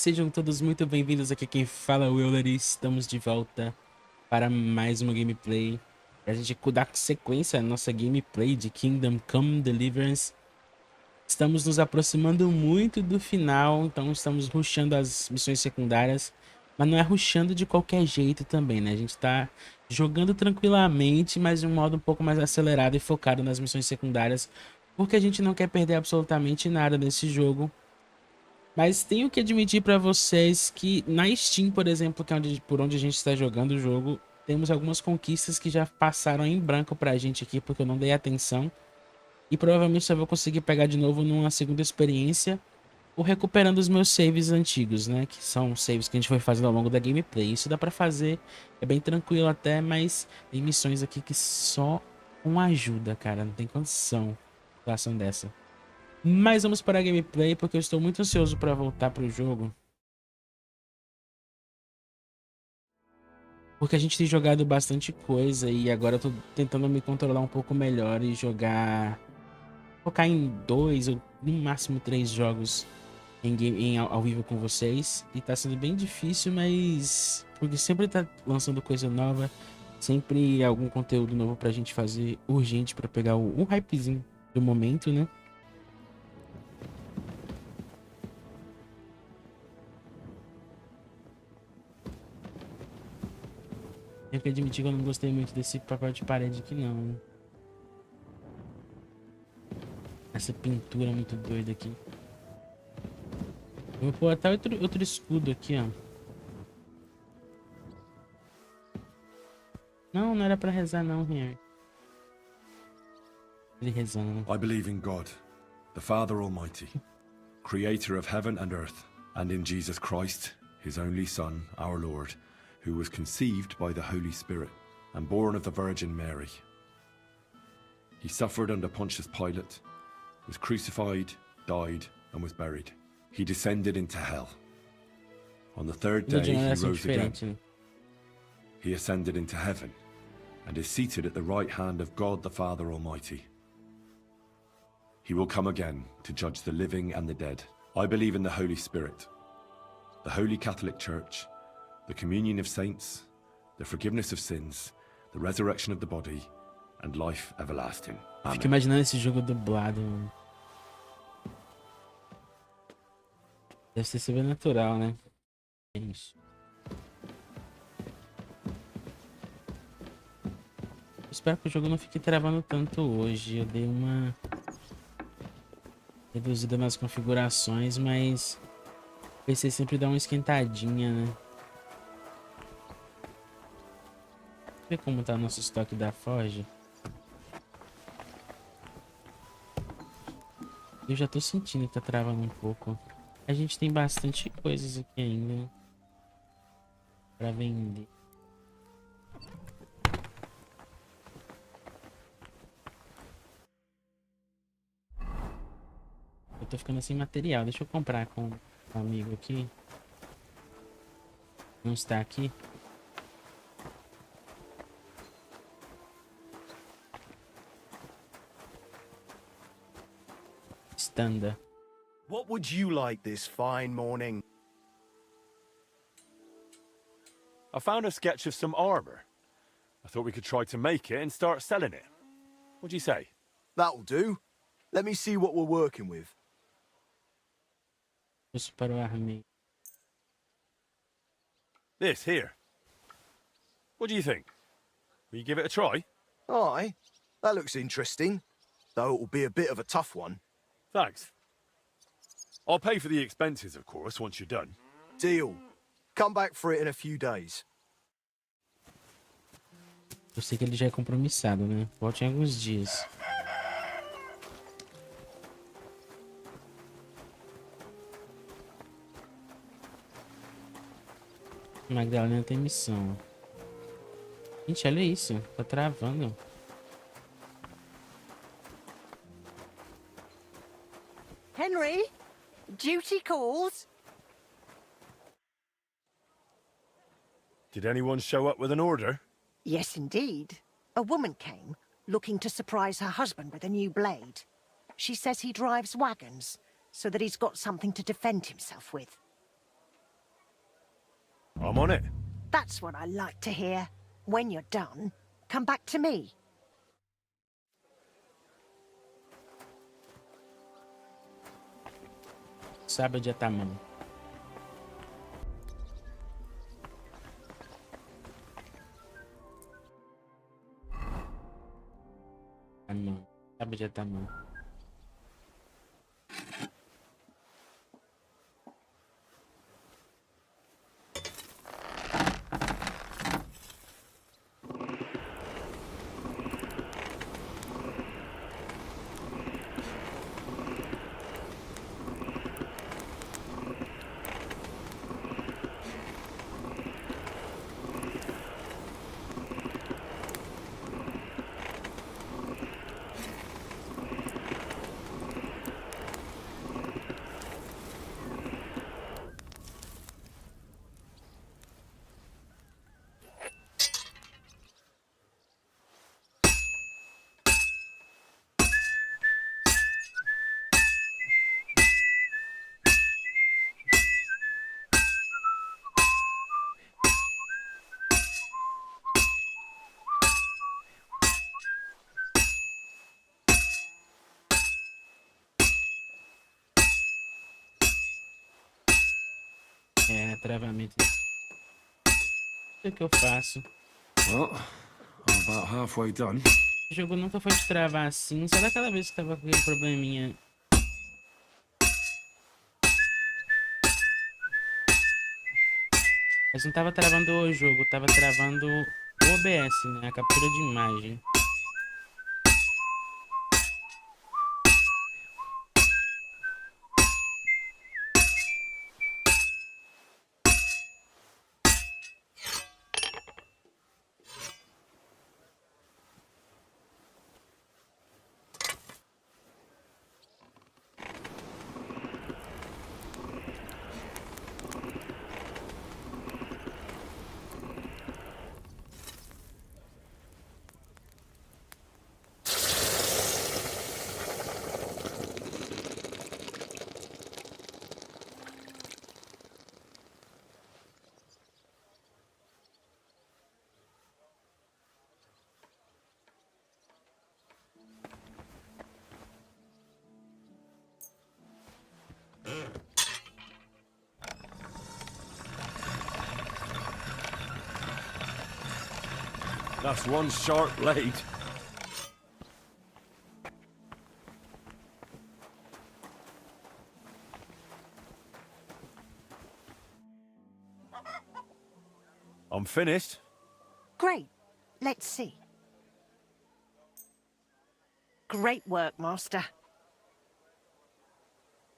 Sejam todos muito bem-vindos, aqui quem fala é o Euler e estamos de volta para mais uma gameplay. A gente dar sequência à nossa gameplay de Kingdom Come Deliverance. Estamos nos aproximando muito do final, então estamos rushando as missões secundárias. Mas não é rushando de qualquer jeito também, né? A gente tá jogando tranquilamente, mas de um modo um pouco mais acelerado e focado nas missões secundárias. Porque a gente não quer perder absolutamente nada nesse jogo. Mas tenho que admitir pra vocês que na Steam, por exemplo, que é por onde a gente está jogando o jogo, temos algumas conquistas que já passaram em branco pra gente aqui, porque eu não dei atenção. E provavelmente só vou conseguir pegar de novo numa segunda experiência, ou recuperando os meus saves antigos, né? Que são saves que a gente foi fazendo ao longo da gameplay. Isso dá pra fazer, é bem tranquilo até, mas tem missões aqui que só com ajuda, cara. Não tem condição situação dessa. Mas vamos para a gameplay, porque eu estou muito ansioso para voltar para o jogo. Porque a gente tem jogado bastante coisa e agora eu tô tentando me controlar um pouco melhor e jogar... Focar em 2 ou no máximo 3 jogos ao vivo com vocês. E tá sendo bem difícil, mas... Porque sempre tá lançando coisa nova, sempre algum conteúdo novo pra gente fazer urgente pra pegar um hypezinho do momento, né? Tenho que admitir que eu não gostei muito desse papel de parede aqui não. Essa pintura é muito doida aqui. Eu vou pôr até outro escudo aqui, ó. Não, não era pra rezar não, Henry. Ele rezando, né? I believe in God, the Father Almighty, creator of heaven and earth, and in Jesus Christ, his only Son, our Lord, who was conceived by the Holy Spirit and born of the Virgin Mary. He suffered under Pontius Pilate, was crucified, died, and was buried. He descended into hell. On the third day, he rose again. He ascended into heaven and is seated at the right hand of God the Father Almighty. He will come again to judge the living and the dead. I believe in the Holy Spirit, the Holy Catholic Church, the communion of saints, the forgiveness of sins, the resurrection of the body, and life everlasting. Amen. Fico imaginando esse jogo dublado. Deve ser sobrenatural, né? É isso. Espero que o jogo não fique travando tanto hoje. Eu dei uma reduzida nas configurações, mas o PC sempre dá uma esquentadinha, né? Ver como tá o nosso estoque da Forge. Eu já tô sentindo que tá travando um pouco. A gente tem bastante coisas aqui ainda pra vender. Eu tô ficando sem material. Deixa eu comprar com um amigo aqui. Não está aqui. Standa. What would you like this fine morning? I found a sketch of some armor. I thought we could try to make it and start selling it. What do you say? That'll do. Let me see what we're working with. Isso para o armeiro. This here. What do you think? Will you give it a try? Aye, that looks interesting, though it'll be a bit of a tough one. Thanks. I'll pay for the expenses, of course, once you're done. Deal. Come back for it in a few days. Eu sei que ele já é compromissado, né? Volte em alguns dias. Magdalena tem missão. Gente, olha isso. Tá travando. Henry? Duty calls? Did anyone show up with an order? Yes, indeed. A woman came, looking to surprise her husband with a new blade. She says he drives wagons, so that he's got something to defend himself with. I'm on it. That's what I like to hear. When you're done, come back to me. Sabe onde é tá a mão. A mão. Sabe onde é tá a mão. É, travamento. O que eu faço? Well, I'm about halfway done. O jogo nunca foi de travar assim, só daquela vez que tava com aquele probleminha. Mas não tava travando o jogo, tava travando o OBS, né? A captura de imagem. That's one sharp blade. I'm finished. Great. Let's see. Great work, Master.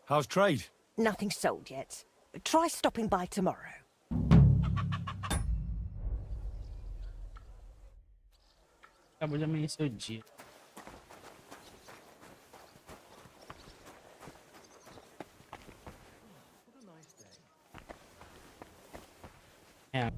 How's trade? Nothing sold yet. Try stopping by tomorrow. Acabou de amanhecer o dia. É.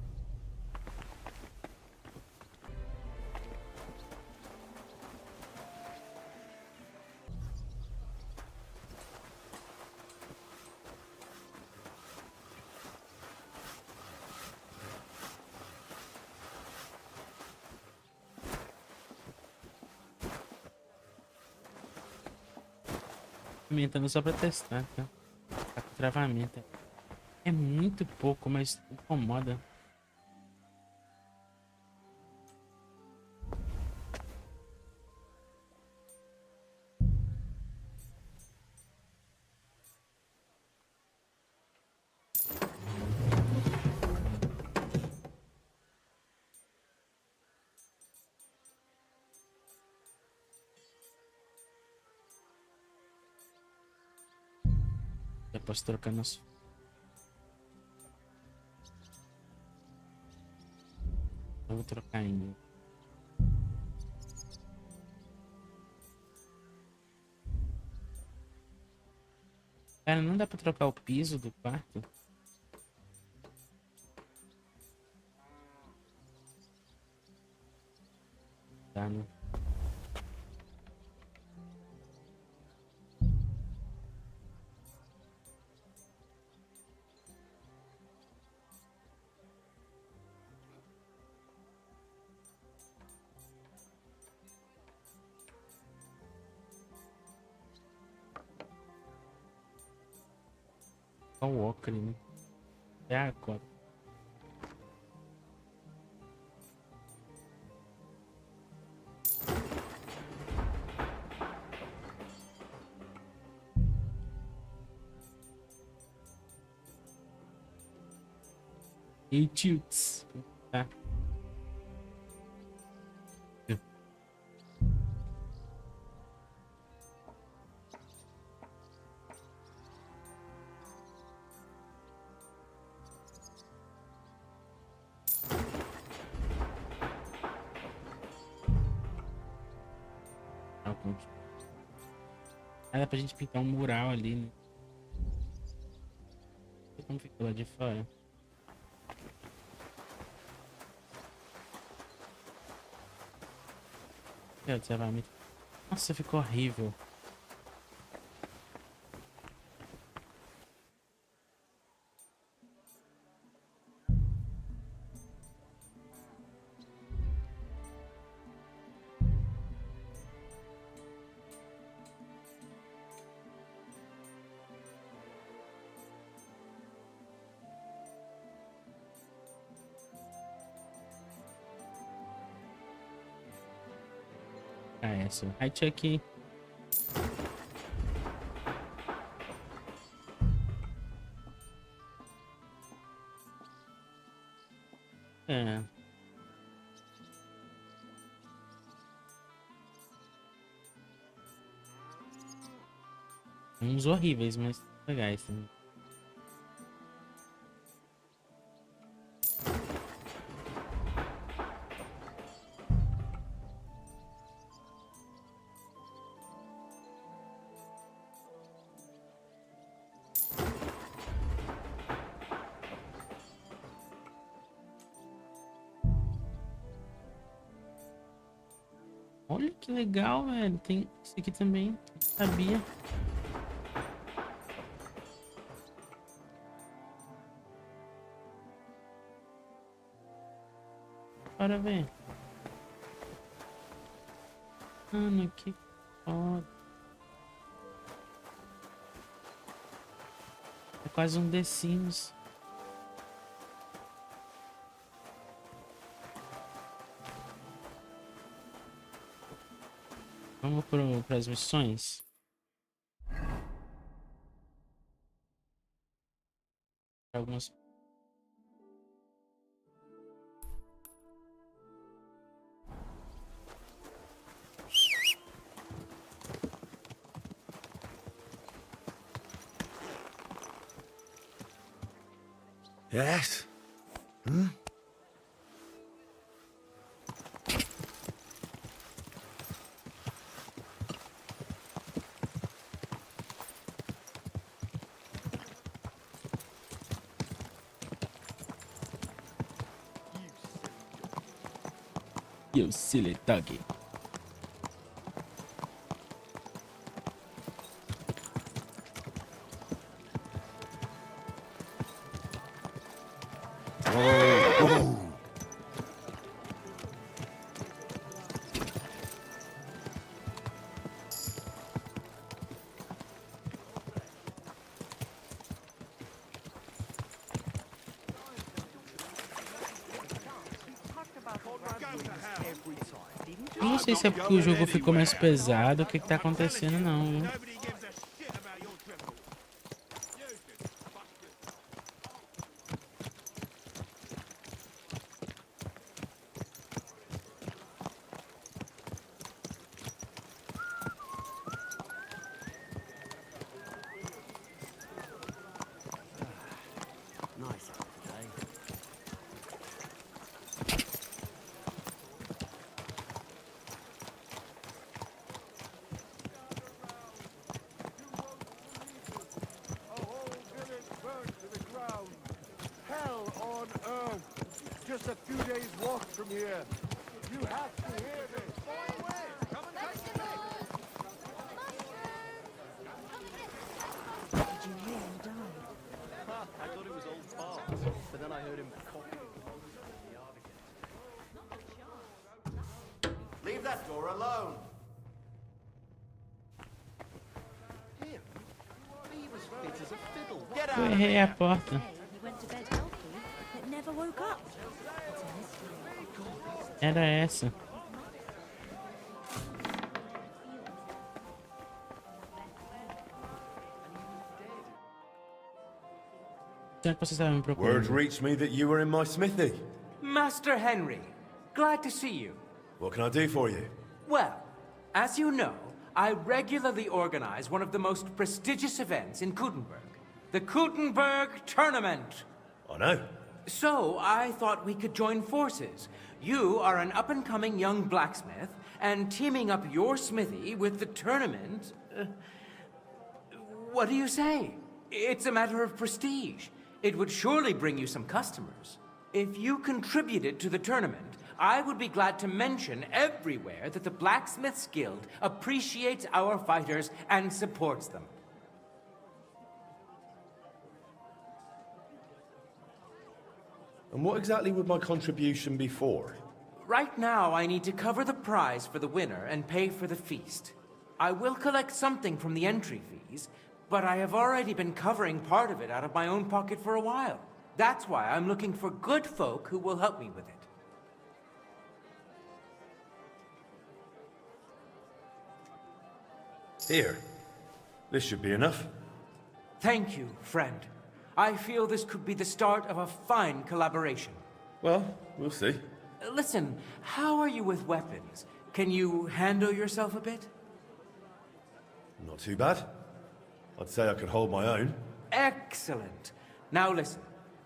Aumentando só pra testar, tá? Tá com travamento. É muito pouco, mas incomoda. Já posso trocar nosso. Eu vou trocar ainda. Cara, não dá pra trocar o piso do quarto? Tá, né? Só o ocre, né? É agora. E tilts. Tá. Dá pra gente pintar um mural ali, né? Como ficou lá de fora? Observamento. Nossa, ficou horrível. Ah, essa. Aí tinha aqui. É. Uns horríveis, mas legais também. Olha que legal, velho. Tem isso aqui também. Não sabia. Bora ver. Mano, que foda. É quase um The Sims. Vamos para as missões. Algumas. Yes? Hmm? You silly doggy. Eu não sei se é porque o jogo ficou mais pesado, o que que tá acontecendo não, viu? Just a few days' walk from here. You have to hear this. Did you hear him die? I thought it was old Bart, but then I heard him coughing. Leave that door alone. Him? He was fit as a fiddle. Get Eu out of errei here. a porta. He went to bed healthy, but never woke up. It's a mystery. Era essa. Será que você estava me Word procurando? reached me that you were in my smithy. Master Henry, glad to see you. What can I do for you? Well, as you know, I regularly organize one of the most prestigious events in Kuttenberg, the Kuttenberg Tournament. I know. So I thought we could join forces. You are an up-and-coming young blacksmith, and teaming up your smithy with the tournament... what do you say? It's a matter of prestige. It would surely bring you some customers. If you contributed to the tournament, I would be glad to mention everywhere that the Blacksmiths Guild appreciates our fighters and supports them. And what exactly would my contribution be for? Right now, I need to cover the prize for the winner and pay for the feast. I will collect something from the entry fees, but I have already been covering part of it out of my own pocket for a while. That's why I'm looking for good folk who will help me with it. Here. This should be enough. Thank you, friend. I feel this could be the start of a fine collaboration. Well, we'll see. Listen, how are you with weapons? Can you handle yourself a bit? Not too bad. I'd say I could hold my own. Excellent. Now listen,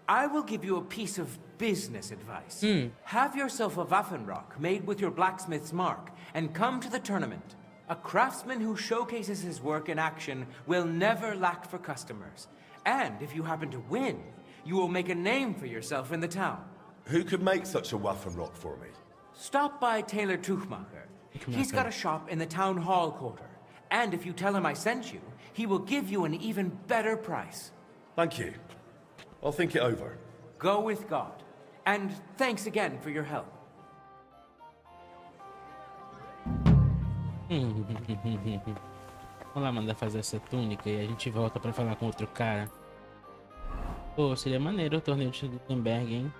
I will give you a piece of business advice. Have yourself a Waffenrock made with your blacksmith's mark and come to the tournament. A craftsman who showcases his work in action will never lack for customers. And if you happen to win, you will make a name for yourself in the town. Who could make such a Waffenrock for me? Stop by Taylor Tuchmacher. He's got a shop in the town hall quarter. And if you tell him I sent you, he will give you an even better price. Thank you. I'll think it over. Go with God. And thanks again for your help. Vamos lá mandar fazer essa túnica e a gente volta pra falar com outro cara. Pô, seria maneiro o torneio de Gutenberg, hein?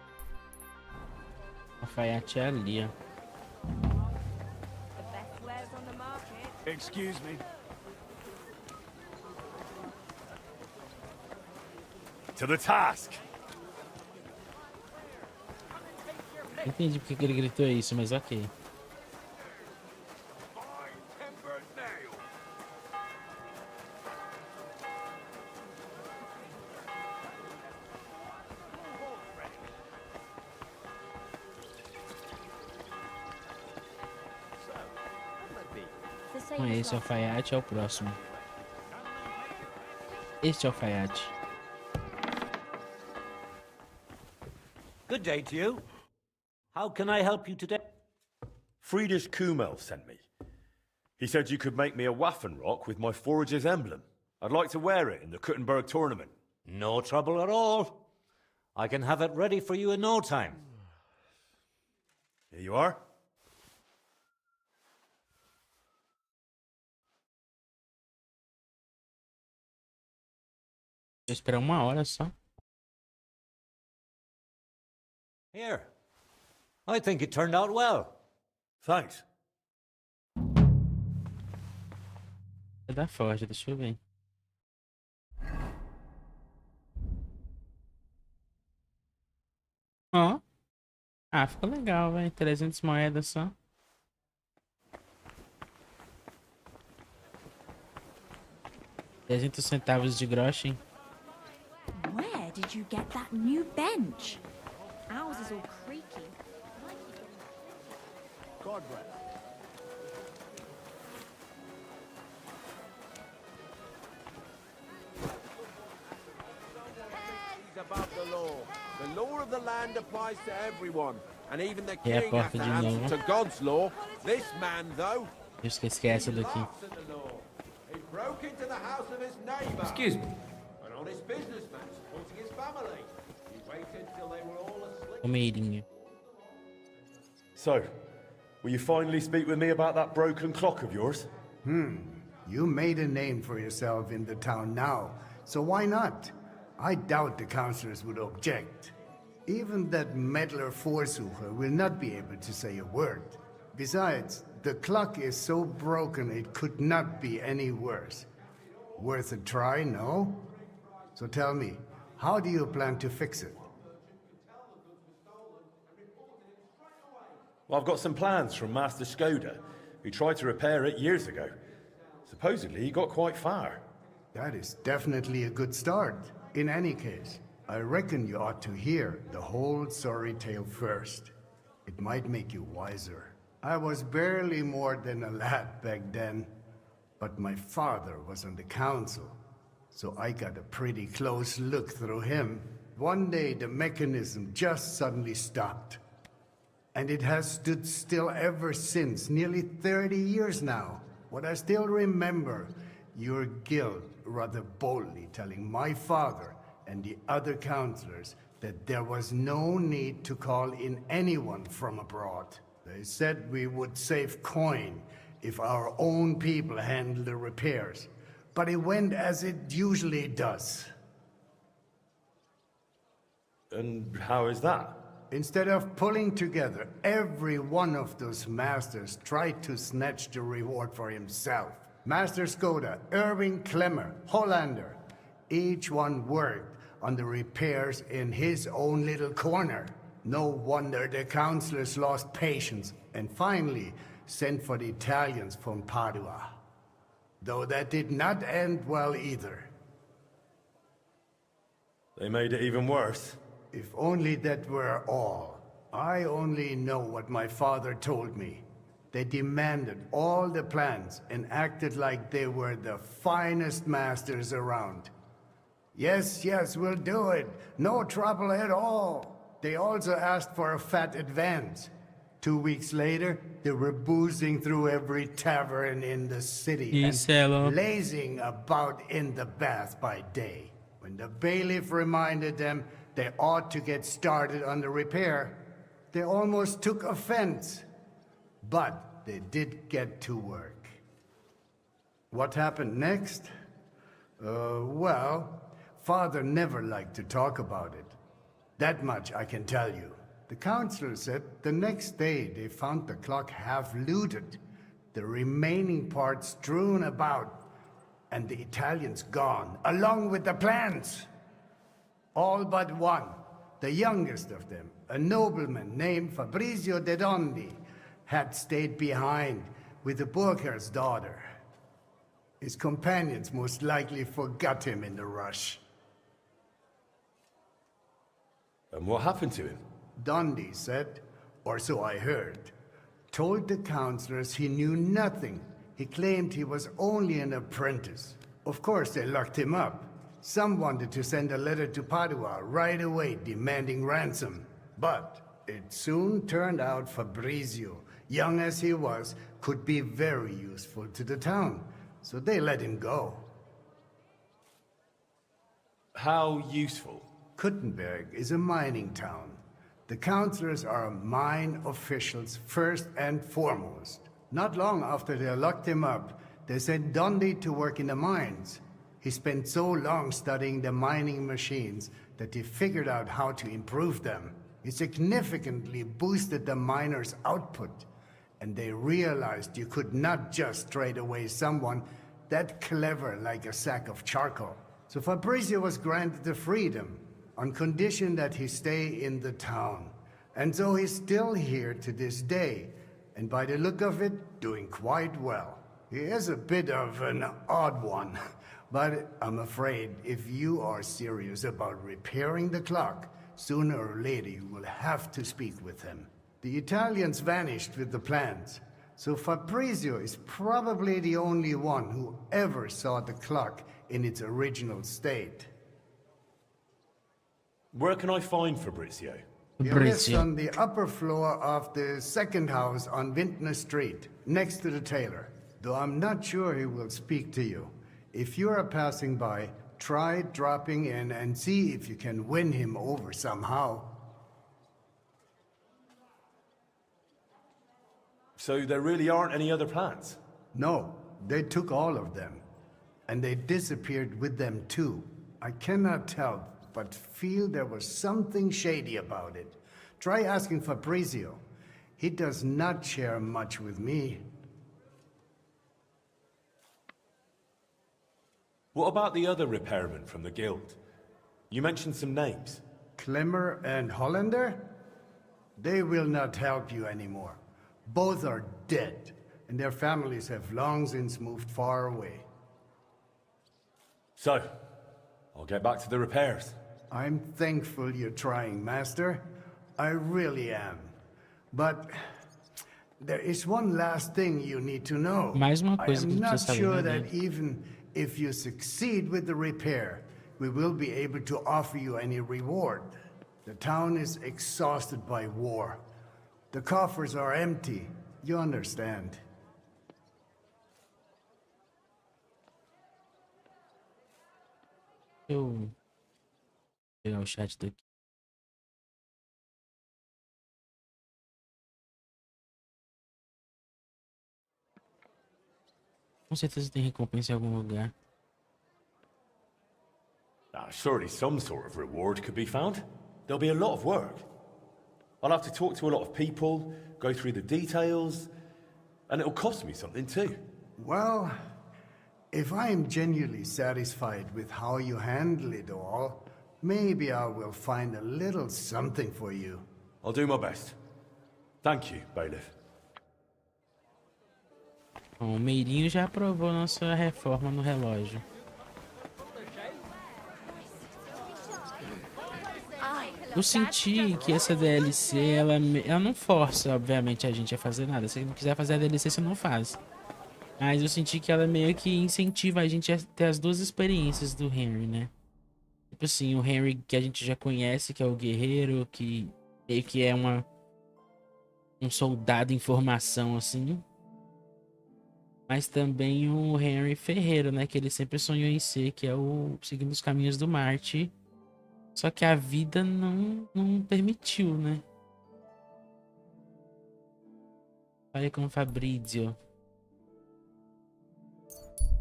Alfaiate é ali, ó. Excuse me. To the task! Não entendi porque que ele gritou isso, mas ok. Então esse alfaiate é o próximo. Este alfaiate. Good day to you. How can I help you today? Friedrich Kummel sent me. He said you could make me a Waffenrock with my forager's emblem. I'd like to wear it in the Kuttenberg tournament. No trouble at all. I can have it ready for you in no time. Here you are. Vou esperar uma hora só. Here. I think it turned out well. Thanks. Vai dar forte, deixa eu ver. Ó. Ah, ficou legal, velho. 300 moedas só. $300 de groschen. Where did you get that new bench? Ours is all creaky. God bless. He's above the law. The law of the land applies to everyone, and even the E a king has porta to de answer novo. to God's law. This man, though, Eu esqueci que é essa daqui. laughs at the law. He broke into the house of his neighbor. Excuse me. An honest businessman supporting his family. He waited till they were all asleep. Comeirinho. So, will you finally speak with me about that broken clock of yours? You made a name for yourself in the town now, so why not? I doubt the councillors would object. Even that meddler Vorsucher will not be able to say a word. Besides, the clock is so broken it could not be any worse. Worth a try, no? So tell me, how do you plan to fix it? Well, I've got some plans from Master Skoda, who tried to repair it years ago. Supposedly, he got quite far. That is definitely a good start. In any case, I reckon you ought to hear the whole sorry tale first. It might make you wiser. I was barely more than a lad back then, but my father was on the council, so I got a pretty close look through him. One day the mechanism just suddenly stopped. And it has stood still ever since, nearly 30 years now. What I still remember, your guild rather boldly telling my father and the other councillors that there was no need to call in anyone from abroad. They said we would save coin if our own people handled the repairs. But it went as it usually does. And how is that? Instead of pulling together, every one of those masters tried to snatch the reward for himself. Master Skoda, Irving Klemmer, Hollander, each one worked on the repairs in his own little corner. No wonder the councillors lost patience and finally sent for the Italians from Padua. Though that did not end well either. They made it even worse. If only that were all. I only know what my father told me. They demanded all the plans and acted like they were the finest masters around. Yes, yes, we'll do it. No trouble at all. They also asked for a fat advance. 2 weeks later, they were boozing through every tavern in the city and lazing about in the bath by day. When the bailiff reminded them they ought to get started on the repair, they almost took offense. But they did get to work. What happened next? Well, Father never liked to talk about it. That much I can tell you. The councillor said the next day they found the clock half looted, the remaining parts strewn about, and the Italians gone, along with the plans. All but one, the youngest of them, a nobleman named Fabrizio de Dondi, had stayed behind with the Burkhar's daughter. His companions most likely forgot him in the rush. And what happened to him? Dondi said, or so I heard, told the councillors he knew nothing. He claimed he was only an apprentice. Of course, they locked him up. Some wanted to send a letter to Padua right away demanding ransom. But it soon turned out Fabrizio, young as he was, could be very useful to the town. So they let him go. How useful? Kuttenberg is a mining town. The councillors are mine officials first and foremost. Not long after they locked him up, they sent Dondi to work in the mines. He spent so long studying the mining machines that he figured out how to improve them. He significantly boosted the miners' output, and they realized you could not just trade away someone that clever like a sack of charcoal. So Fabrizio was granted the freedom, on condition that he stay in the town. And so he's still here to this day, and by the look of it, doing quite well. He is a bit of an odd one, but I'm afraid if you are serious about repairing the clock, sooner or later you will have to speak with him. The Italians vanished with the plans, so Fabrizio is probably the only one who ever saw the clock in its original state. Where can I find Fabrizio? He lives on the upper floor of the second house on Vintner Street, next to the tailor. Though I'm not sure he will speak to you. If you are passing by, try dropping in and see if you can win him over somehow. So there really aren't any other plans? No, they took all of them. And they disappeared with them too. I cannot help but feel there was something shady about it. Try asking Fabrizio. He does not share much with me. What about the other repairmen from the guild? You mentioned some names. Klemmer and Hollander? They will not help you anymore. Both are dead, and their families have long since moved far away. So, I'll get back to the repairs. I'm thankful you're trying, Master. I really am. But there is one last thing you need to know. Mais uma I coisa que am tu not precisa saber, sure né, that dele? even if you succeed with the repair, we will be able to offer you any reward. The town is exhausted by war. The coffers are empty. You understand. Eu vou pegar o chat daqui. Com certeza tem recompensa em algum lugar. Surely some sort of reward could be found. There'll be a lot of work. I'll have to talk to a lot of people, go through the details, and it'll cost me something too. Well, if I am genuinely satisfied with how you handle it all, maybe I will find a little something for you. I'll do my best. Thank you, Bailiff. Bom, o Meirinho já aprovou nossa reforma no relógio. Eu senti que essa DLC, ela não força, obviamente, a gente a fazer nada. Se não quiser fazer a DLC, você não faz. Mas eu senti que ela meio que incentiva a gente a ter as duas experiências do Henry, né? Tipo assim, o Henry que a gente já conhece, que é o guerreiro, que meio que é um soldado em formação, assim. Mas também o Henry Ferreiro, né? Que ele sempre sonhou em ser, que é o seguindo os caminhos do Marte. Só que a vida não permitiu, né? Olha com o Fabrizio.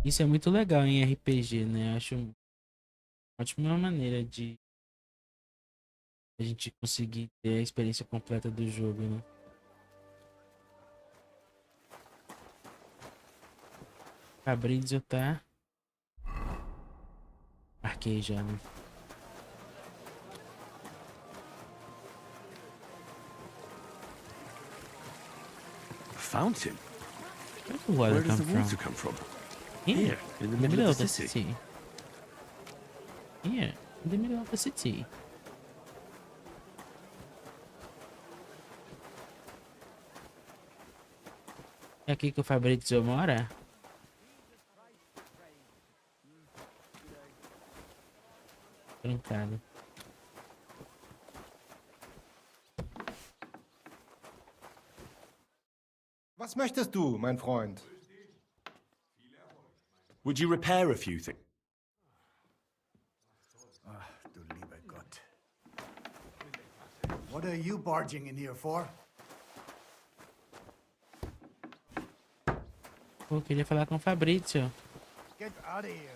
Isso é muito legal em RPG, né? Eu acho uma ótima maneira de a gente conseguir ter a experiência completa do jogo, né? Fabrizio tá... Marquei já, né? Fountain? Where does the water come from? Here, in the middle of the city. Here, in the middle of the city. É aqui que o Fabrizio mora? Trancado. Was möchtest du, mein Freund? Would you repair a few things? Du lieber Gott. What are you barging in here for? Pô, queria falar com o Fabrizio. Get out of here.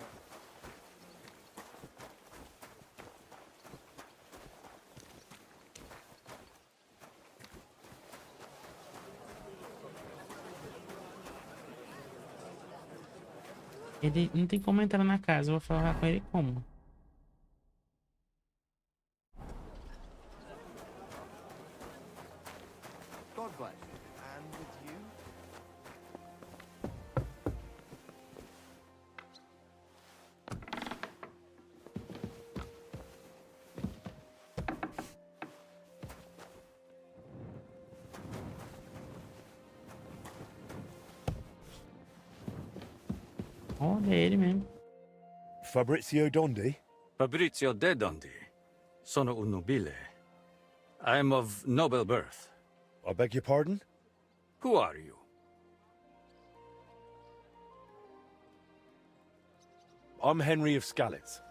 Ele não tem como entrar na casa, eu vou falar com ele como? God bless you. And with you? Olha, é ele mesmo. Fabrizio Dondi? Fabrizio de Dondi. Sono un nobile. I am of noble birth. I beg your pardon? Who are you? I'm Henry of Skalitz.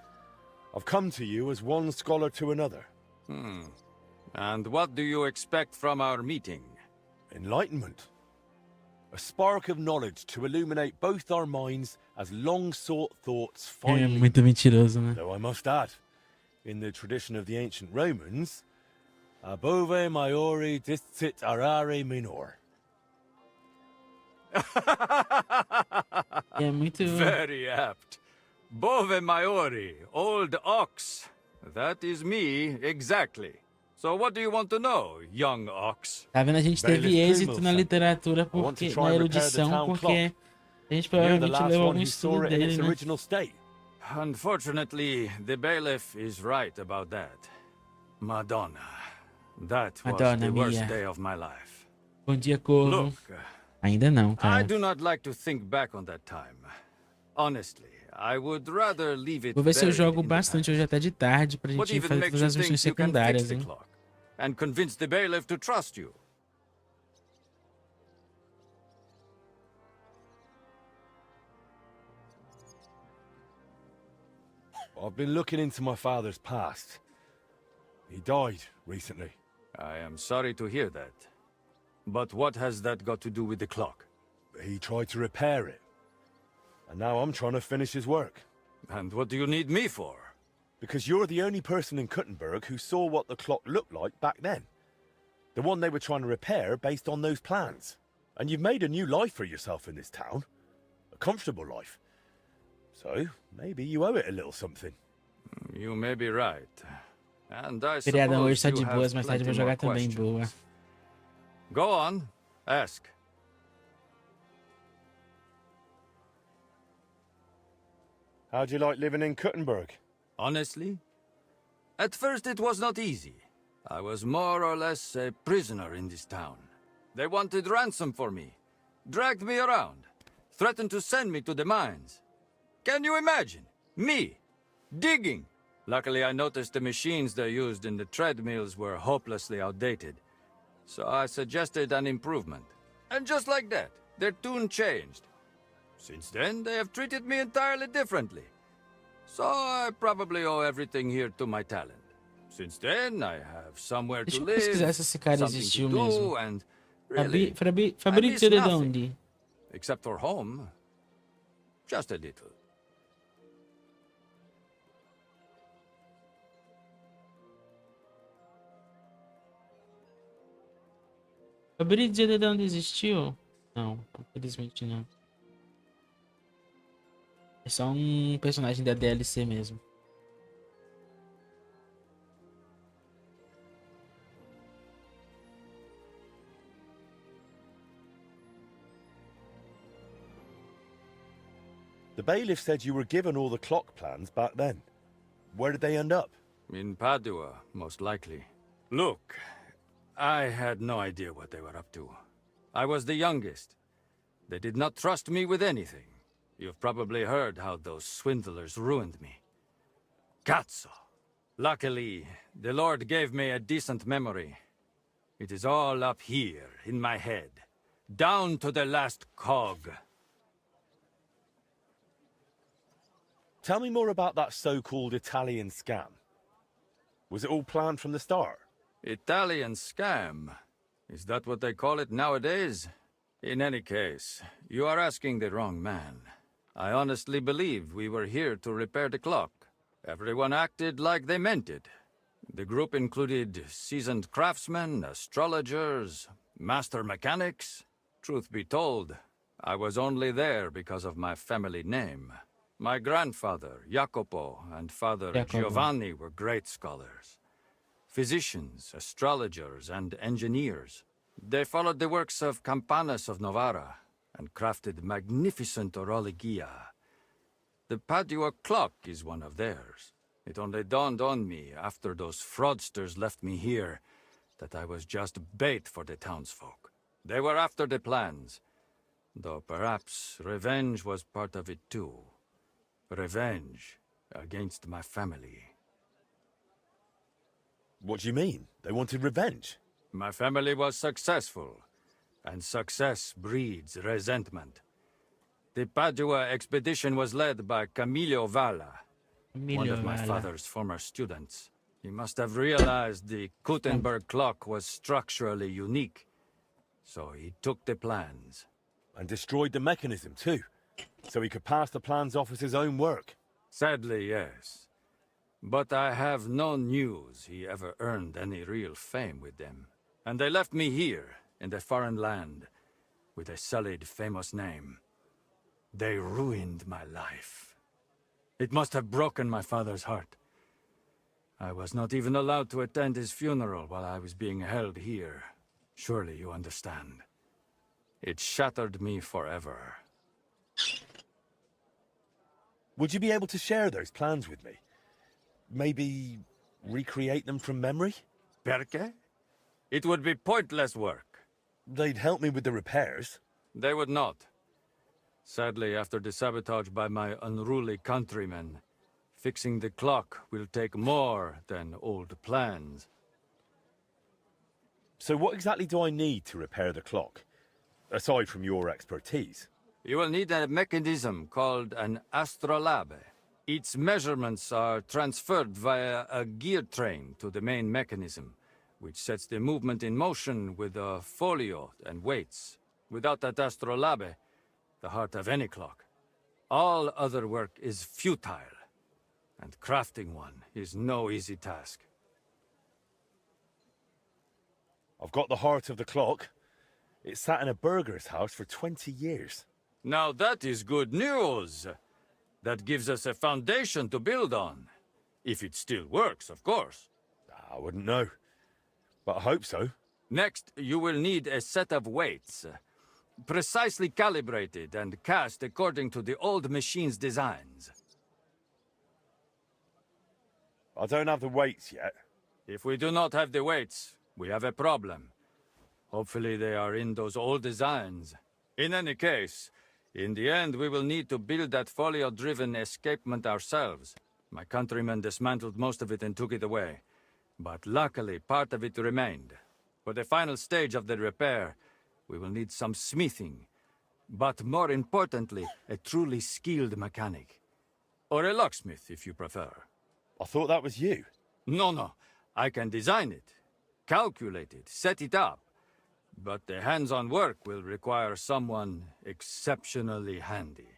I've come to you as one scholar to another. And what do you expect from our meeting? Enlightenment. A spark of knowledge to illuminate both our minds as long-sought thoughts É finally... muito mentiroso, né? Though I must add, in the tradition of the ancient Romans, above maiore distit arare minor. É muito... Very apt. Bove maiori, old ox. That is me, exactly. So what do you want to know, young ox? Tá vendo? A gente teve êxito na literatura, porque na erudição, porque a gente provavelmente leu algum estudo dele, né? Unfortunately, the bailiff is right about that. Madonna. That was Madonna the worst mia. day of my life. Bom dia, Corvo. Look, Ainda não, I cara. do not like to think back on that time. Honestly, I would rather leave it Vou ver se eu buried jogo in the bastante hoje até de tarde pra What gente even fazer makes todas you as think missões you can fix secundárias, the hein? clock and convince the bailiff to trust you? I've been looking into my father's past. He died recently. I am sorry to hear that. But what has that got to do with the clock? He tried to repair it. And now I'm trying to finish his work. And what do you need me for? Because you're the only person in Kuttenberg who saw what the clock looked like back then. The one they were trying to repair based on those plans. And you've made a new life for yourself in this town. A comfortable life. So, maybe you owe it a little something. You may be right. And I Feriadão hoje suppose tá you de have boas, mais tarde eu vou plenty more jogar também, boa. questions. Go on, ask. How'd you like living in Kuttenberg? Honestly, at first it was not easy. I was more or less a prisoner in this town. They wanted ransom for me, dragged me around, threatened to send me to the mines. Can you imagine? Me, digging. Luckily, I noticed the machines they used in the treadmills were hopelessly outdated. So I suggested an improvement. And just like that, their tune changed. Since then, they have treated me entirely differently. So I probably owe everything here to my talent. Since then, I have somewhere Deixa to eu live, pesquisar se esse cara something existiu to do, mesmo. and really, Fabrizio I de miss nothing. onde? Except for home. Just a little. Fabrizio de onde existiu? Não, infelizmente não. É só um personagem da DLC mesmo. The bailiff said you were given all the clock plans back then. Where did they end up? In Padua, most likely. Look, I had no idea what they were up to. I was the youngest. They did not trust me with anything. You've probably heard how those swindlers ruined me. Cazzo! Luckily, the Lord gave me a decent memory. It is all up here, in my head. Down to the last cog. Tell me more about that so-called Italian scam. Was it all planned from the start? Italian scam? Is that what they call it nowadays? In any case, you are asking the wrong man. I honestly believe we were here to repair the clock. Everyone acted like they meant it. The group included seasoned craftsmen, astrologers, master mechanics. Truth be told, I was only there because of my family name. My grandfather, Jacopo, and father Giovanni were great scholars. Physicians, astrologers, and engineers. They followed the works of Campanus of Novara and crafted magnificent orologia. The Padua clock is one of theirs. It only dawned on me after those fraudsters left me here that I was just bait for the townsfolk. They were after the plans, though perhaps revenge was part of it too. Revenge against my family. What do you mean? They wanted revenge? My family was successful, and success breeds resentment. The Padua expedition was led by Camillo Valla, one of my father's former students. He must have realized the Kuttenberg clock was structurally unique, so he took the plans, And destroyed the mechanism, too. So he could pass the plans off as his own work. Sadly, yes. But I have no news he ever earned any real fame with them. And they left me here, in a foreign land, with a sullied, famous name. They ruined my life. It must have broken my father's heart. I was not even allowed to attend his funeral while I was being held here. Surely you understand. It shattered me forever. Would you be able to share those plans with me? Maybe recreate them from memory? Perché? It would be pointless work. They'd help me with the repairs. They would not. Sadly, after the sabotage by my unruly countrymen, fixing the clock will take more than old plans. So what exactly do I need to repair the clock? Aside from your expertise. You will need a mechanism called an astrolabe. Its measurements are transferred via a gear train to the main mechanism, which sets the movement in motion with a folio and weights. Without that astrolabe, the heart of any clock, all other work is futile, and crafting one is no easy task. I've got the heart of the clock. It sat in a burgher's house for 20 years. Now that is good news. That gives us a foundation to build on. If it still works, of course. I wouldn't know, but I hope so. Next, you will need a set of weights, precisely calibrated and cast according to the old machine's designs. I don't have the weights yet. If we do not have the weights, we have a problem. Hopefully they are in those old designs. In any case, in the end we will need to build that folio-driven escapement ourselves. My countrymen dismantled most of it and took it away. But luckily, part of it remained. For the final stage of the repair, we will need some smithing. But more importantly, a truly skilled mechanic. Or a locksmith, if you prefer. I thought that was you. No. I can design it, calculate it, set it up. But the hands-on work will require someone exceptionally handy.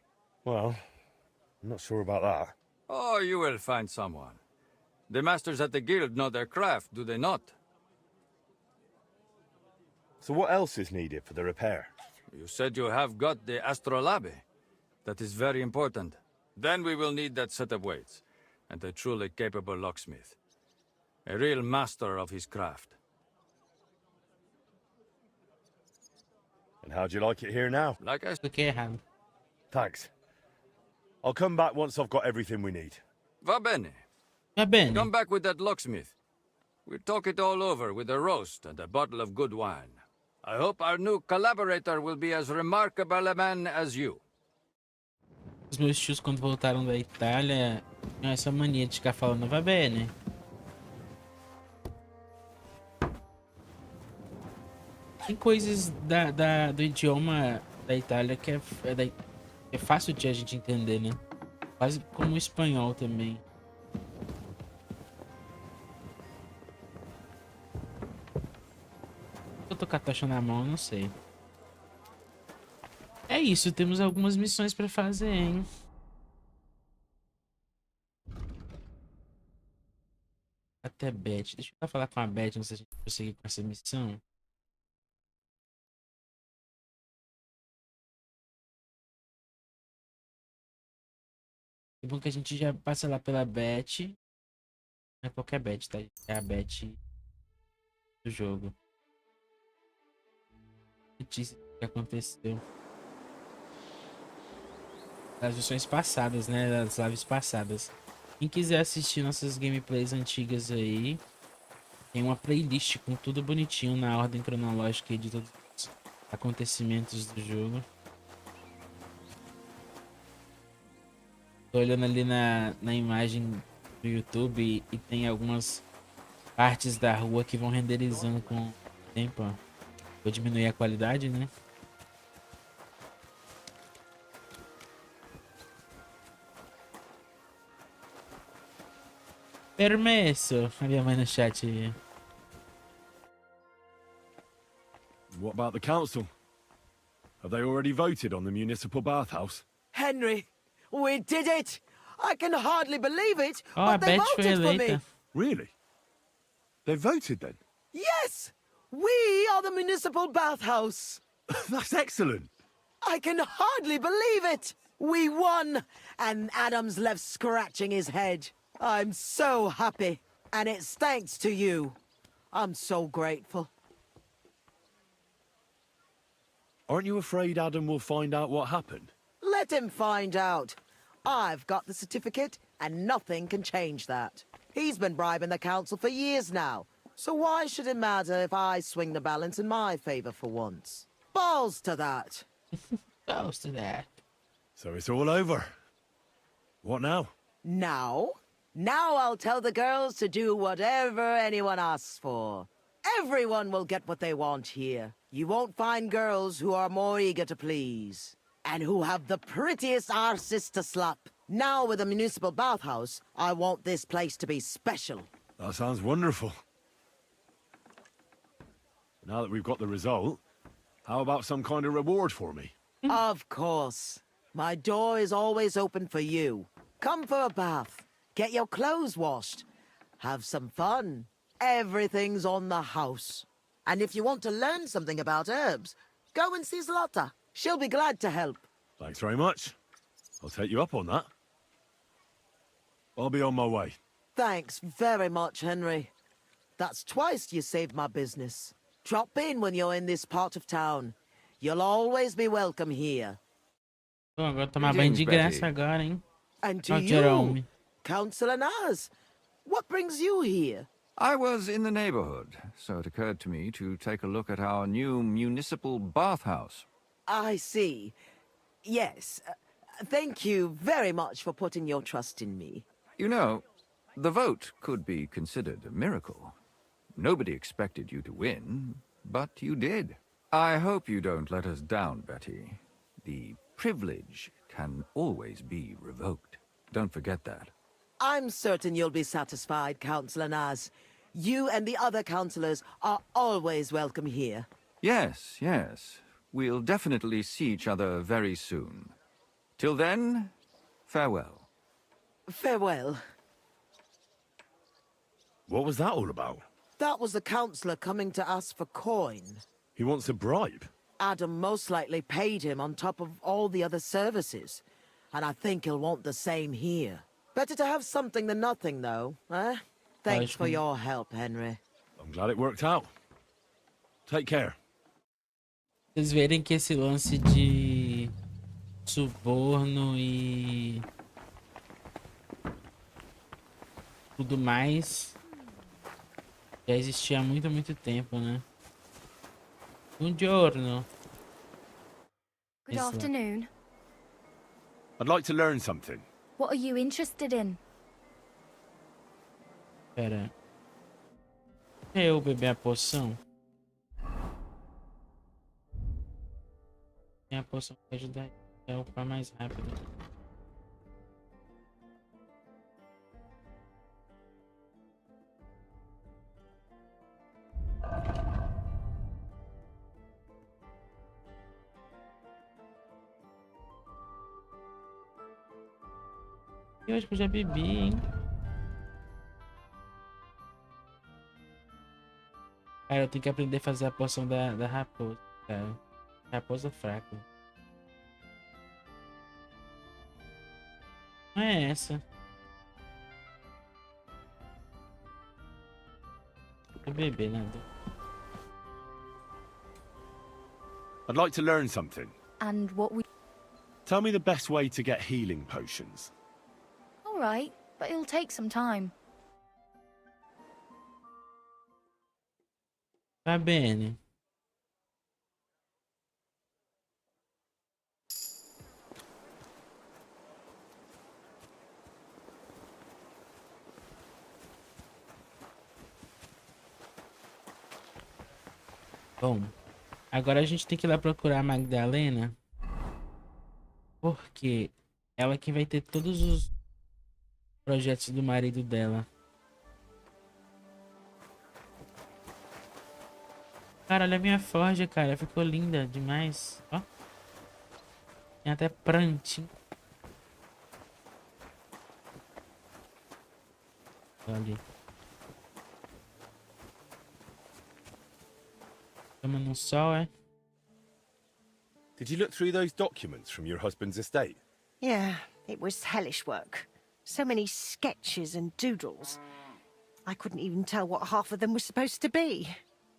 Well, I'm not sure about that. Oh, you will find someone. The masters at the guild know their craft, do they not? So what else is needed for the repair? You said you have got the astrolabe. That is very important. Then we will need that set of weights, and a truly capable locksmith. A real master of his craft. And how'd you like it here now? Like I said, Okay, Han. Thanks. I'll come back once I've got everything we need. va bene. Va bene. Come back with that locksmith. We'll talk it all over with a roast and a bottle of good wine. I hope our new collaborator will be as remarkable a man as you. Os meus tios, quando voltaram da Itália, tinham essa mania de ficar falando va bene. Tem coisas do idioma da Itália que é fácil de a gente entender, né? Quase como o espanhol também. Eu tô com a tocha na mão, não sei. É isso, temos algumas missões pra fazer, hein? Até Beth. Deixa eu falar com a Beth, não sei se a gente conseguir com essa missão. É bom que a gente já passa lá pela Beth. Não é qualquer Beth, tá? É a Beth do jogo. Notícia que aconteceu. Das versões passadas, né? Das lives passadas. Quem quiser assistir nossas gameplays antigas aí, tem uma playlist com tudo bonitinho na ordem cronológica aí de todos os acontecimentos do jogo. Tô olhando ali na imagem do YouTube e tem algumas partes da rua que vão renderizando com o tempo, ó. Vou diminuir a qualidade, né? Permesso, a minha mãe no chat. What about the council? Have they already voted on the municipal bathhouse? Henry, we did it! I can hardly believe it, Oh, I but they bet you voted for me. later. Really? They voted then? Yes! We are the municipal bathhouse. That's excellent. I can hardly believe it! We won! And Adam's left scratching his head. I'm so happy. And it's thanks to you. I'm so grateful. Aren't you afraid Adam will find out what happened? Let him find out. I've got the certificate, and nothing can change that. He's been bribing the council for years now. So why should it matter if I swing the balance in my favor for once? Balls to that. Balls to that. So it's all over. What now? Now? Now I'll tell the girls to do whatever anyone asks for. Everyone will get what they want here. You won't find girls who are more eager to please. And who have the prettiest arses to slap. Now with the municipal bathhouse, I want this place to be special. That sounds wonderful. Now that we've got the result, how about some kind of reward for me? Of course. My door is always open for you. Come for a bath. Get your clothes washed. Have some fun. Everything's on the house. And if you want to learn something about herbs, go and see Zlata. She'll be glad to help. Thanks very much. I'll take you up on that. I'll be on my way. Thanks very much, Henry. That's twice you saved my business. Drop in when you're in this part of town. You'll always be welcome here. Bom, agora tomar banho de graça agora, hein? And to Ó, you, Jerome. Councillor Naz, what brings you here? I was in the neighborhood, so it occurred to me to take a look at our new municipal bathhouse. I see. Yes. Thank you very much for putting your trust in me. You know, the vote could be considered a miracle. Nobody expected you to win, but you did. I hope you don't let us down, Betty. The privilege can always be revoked. Don't forget that. I'm certain you'll be satisfied, Councillor Naz. You and the other councillors are always welcome here. Yes, yes. We'll definitely see each other very soon. Till then, farewell. Farewell. What was that all about? That was the councillor coming to ask for coin. He wants a bribe. Adam most likely paid him on top of all the other services. And I think he'll want the same here. Better to have something than nothing, though, eh? Thanks for your help, Henry. I'm glad it worked out. Take care. Vocês verem que esse lance de suborno e tudo mais já existia há muito, muito tempo, né? Buongiorno. Good afternoon. I'd like to learn something. What are you interested in? Pera. Eu beber a poção? Tem a poção que ajuda a upar mais rápido. Eu acho que eu já bebi, hein? Cara, eu tenho que aprender a fazer a poção da raposa, cara. Raposa fraca. Não é essa. Vou beber nada. I'd like to learn something. And what we... Tell me the best way to get healing potions. All right, but it'll take some time. Va bene. Bom, agora a gente tem que ir lá procurar a Magdalena, porque ela que vai ter todos os projetos do marido dela. Cara, olha a minha forja, cara. Ficou linda demais. Ó. Tem até prantinho. Olha. Toma no sol, é? Did you look through those documents from your husband's estate? Yeah, it was hellish work. So many sketches and doodles. I couldn't even tell what half of them were supposed to be.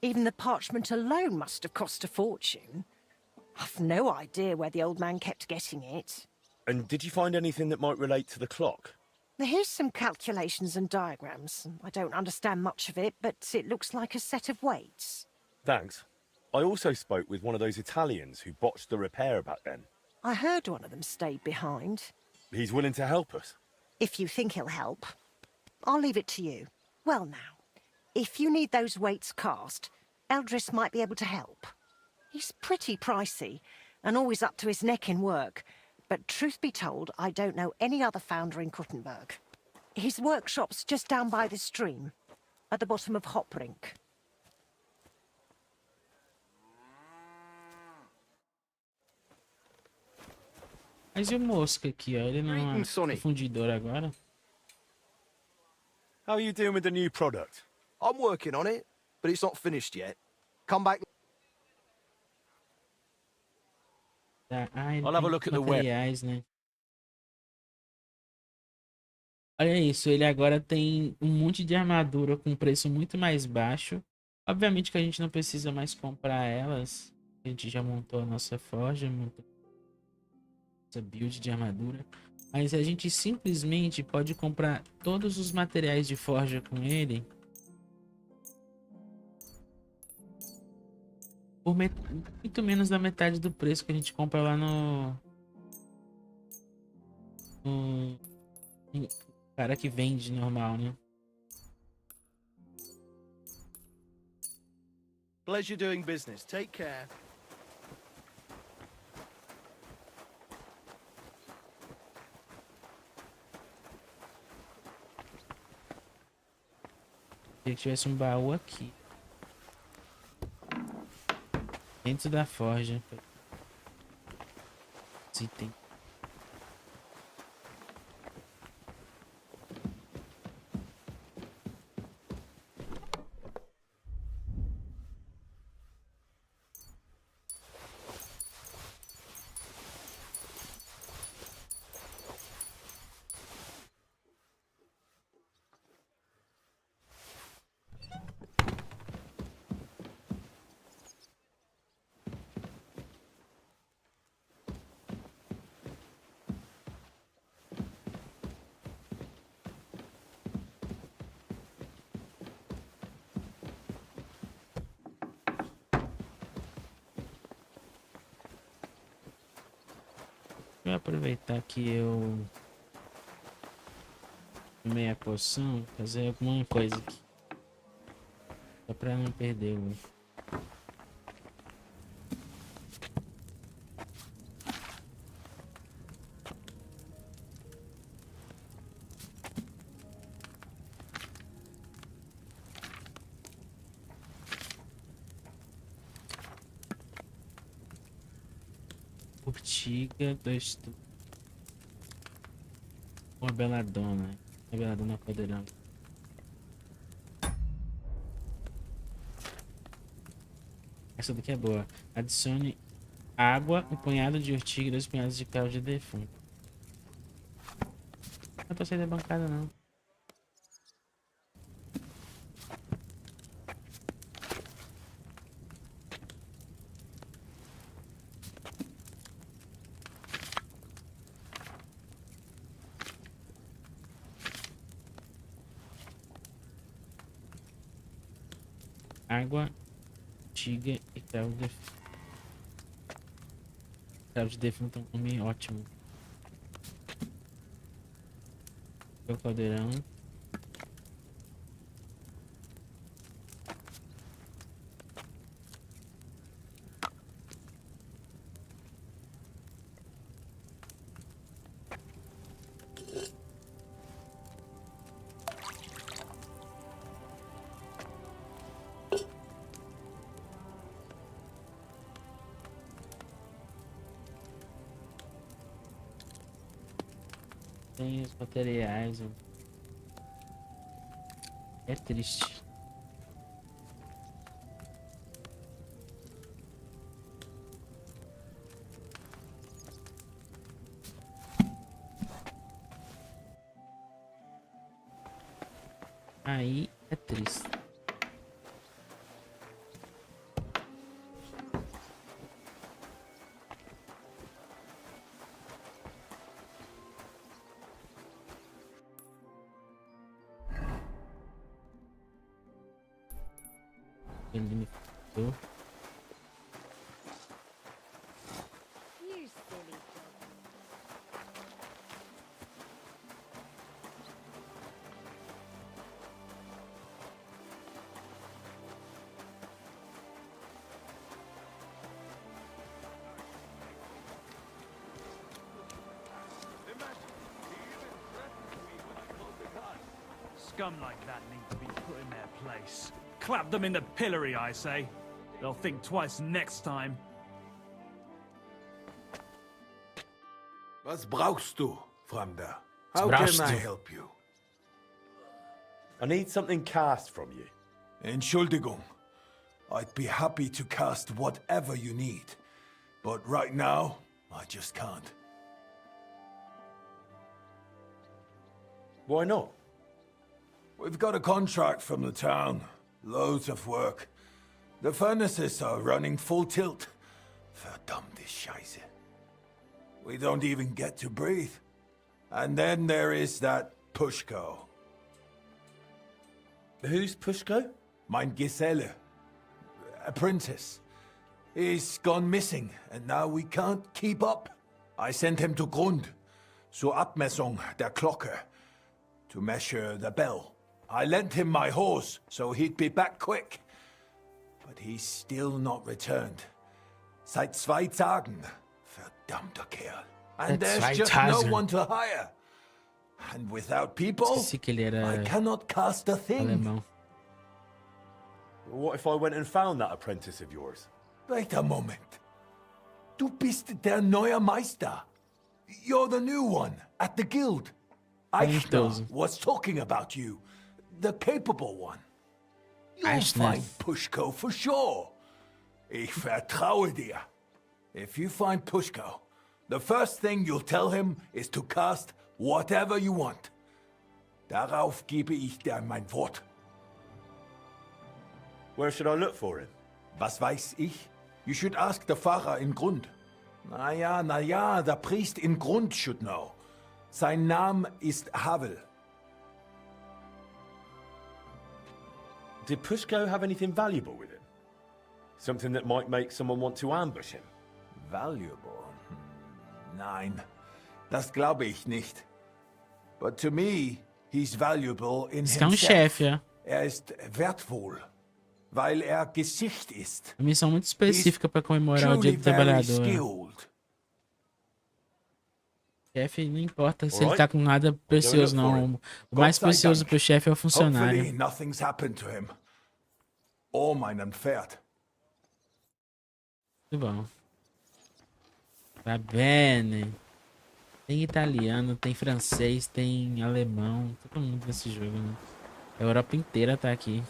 Even the parchment alone must have cost a fortune. I've no idea where the old man kept getting it. And did you find anything that might relate to the clock? Here's some calculations and diagrams. I don't understand much of it, but it looks like a set of weights. Thanks. I also spoke with one of those Italians who botched the repair back then. I heard one of them stayed behind. He's willing to help us. If you think he'll help. I'll leave it to you. Well now, if you need those weights cast, Eldris might be able to help. He's pretty pricey, and always up to his neck in work, but truth be told, I don't know any other founder in Kuttenberg. His workshop's just down by the stream, at the bottom of Hoprink. Mas e o mosca aqui, ó? Ele não é fundidor agora? How are you doing with the new product? I'm working on it, but it's not finished yet. Come back. I'll have a look at the web. Materiais, né? Olha isso, ele agora tem um monte de armadura com preço muito mais baixo. Obviamente que a gente não precisa mais comprar elas. A gente já montou a nossa forja, montou essa build de armadura. Mas a gente simplesmente pode comprar todos os materiais de forja com ele por muito menos da metade do preço que a gente compra lá no cara que vende normal, né? Pleasure doing business. Take care. Queria que tivesse um baú aqui. Dentro da forja. Se tem. Vou aproveitar que eu tomei a poção, fazer alguma coisa aqui. Só pra não perder o... Urtiga, 2 tubos. Uma beladona. Uma beladona caldeirão. Essa daqui é boa. Adicione água, um punhado de urtiga e 2 punhados de caldo de defunto. Não é pra sair da bancada, não. Água, urtiga e cravo de defunto. Cravo de defunto é um nome ótimo. O caldeirão. Tem os materiais. É triste. Aí é triste. Ele me ficou. Scum like that need to be put in their place. Clap them in the pillory, I say. They'll think twice next time. Was brauchst du, Fremder? How can I help you? I need something cast from you. Entschuldigung. I'd be happy to cast whatever you need. But right now, I just can't. Why not? We've got a contract from the town. Loads of work. The furnaces are running full tilt. Verdammte Scheiße. We don't even get to breathe. And then there is that Pushko. Who's Pushko? Mein Geselle. Apprentice. He's gone missing, and now we can't keep up. I sent him to Grund. Zur Abmessung der Glocke. To measure the bell. I lent him my horse, so he'd be back quick. But he's still not returned. Seit 2 Tagen. Verdammter Kerl. And there's just no one to hire. And without people, I cannot cast a thing. What if I went and found that apprentice of yours? Wait a moment. Du bist der neue Meister. You're the new one at the guild. Eichner was talking about you. The capable one. You'll find Pushko for sure. Ich vertraue dir. If you find Pushko, the first thing you'll tell him is to cast whatever you want. Darauf gebe ich dir mein Wort. Where should I look for him? Was weiß ich? You should ask the Pfarrer in Grund. Na ja, the priest in Grund should know. Sein Name ist Havel. Did Pushko have anything valuable with him? Something that might make someone want to ambush him? Valuable? Nein, das glaube ich nicht. But to me, he's valuable in himself. Chef, ja. Ist wertvoll, weil Gesicht ist. Uma missão muito específica para comemorar o Dia do Trabalhador. Chefe, não importa se ele tá com nada precioso, não. O mais precioso pro chefe é o funcionário. Nothing's happened to him. Or meinem Pferd. Muito bom. Va bene. Tem italiano, tem francês, tem alemão. Todo mundo nesse jogo, né? A Europa inteira tá aqui.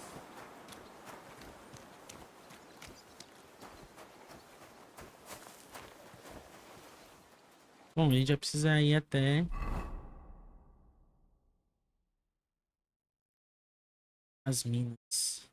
Bom, a gente já precisa ir até as minas.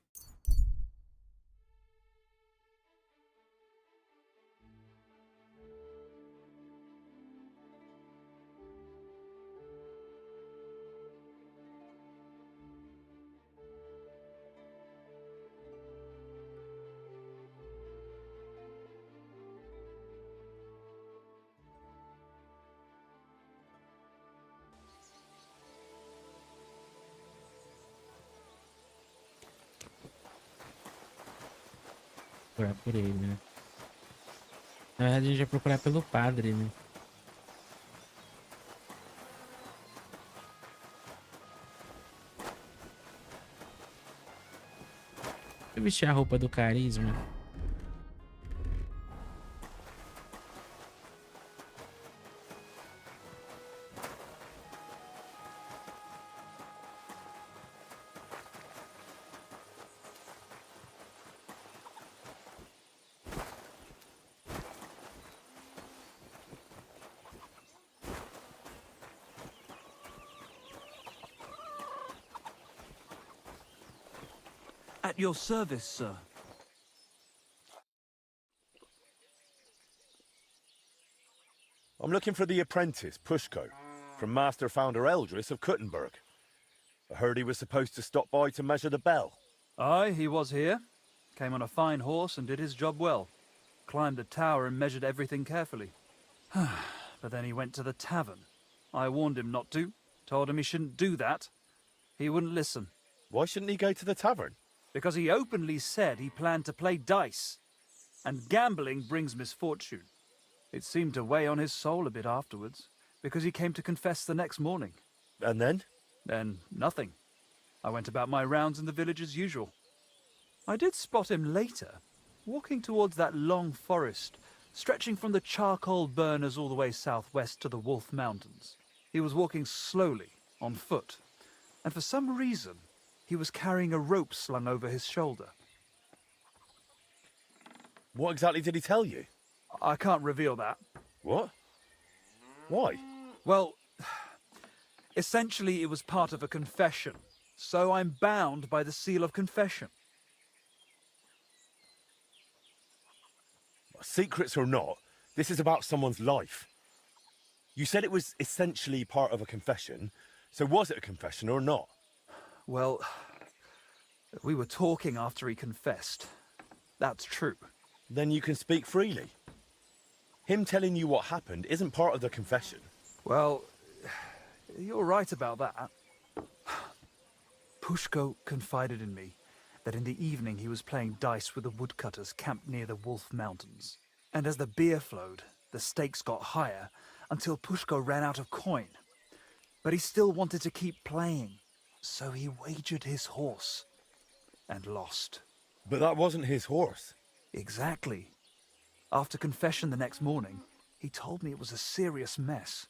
Procurar por ele, né? Na verdade a gente vai procurar pelo padre, né? Deixa eu vestir a roupa do carisma. At your service, sir. I'm looking for the apprentice, Pushko, from Master Founder Eldris of Kuttenberg. I heard he was supposed to stop by to measure the bell. Aye, he was here. Came on a fine horse and did his job well. Climbed the tower and measured everything carefully. But then he went to the tavern. I warned him not to. Told him he shouldn't do that. He wouldn't listen. Why shouldn't he go to the tavern? Because he openly said he planned to play dice. And gambling brings misfortune. It seemed to weigh on his soul a bit afterwards, because he came to confess the next morning. And then? Then nothing. I went about my rounds in the village as usual. I did spot him later, walking towards that long forest, stretching from the charcoal burners all the way southwest to the Wolf Mountains. He was walking slowly, on foot, and for some reason, he was carrying a rope slung over his shoulder. What exactly did he tell you? I can't reveal that. What? Why? Well, essentially it was part of a confession, so I'm bound by the seal of confession. Secrets or not, this is about someone's life. You said it was essentially part of a confession, so was it a confession or not? Well, we were talking after he confessed. That's true. Then you can speak freely. Him telling you what happened isn't part of the confession. Well, you're right about that. Pushko confided in me that in the evening he was playing dice with the woodcutters camped near the Wolf Mountains. And as the beer flowed, the stakes got higher until Pushko ran out of coin. But he still wanted to keep playing, so he wagered his horse and lost. But that wasn't his horse. Exactly. After confession the next morning, he told me it was a serious mess.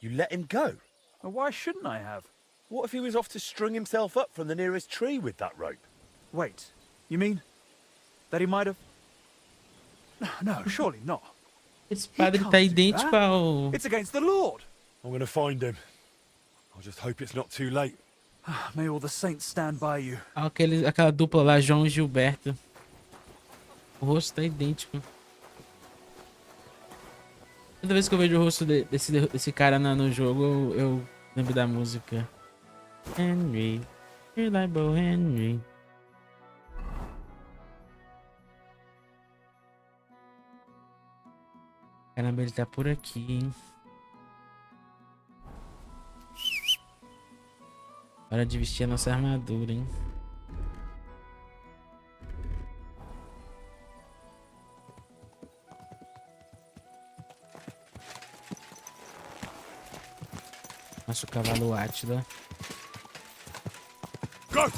You let him go? Well, why shouldn't I have? What if he was off to string himself up from the nearest tree with that rope? Wait, you mean that he might have... No, surely not. Esse padre tá idêntico ao... It's against the Lord. I'm gonna find him. I just hope it's not too late. May all the saints stand by you. Aquela dupla lá, João e Gilberto. O rosto tá idêntico. Toda vez que eu vejo o rosto desse cara no jogo, eu lembro da música. Henry, reliable Henry. Caramba, ele tá por aqui, hein? Hora de vestir a nossa armadura, hein? Nosso cavalo Átila. Go!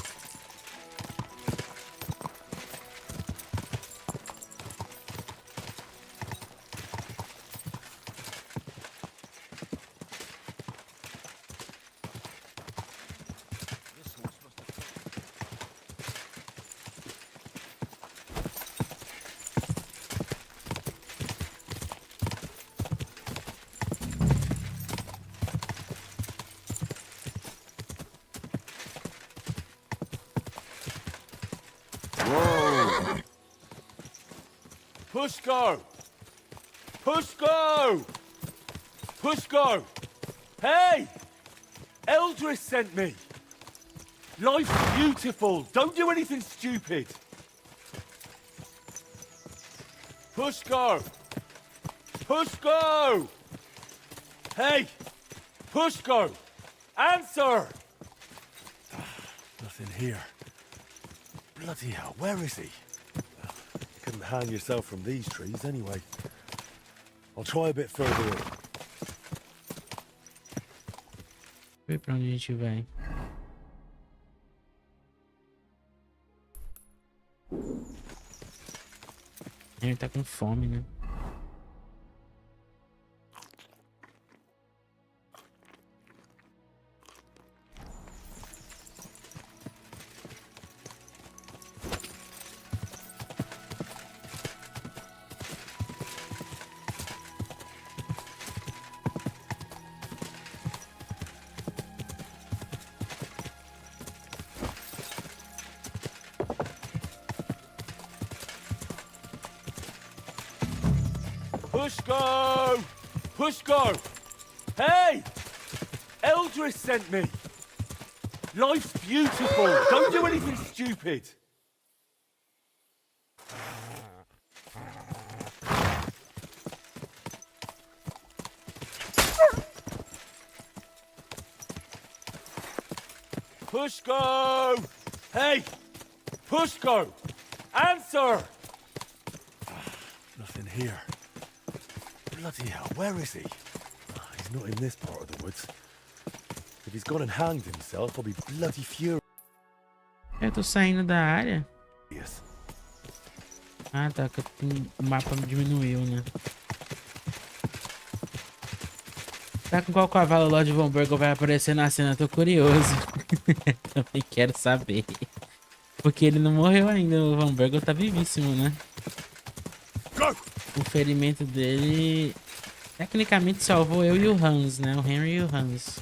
Pushko! Pushko! Pushko! Hey! Eldris sent me! Life's beautiful! Don't do anything stupid! Pushko! Pushko! Hey! Pushko! Answer! Nothing here. Bloody hell, where is he? Couldn't hang yourself from these trees anyway. I'll try a bit further in. Vê pra onde a gente vai. Ele tá com fome, né? Push go! Push go! Hey! Eldris sent me! Life's beautiful! Don't do anything stupid! Push go! Hey! Push go! Answer! Nothing here. Bloody hell, where is he? He's not in this part of the woods. If he's gone and hanged himself, I'll be bloody furious. Eu tô saindo da área. Yes. Ah, tá. Que o mapa diminuiu, né? Tá com qual cavalo o Lord Von Burgle vai aparecer na cena? Tô curioso. Também quero saber. Porque ele não morreu ainda. O Von Burgle tá vivíssimo, né? O ferimento dele tecnicamente salvou eu e o Hans, né? O Henry e o Hans.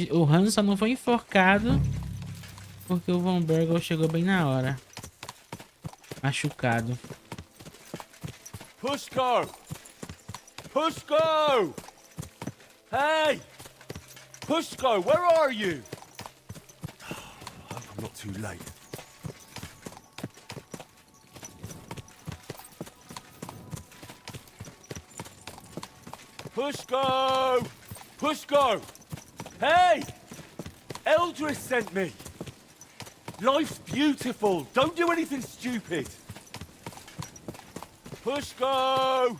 O Hans só não foi enforcado porque o Von Burgle chegou bem na hora. Machucado. Push go! Push go! Hey! Push go, where are you? I hope I'm not too late. Push go! Push go! Hey! Eldris sent me! Life's beautiful! Don't do anything stupid! Push go!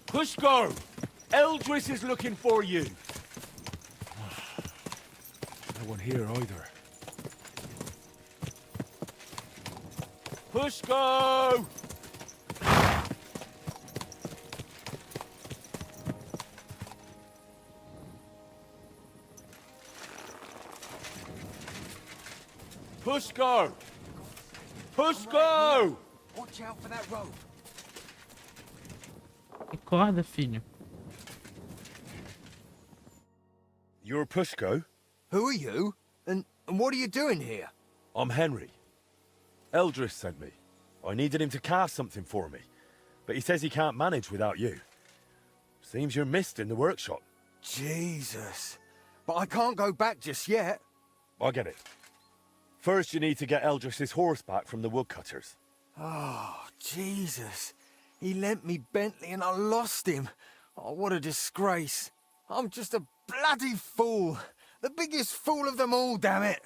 Push go! Eldris is looking for you! No one here either. Push go! Push go! Push go! Watch out for that rope. Acorda, filho. You're Pushko? Who are you? And what are you doing here? I'm Henry. Eldris sent me. I needed him to cast something for me, but he says he can't manage without you. Seems you're missed in the workshop. Jesus. But I can't go back just yet. I get it. First, you need to get Eldris's horse back from the woodcutters. Oh, Jesus. He lent me Bentley and I lost him. Oh, what a disgrace. I'm just a bloody fool. The biggest fool of them all, damn it.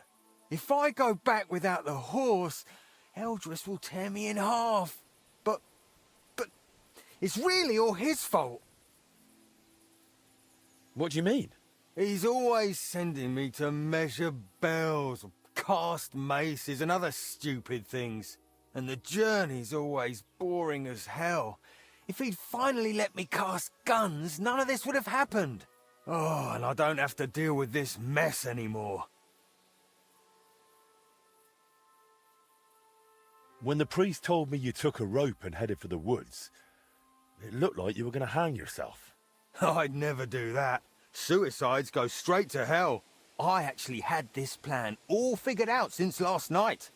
If I go back without the horse, Eldris will tear me in half. But it's really all his fault. What do you mean? He's always sending me to measure bells, cast maces and other stupid things. And the journey's always boring as hell. If he'd finally let me cast guns, none of this would have happened. Oh, and I don't have to deal with this mess anymore. When the priest told me you took a rope and headed for the woods, it looked like you were going to hang yourself. I'd never do that. Suicides go straight to hell. I actually had this plan all figured out since last night.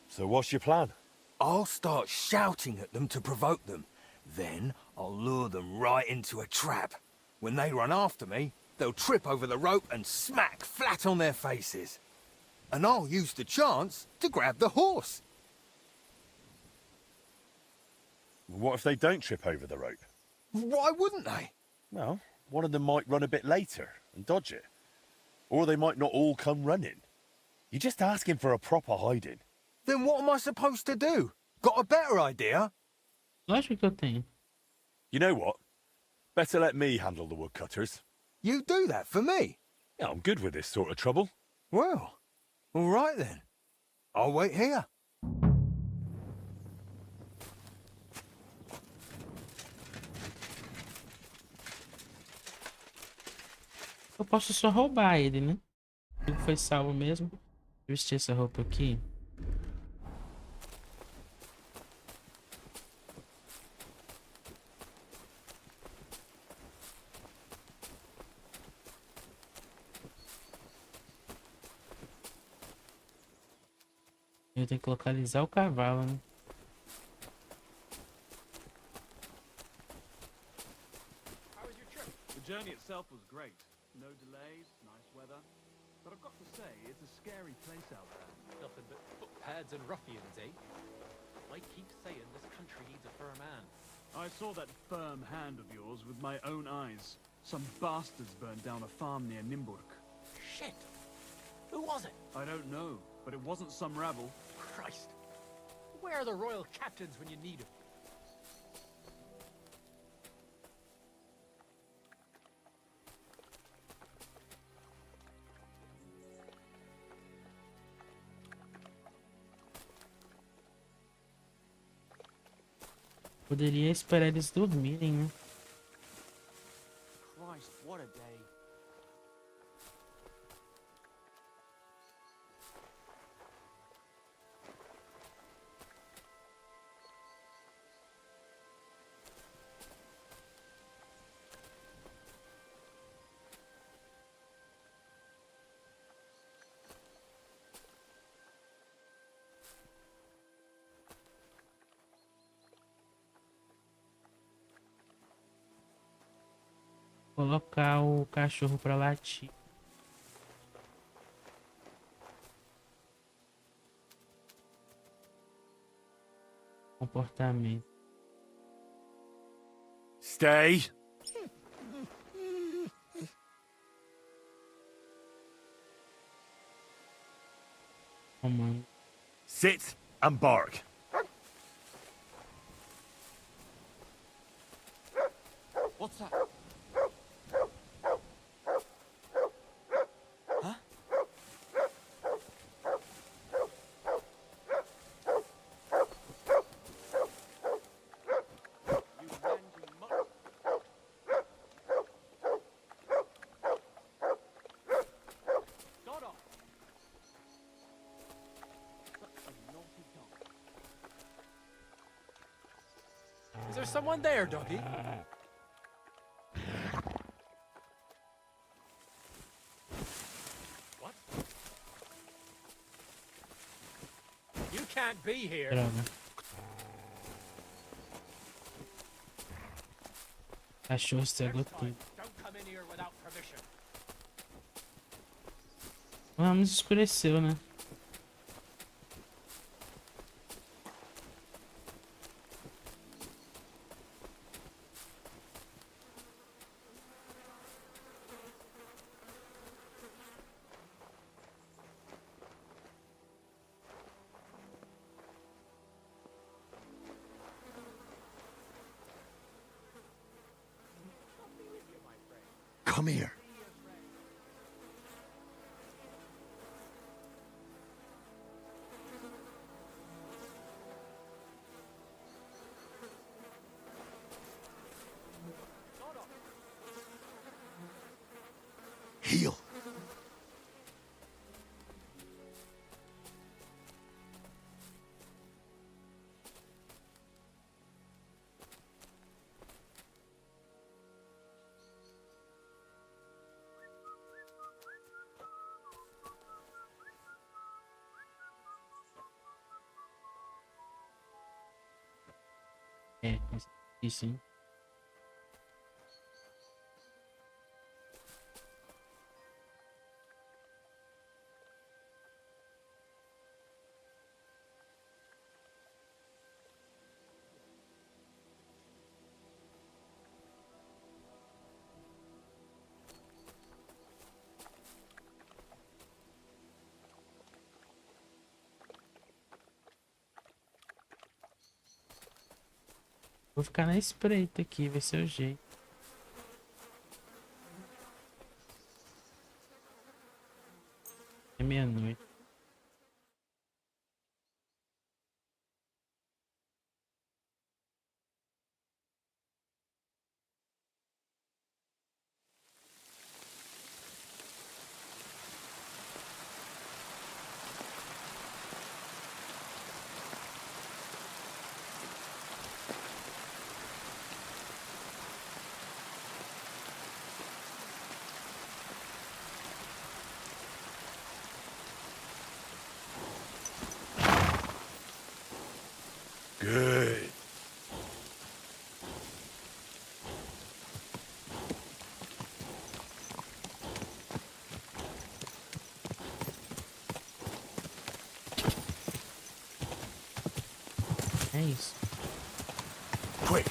So what's your plan? I'll start shouting at them to provoke them. Then I'll lure them right into a trap. When they run after me, they'll trip over the rope and smack flat on their faces. And I'll use the chance to grab the horse. What if they don't trip over the rope? Why wouldn't they? Well, one of them might run a bit later and dodge it. Or they might not all come running. You're just asking for a proper hiding. Then what am I supposed to do? Got a better idea? Lógico que eu tenho. You know what? Better let me handle the woodcutters. You do that for me? Yeah, I'm good with this sort of trouble. Well, all right then. I'll wait here. Eu posso só roubar ele, né? Ele foi salvo mesmo. Vestir essa roupa aqui. Eu tenho que localizar o cavalo, né? The journey itself was great. No delays, nice weather. But I've got to say, it's a scary place out there. Nothing but footpads and ruffians, eh? I keep saying this country needs a firm hand. I saw that firm hand of yours with my own eyes. Some bastards burned down a farm near Nimburg. Shit! Who was it? I don't know, but it wasn't some rabble. Christ! Where are the royal captains when you need them? Poderia esperar eles dormirem, né? Christ, what a day. Colocar o cachorro pra latir. Comportamento. Stay. Comando. Sit and bark. What's that? Huh? You man, you mutt. Got off. Such a naughty dog. Is there someone there, doggy? What? You can't be here. Droga. Cachorro cegou tudo. Don't come in here without permission. Vamos, escureceu, né? Come here. Heel. É, isso sim. Vou ficar na espreita aqui, vai ser o jeito. É meia-noite. É isso. Quick!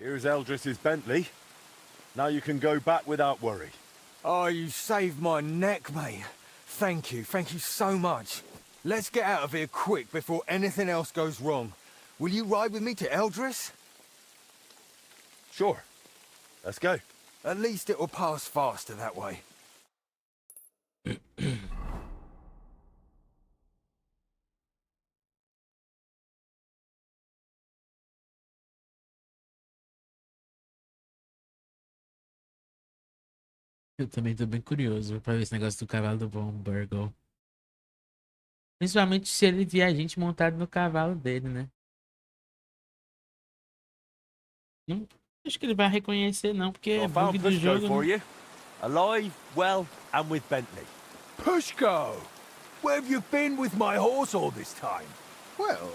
Here's Eldris's Bentley. Now you can go back without worry. Oh, you saved my neck, mate. Thank you so much. Let's get out of here quick before anything else goes wrong. Will you ride with me to Eldris? Sure. Let's go. At least it will pass faster that way. Eu também tô bem curioso pra ver esse negócio do cavalo do Von Burgle. Principalmente se ele vier a gente montado no cavalo dele, né? Não acho que ele vai reconhecer não, porque é bug do jogo. For you. Alive, well, and with Bentley. Pushko! Where have you been with my horse all this time? Well,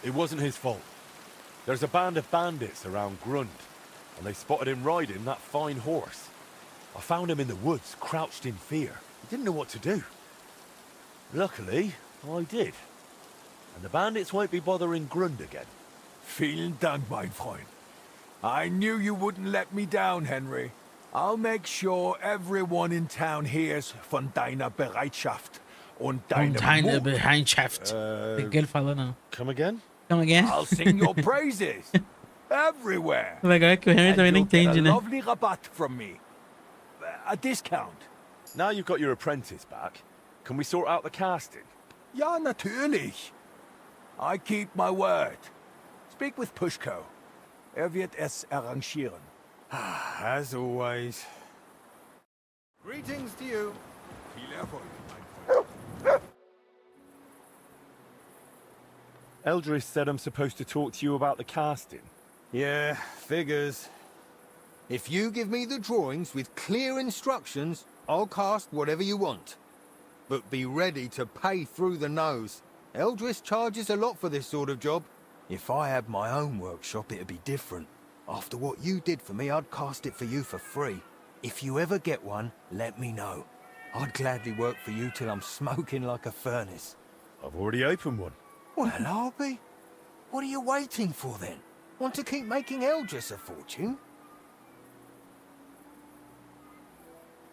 It wasn't his fault. There's a band of bandits around Grund, and they spotted him riding that fine horse. I found him in the woods, crouched in fear. He didn't know what to do. Luckily, I did. And the bandits won't be bothering Grund again. Vielen Dank, mein Freund. I knew you wouldn't let me down, Henry. I'll make sure everyone in town hears von deiner Bereitschaft und deinem Mut. Bereitschaft. O que ele falou não? Come again? Come again? I'll sing your praises everywhere. O legal é que o Henry também não entende, né? A lovely rabatt from me. A discount. Now you've got your apprentice back, can we sort out the casting? Ja, natürlich. I keep my word. Speak with Pushko. Wird es arrangieren. As always. greetings to you. Viel Erfolg, mein Freund. Eldris said I'm supposed to talk to you about the casting. Yeah, figures. If you give me the drawings with clear instructions, I'll cast whatever you want. But be ready to pay through the nose. Eldris charges a lot for this sort of job. If I had my own workshop, it'd be different. After what you did for me, I'd cast it for you for free. If you ever get one, let me know. I'd gladly work for you till I'm smoking like a furnace. I've already opened one. Well, I'll be. What are you waiting for then? Want to keep making Eldris a fortune?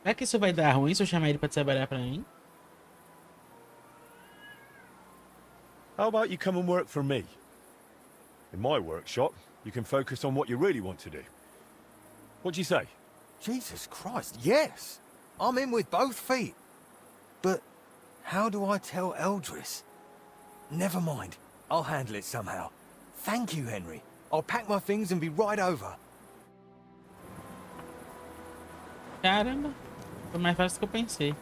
Será que isso vai dar ruim se eu chamar ele pra trabalhar pra mim? How about you come and work for me? In my workshop, you can focus on what you really want to do. What do you say? Jesus Christ, yes! I'm in with both feet. But how do I tell Eldris? Never mind. I'll handle it somehow. Thank you, Henry. I'll pack my things and be right over. Caramba, foi mais fácil do que eu pensei.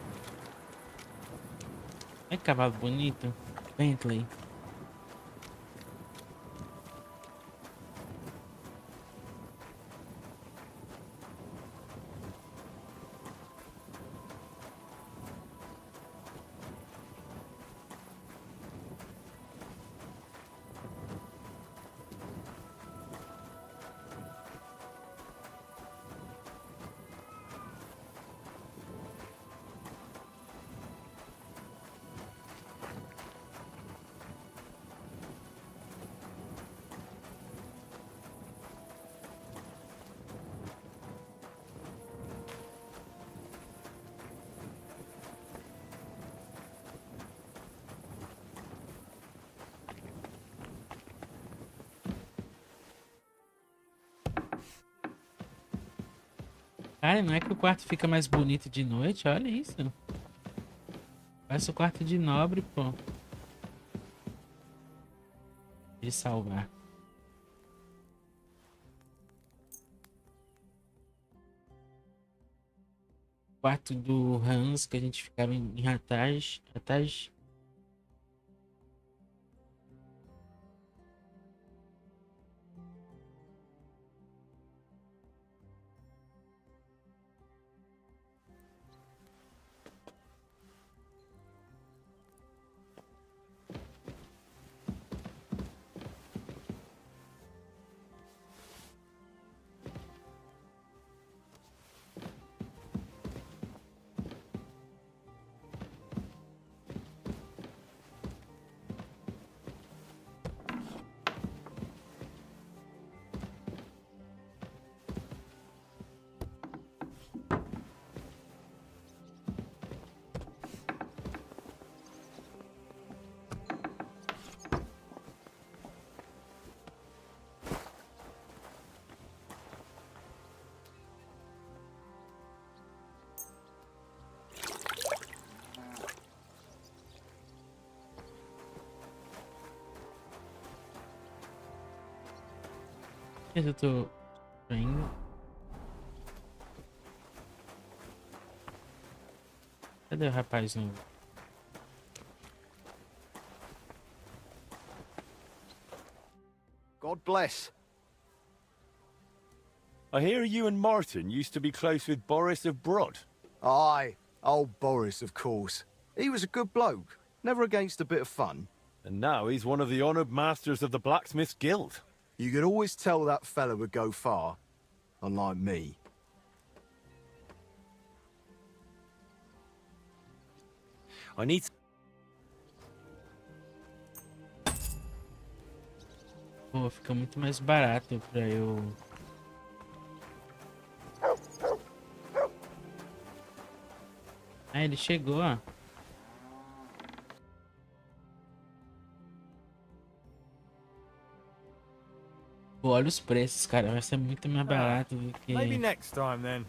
É que cavalo bonito. Bentley. Cara, não é que o quarto fica mais bonito de noite? Olha isso. Parece o quarto de nobre, pô. De salvar. Quarto do Hans, que a gente ficava em Rataj. Mas eu tô indo. Cadê o rapaz novo? God bless. I hear you and Martin used to be close with Boris of Brod. Aye, old Boris, of course. He was a good bloke, never against a bit of fun. And now he's one of the honoured masters of the Blacksmiths Guild. You could always tell that fella would go far, unlike me. I need... Pô, fica muito mais barato pra eu... Ah, ele chegou, ó. Pô, olha os preços, cara. Vai ser muito mais barato do que... Maybe next time then.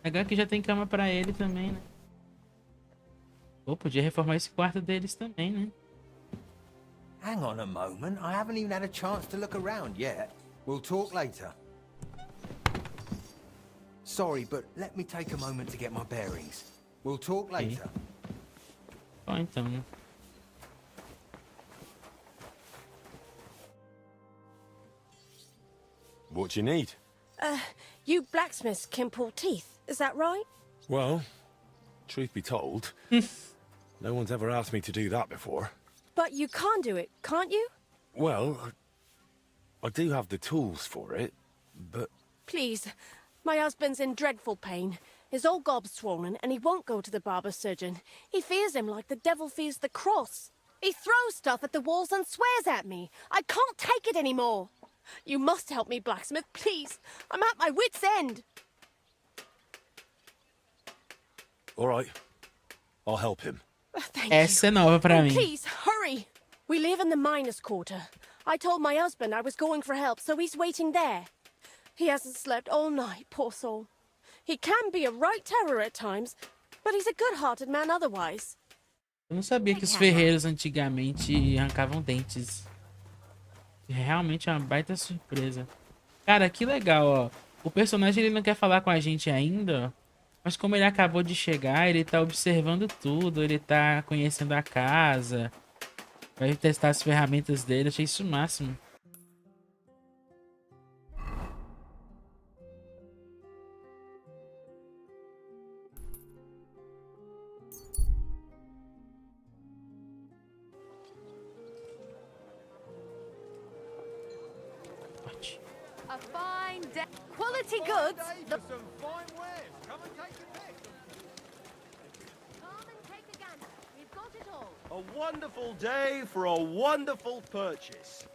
Legal que já tem cama pra ele também, né? Pô, podia reformar esse quarto deles também, né? Hang on a moment. I haven't even had a chance to look around yet. We'll talk later. Sorry, but let me take a moment to get my bearings. We'll talk later. Bom, então, né? What do you need? You blacksmiths can pull teeth, is that right? Well, truth be told, no one's ever asked me to do that before. But you can do it, can't you? Well, I do have the tools for it, but... Please, my husband's in dreadful pain. His old gob's swollen and he won't go to the barber surgeon. He fears him like the devil fears the cross. He throws stuff at the walls and swears at me. I can't take it anymore. You must help me, blacksmith, please. I'm at my wit's end. All right, I'll help him. Thank Essa é nova pra mim. Please, hurry. We live in the miners' quarter. I told my husband I was going for help, so he's waiting there. He hasn't slept all night, poor soul. He can be a right terror at times, but he's a good-hearted man otherwise. Eu não sabia que os ferreiros antigamente arrancavam dentes. Realmente é uma baita surpresa. Cara, que legal, ó. O personagem ele não quer falar com a gente ainda, mas como ele acabou de chegar, ele tá observando tudo, ele tá conhecendo a casa, vai testar as ferramentas dele. Achei isso o máximo. A fine day. Quality goods. For some fine wares. Come and take your pick. Come and take a gander. We've got it all. A wonderful day for a wonderful purchase.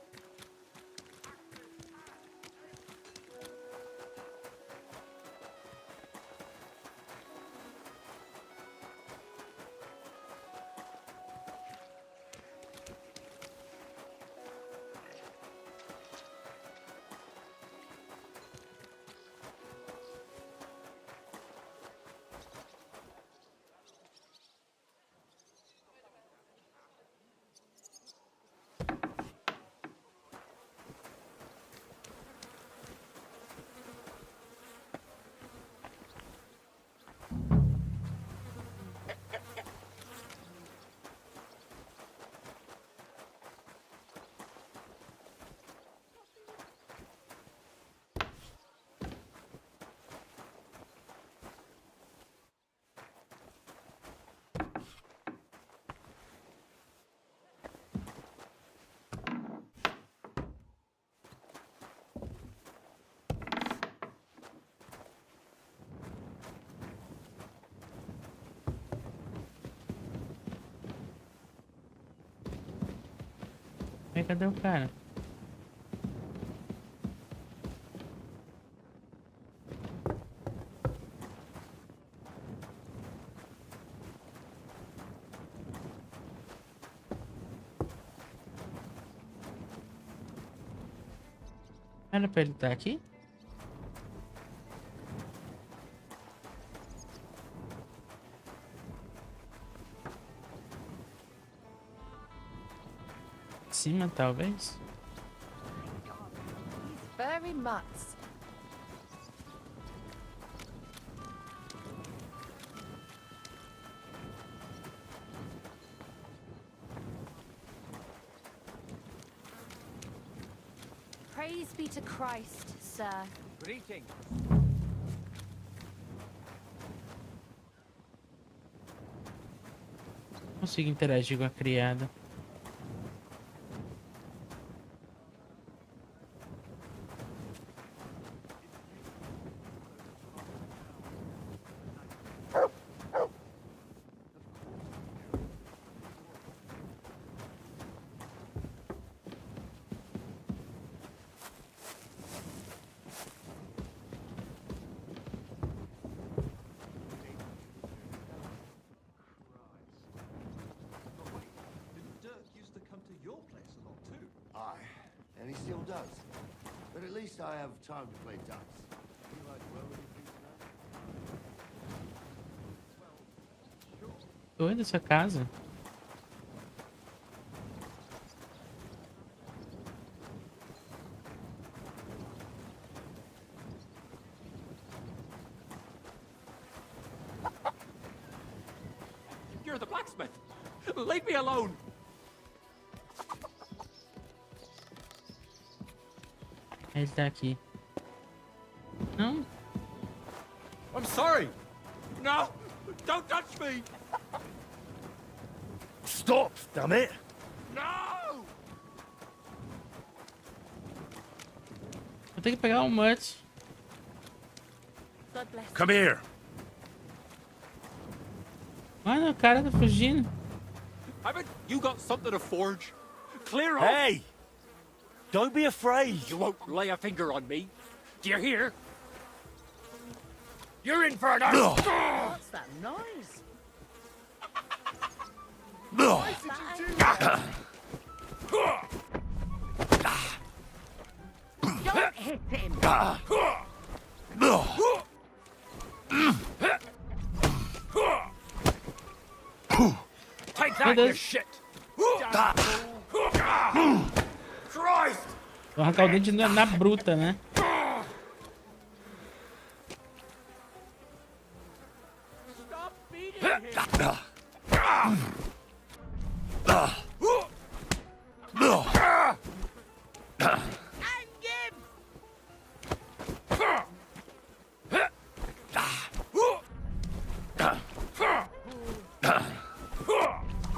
Cadê o cara? Era pra ele estar aqui? cima, talvez. Very much. Praise be to Christ, sir. Greetings. Consigo interagir com a criada. And he still does. But at least I have time to play dice. You like relative Doida essa casa. You're the blacksmith. Leave me alone. Ele tá aqui. Não? I'm sorry. No, don't touch me. Stop, damn it! No! Vou ter que pegar um mut. God bless. Come here. Mano, o cara tá fugindo. Haven't you got something to forge? Clear off. Hey! Don't be afraid. You won't lay a finger on me. Do you hear? You're in for an What's that noise? Don't hit him. Take that, you shit. Christ! Vou arrancar o dente na bruta, né? Stop beating him.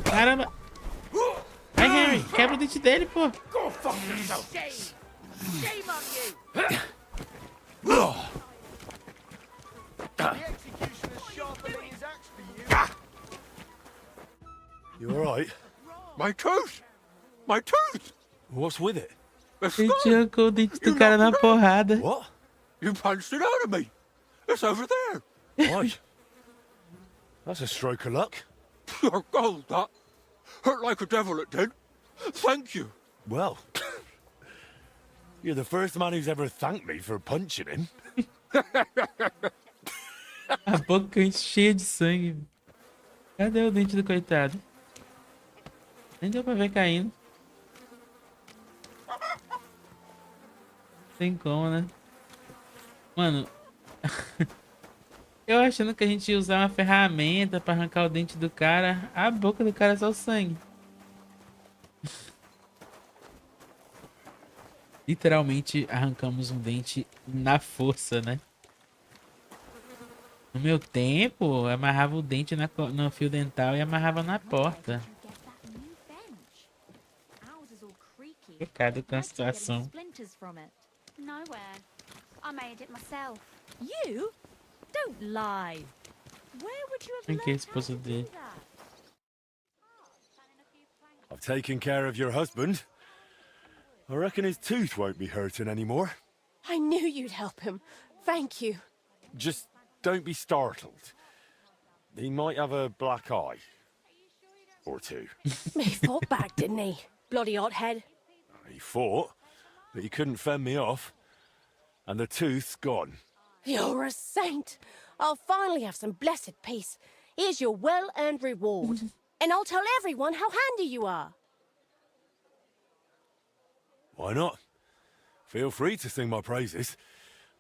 Caramba! Vai, Henry! Quebra o dente dele, pô! Go fuck yourself. Shame on you. The executioner's sharpening his axe for you. You alright? My tooth! My tooth! What's with it? Ele arrancou o dente do cara na porrada. What? You punched it out of me. It's over there. Why? That's a stroke of luck. Pure gold, that. Hurt like a devil, it did. Thank you. Well, you're the first man who's ever thanked me for punching him. A boca cheia de sangue. Cadê o dente do coitado? Nem deu pra ver caindo. Tem como, né? Mano. Eu achando que a gente ia usar uma ferramenta pra arrancar o dente do cara. A boca do cara é só o sangue. Literalmente arrancamos um dente na força, né? No meu tempo, eu amarrava o dente no fio dental e amarrava na porta. Pecado com a situação. Nowhere. I made it myself. You? Don't lie. Where would you have Quem que é a learned how esposa to do dele? that? I've taken care of your husband. I reckon his tooth won't be hurting anymore. I knew you'd help him. Thank you. Just don't be startled. He might have a black eye. Or two. He fought back, didn't he? Bloody hothead. He fought, but he couldn't fend me off. And the tooth's gone. You're a saint. I'll finally have some blessed peace. Here's your well-earned reward. And I'll tell everyone how handy you are. Why not? Feel free to sing my praises.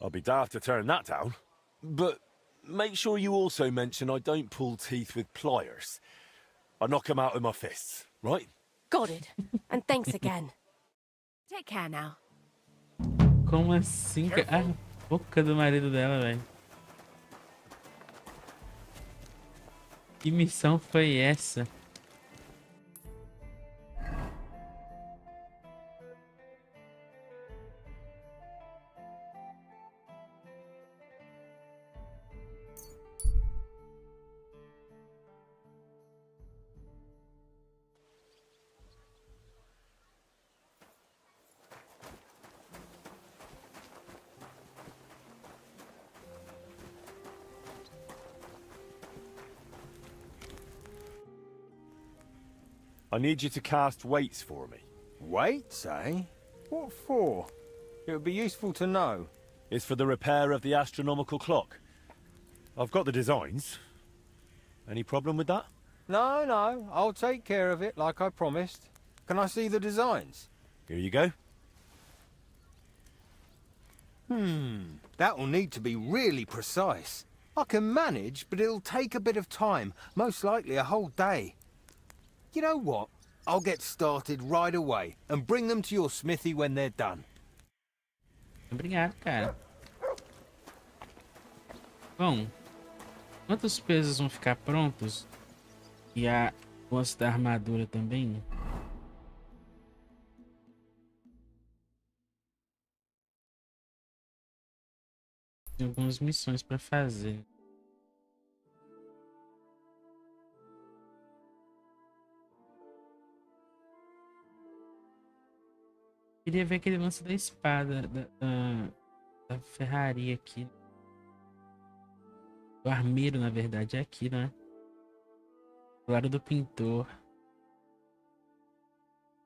I'll be daft to turn that down. But make sure you also mention I don't pull teeth with pliers. I knock them out with my fists, right? Got it. And thanks again. Take care now. Como assim? A boca do marido dela, velho. Que missão foi essa? I need you to cast weights for me. Weights, eh? What for? It would be useful to know. It's for the repair of the astronomical clock. I've got the designs. Any problem with that? No, no, I'll take care of it like I promised. Can I see the designs? Here you go. That'll need to be really precise. I can manage, but it'll take a bit of time, most likely a whole day. You know what? I'll get started right away and bring them to your smithy when they're done. Obrigado, cara. Bom, enquanto os pesos vão ficar prontos e a osso da armadura também. Tem algumas missões para fazer. Queria ver aquele lance da espada, da ferraria aqui. O armeiro, na verdade, é aqui, né? Do lado do pintor.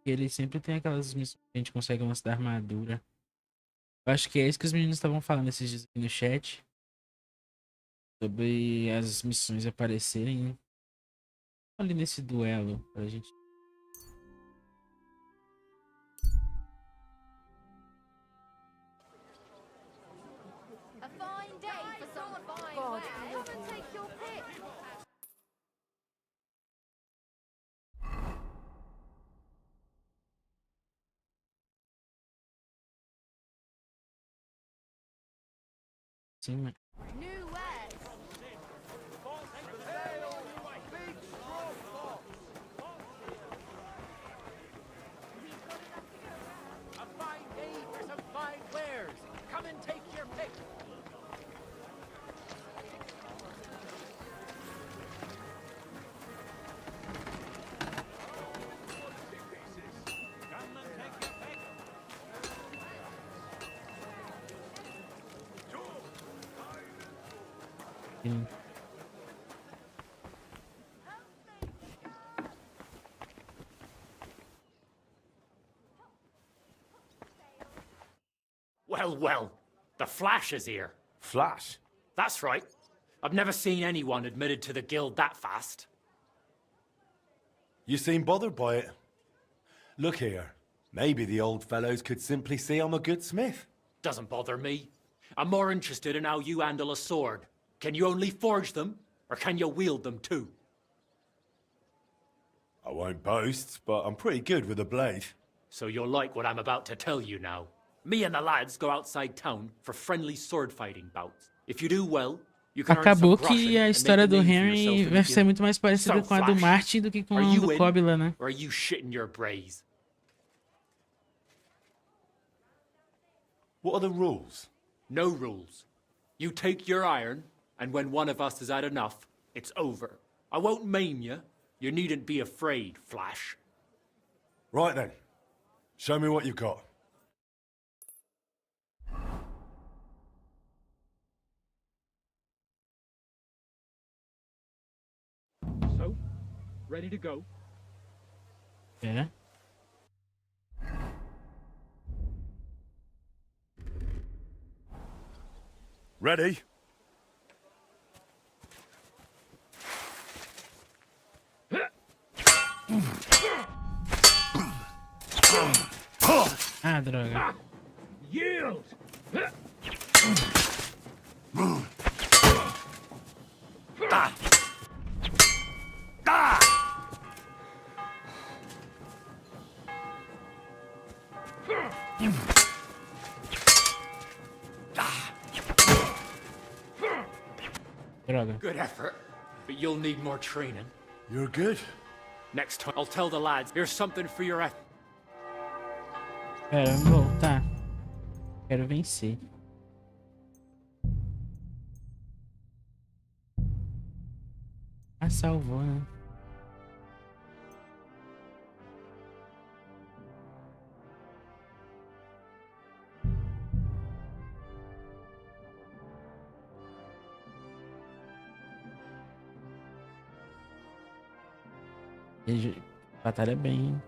E ele sempre tem aquelas missões que a gente consegue o lance da armadura. Eu acho que é isso que os meninos estavam falando esses dias aqui no chat. Sobre as missões aparecerem ali nesse duelo pra gente. Sim, mas... Well, well, the Flash is here. Flash? That's right. I've never seen anyone admitted to the guild that fast. You seem bothered by it. Look here. Maybe the old fellows could simply see I'm a good smith. Doesn't bother me. I'm more interested in how you handle a sword. Can you only forge them, or can you wield them too? I won't boast, but I'm pretty good with a blade. So you'll like what I'm about to tell you now. Me and the lads go outside town for friendly sword fighting bouts. If you do well, you can Acabou que a história do Henry vai ser muito mais parecida com a do Martin do que com a do Cobila, né? Or are you shitting your brays? What are the rules? No rules. You take your iron, and when one of us has had enough, it's over. I won't maim you. You needn't be afraid, Flash. Right then. Show me what you've got. So, ready to go? Yeah. Ready? Ah, Droga. Good effort, but you'll need more training. You're good. Next time, I'll tell the lads, here's something for your effort. Pera, vamos voltar. Quero vencer. Ah, salvou, né? Batalha bem, hein?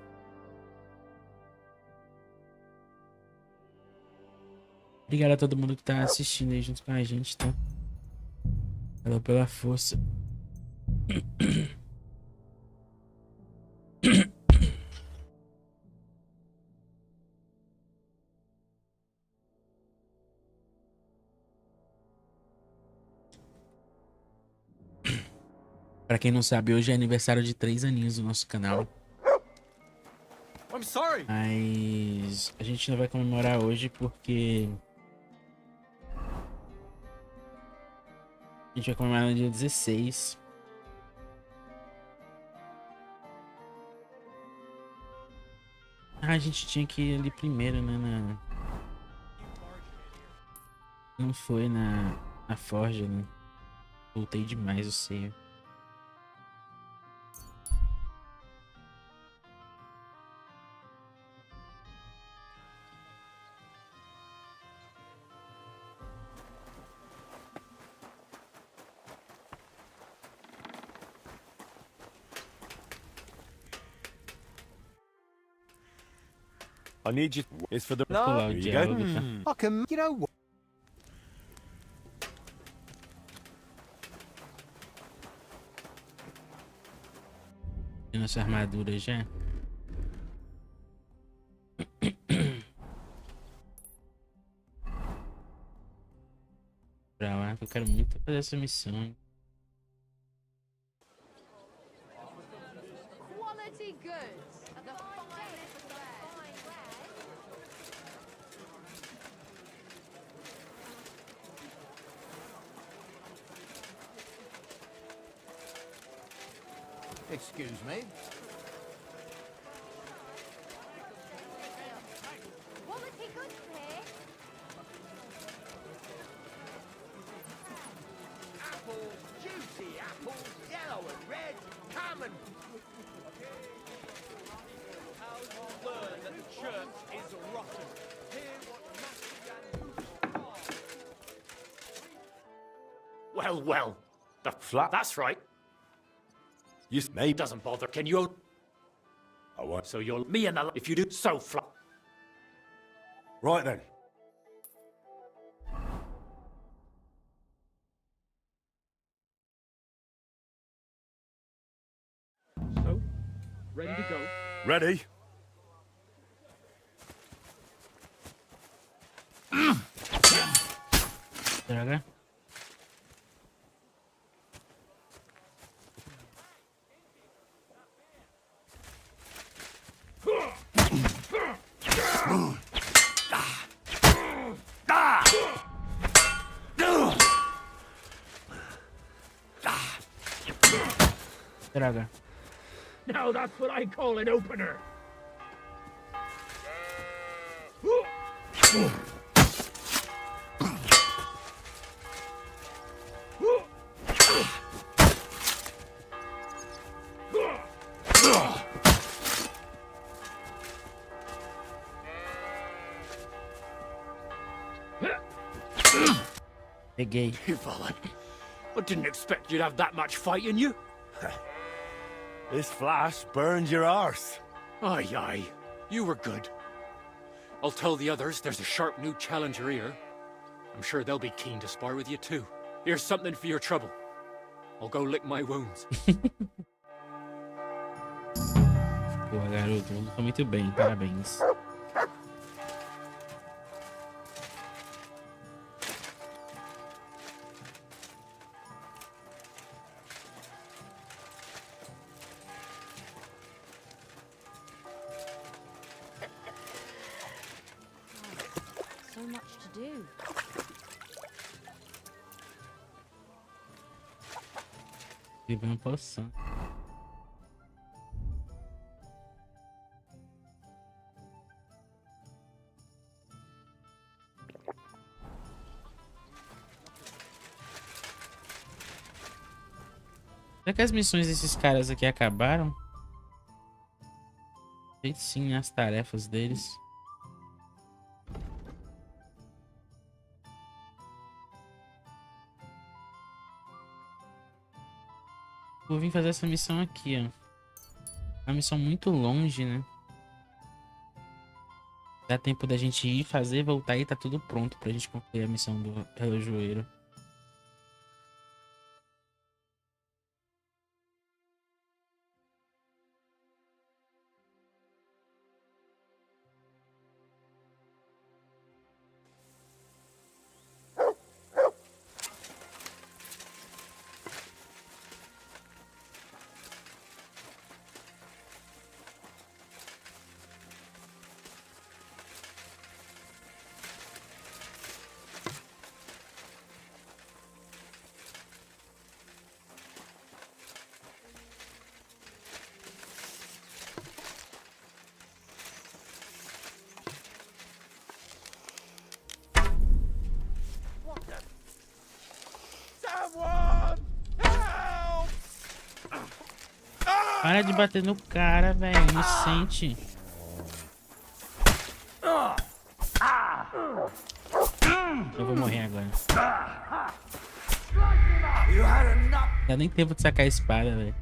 Obrigado a todo mundo que tá assistindo aí junto com a gente, tá? Valeu pela força. Pra quem não sabe, hoje é aniversário de 3 aninhos do nosso canal. I'm sorry. Mas a gente não vai comemorar hoje porque a gente vai comemorar no dia 16. Ah, a gente tinha que ir ali primeiro, né? Não foi na forja, né? Voltei demais o seio. I need you. It's for the. No. Here you go. I can. You know what? Tem nossa armadura já. Pra lá, que eu quero muito fazer essa missão. Quality goods. The finest fine wares. Excuse me. Quality goods here. Apples, juicy apples, yellow and red, common. Learn that the church is rotten. Hear what Well. The Flat. That's right. You may. Doesn't bother. Can you? I won't. So you'll me and the if you do so flat. Right then. So, ready to go. Ready? Droga. Droga. Now that's what I call an opener. Peguei. Valid. I didn't expect you'd have that much fight in you. This flash burned your arse. Aye. You were good. I'll tell the others there's a sharp new challenger here. I'm sure they'll be keen to spar with you too. Here's something for your trouble. I'll go lick my wounds. Boa, garoto. Lutou muito bem. Parabéns. So much to do. Teve uma poção. Será que as missões desses caras aqui acabaram? Sei sim, as tarefas deles. Vou vir fazer essa missão aqui, ó. Uma missão muito longe, né? Dá tempo da gente ir fazer, voltar e tá tudo pronto pra gente concluir a missão do relojoeiro. Para de bater no cara, velho. Inocente. Eu vou morrer agora. Não dá nem tempo de sacar a espada, velho.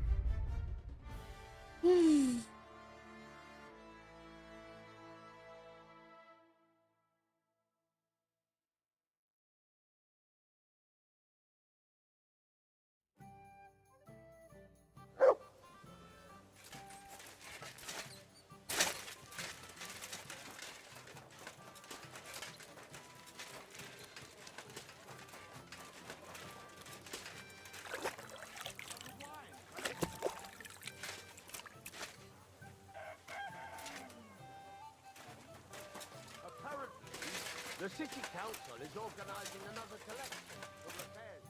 The city council is organizing another collection for repairs.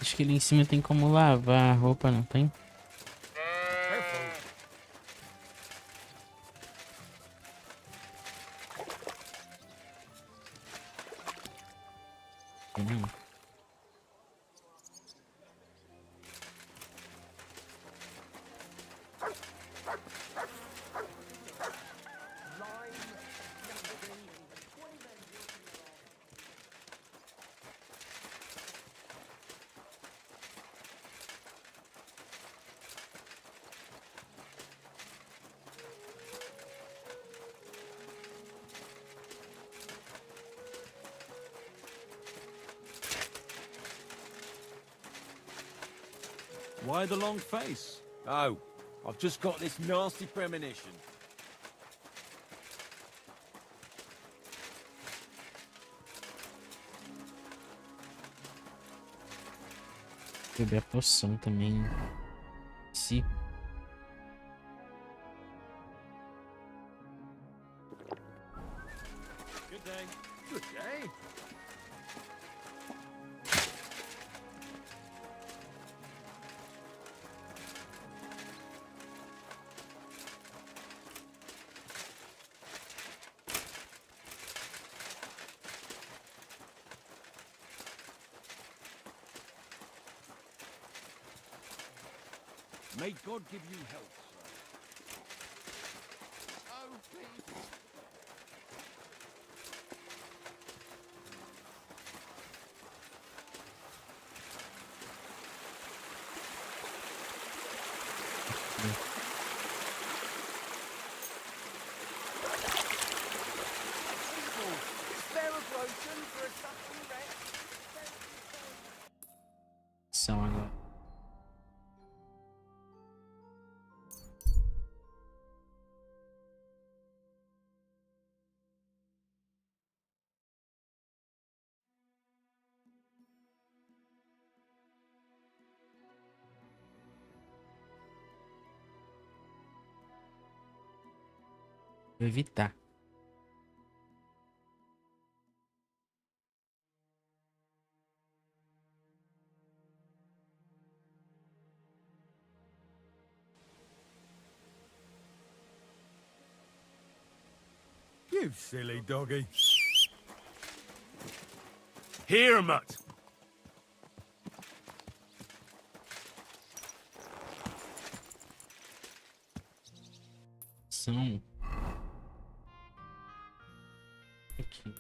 Acho que ali em cima tem como lavar a roupa, não tem? Não. Why the long face? Oh, I've just got this nasty premonition. Beber a poção também. Se. Good day. Good day. May God give you health, sir. Oh, please. Spare a potion for a suffering wretch. São agora. Vou evitar. You silly doggy. Here, mutt. Ação. Aqui.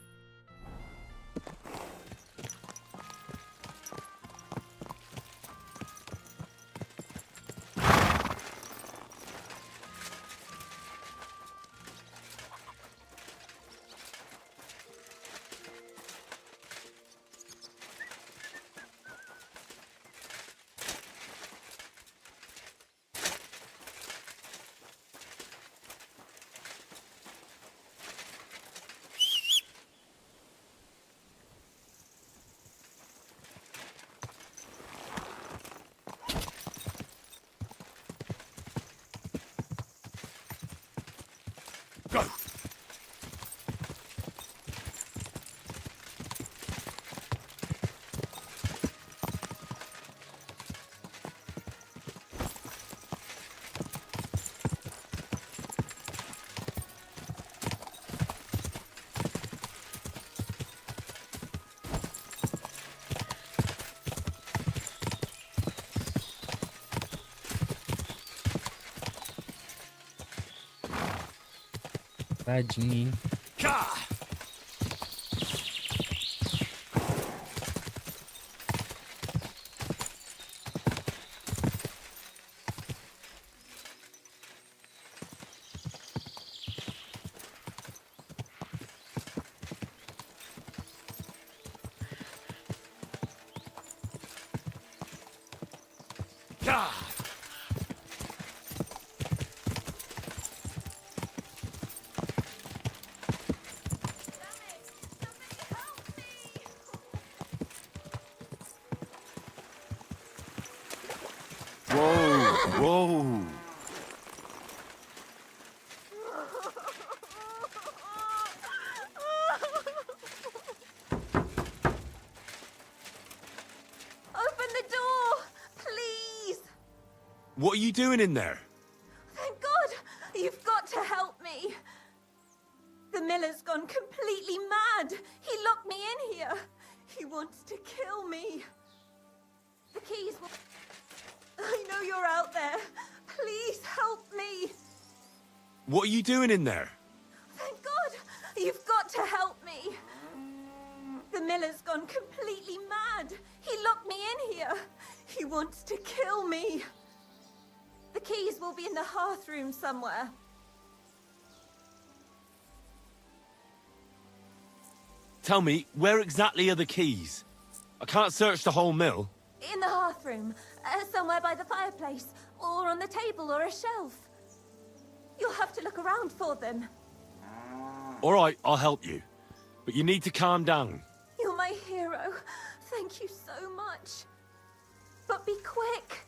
Go! Tadinho, hein? Whoa! Open the door, please. What are you doing in there? Thank God. You've got to help me. The miller's gone completely mad. He locked me in here. He wants to kill me. The keys will... I know you're out there. Please help me. What are you doing in there? Thank God. You've got to help me. The miller's gone completely mad. He locked me in here. He wants to kill me. The keys will be in the hearth room somewhere. Tell me, where exactly are the keys? I can't search the whole mill. In the hearth room, somewhere by the fireplace, or on the table or a shelf. You'll have to look around for them. All right, I'll help you. But you need to calm down. You're my hero. Thank you so much. But be quick.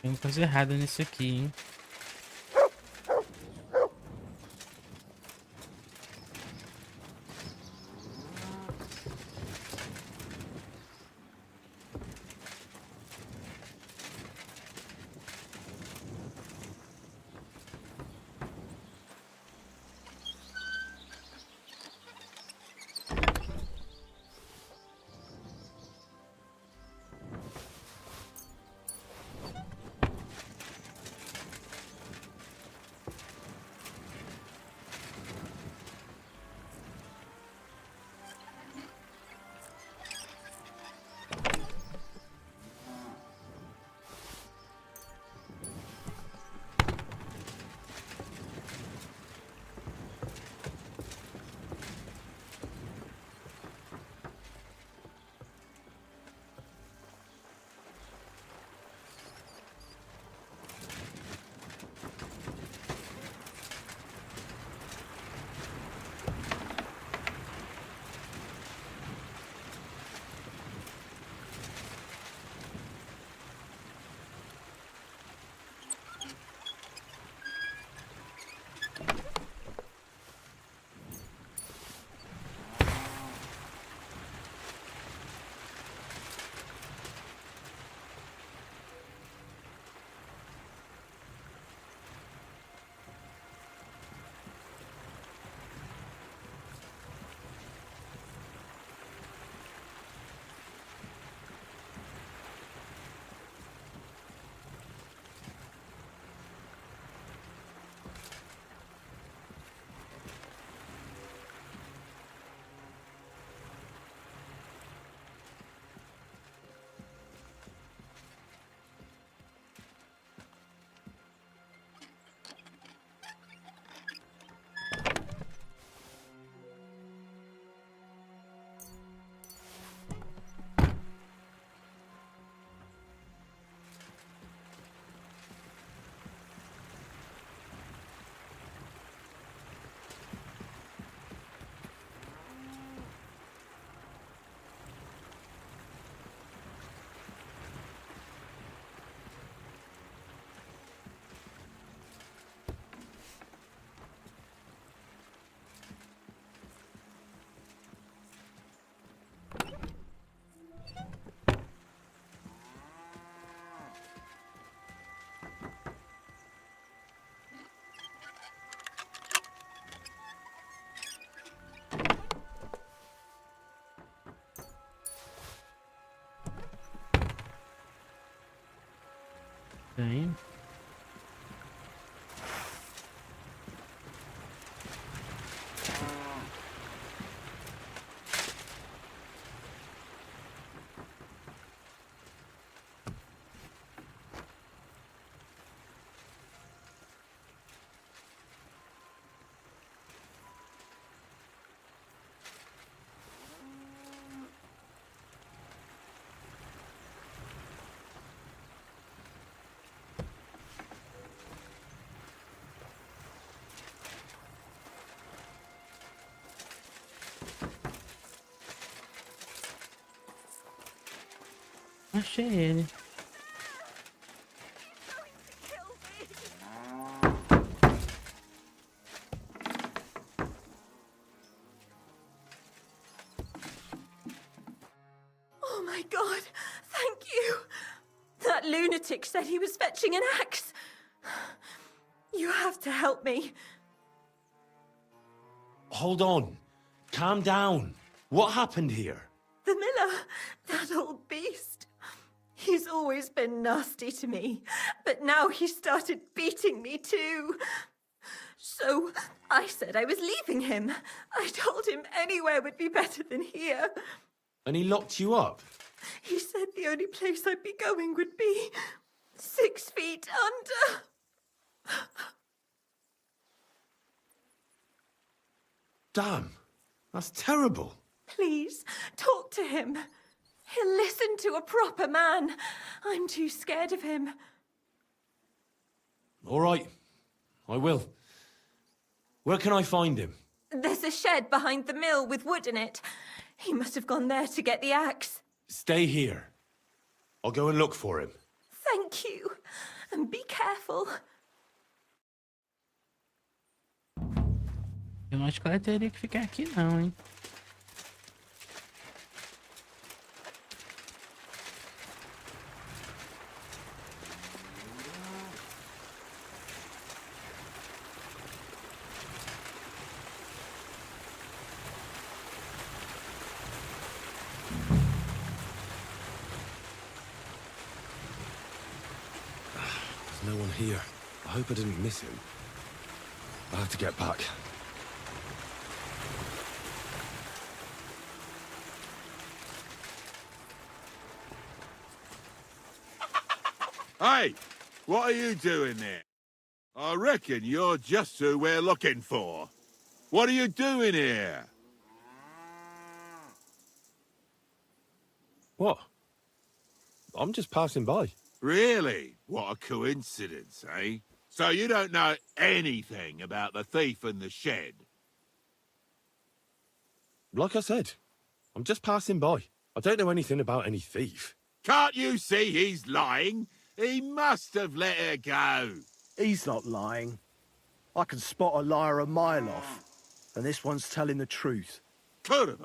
Tem coisa errada nisso aqui, hein? Tem. Achei ele. Oh my God, thank you. That lunatic said he was fetching an axe. You have to help me. Hold on. Calm down. What happened here? The miller, that old beast. He's always been nasty to me, but now he started beating me too. So I said I was leaving him. I told him anywhere would be better than here. And he locked you up? He said the only place I'd be going would be 6 feet under. Damn. That's terrible. Please, talk to him. He'll listen to a proper man. I'm too scared of him. All right. I will. Where can I find him? There's a shed behind the mill with wood in it. He must have gone there to get the axe. Stay here. I'll go and look for him. Thank you. And be careful. Eu não acho que ela teria que ficar aqui não, hein? There's no one here. I hope I didn't miss him. I have to get back. Hey, what are you doing there? I reckon you're just who we're looking for. What are you doing here? What? I'm just passing by. Really? What a coincidence, eh? So you don't know anything about the thief in the shed? Like I said, I'm just passing by. I don't know anything about any thief. Can't you see he's lying? He must have let her go. He's not lying. I can spot a liar a mile off. And this one's telling the truth. Could have.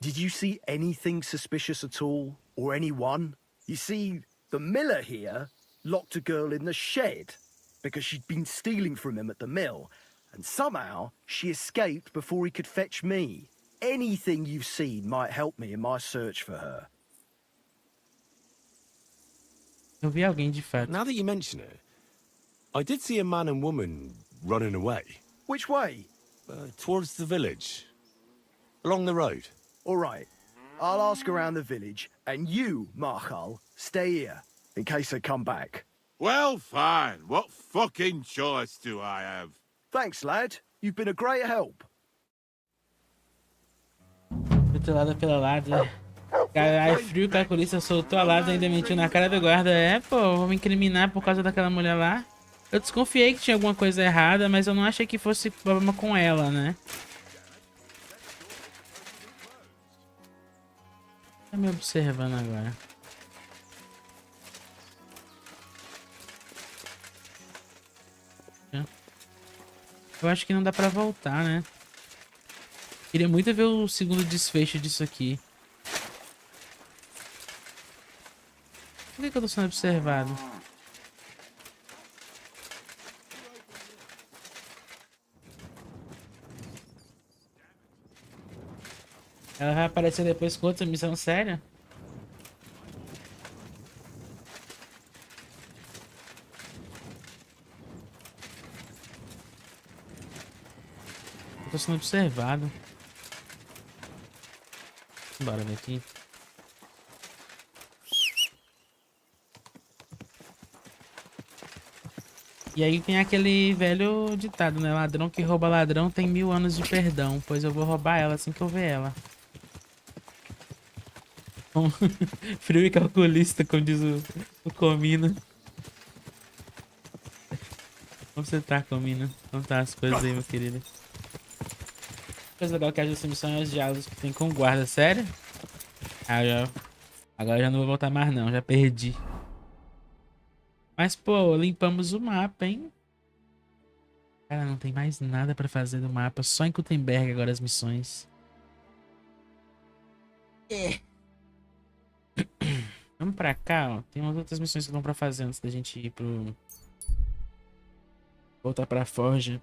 Did you see anything suspicious at all? Or anyone? You see, the miller here locked a girl in the shed because she'd been stealing from him at the mill. And somehow she escaped before he could fetch me. Anything you've seen might help me in my search for her. Eu vi alguém de fato. Now that you mention it, I did see a man and woman running away. Which way? Towards the village. Along the road. All right. I'll ask around the village, and you, Marshal, stay here, in case they come back. Well, fine. What fucking choice do I have? Thanks, lad. You've been a great help. Tutulada pela Lada. Caralho, frio, calculista soltou a Lada e ainda mentiu na cara do guarda. É, pô, vou me incriminar por causa daquela mulher lá. Eu desconfiei que tinha alguma coisa errada, mas eu não achei que fosse problema com ela, né? Tá me observando agora. Eu acho que não dá pra voltar, né? Queria muito ver o segundo desfecho disso aqui. Por que eu tô sendo observado? Ela vai aparecer depois com outra missão séria? sendo observado. Bora ver aqui. E aí tem aquele velho ditado, né? Ladrão que rouba ladrão tem 1000 anos de perdão. Pois eu vou roubar ela assim que eu ver ela. Frio e calculista, como diz o Comino. Como você tá, Comino? Como tá as coisas aí, meu querido? Coisa legal que ajuda a missão é os diálogos que tem com o guarda, sério? Agora já não vou voltar mais não, já perdi. Mas, pô, limpamos o mapa, hein? Cara, não tem mais nada pra fazer no mapa. Só em Gutenberg agora as missões. Vamos pra cá, ó. Tem umas outras missões que dão pra fazer antes da gente ir pro... voltar pra Forja.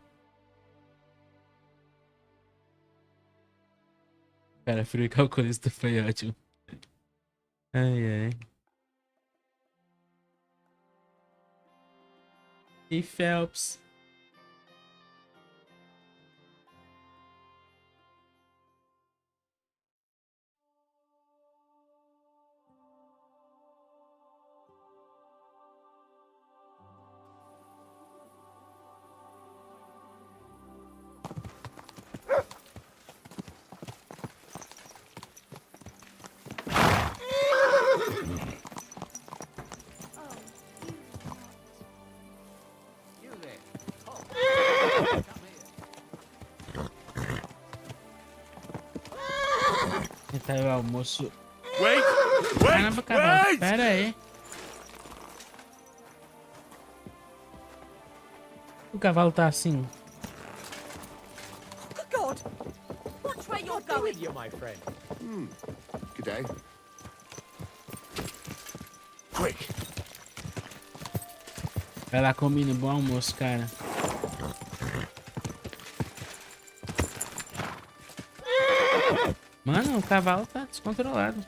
Cara, frio e calculista foi ótimo. Ai, ai. E Phelps. Tá aí o almoço. Caramba, cavalo. Pera aí. O cavalo tá assim. Good God! Watch where you're going! You, my friend. Good day. Quick. Vai lá, Comino. Bom almoço, cara. Mano, o cavalo tá descontrolado.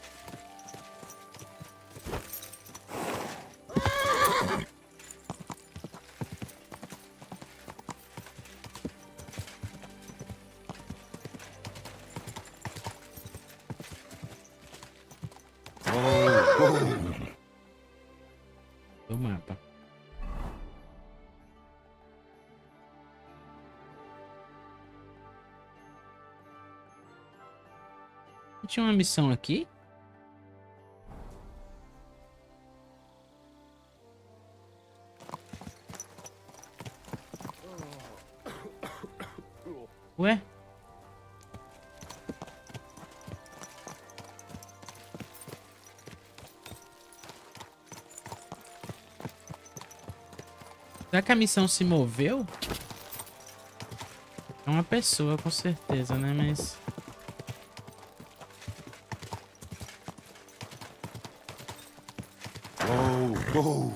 O mapa. Tinha uma missão aqui? Ué? Será que a missão se moveu? É uma pessoa, com certeza, né? Mas... Whoa!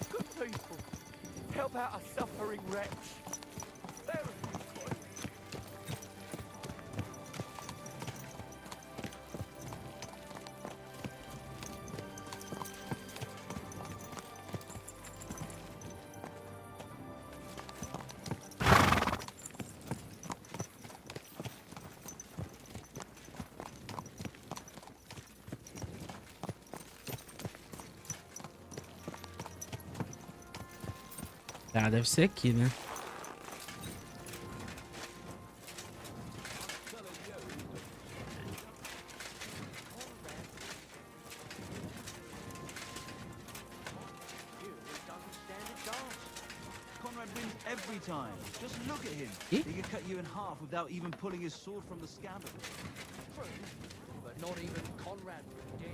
Good people. Help out a suffering wretch. There is good. Ah, deve ser aqui, né? Conrad wins every time. Just look at him. He could cut you in half without even pulling his sword from the scabbard. True, but not even Conrad would dare.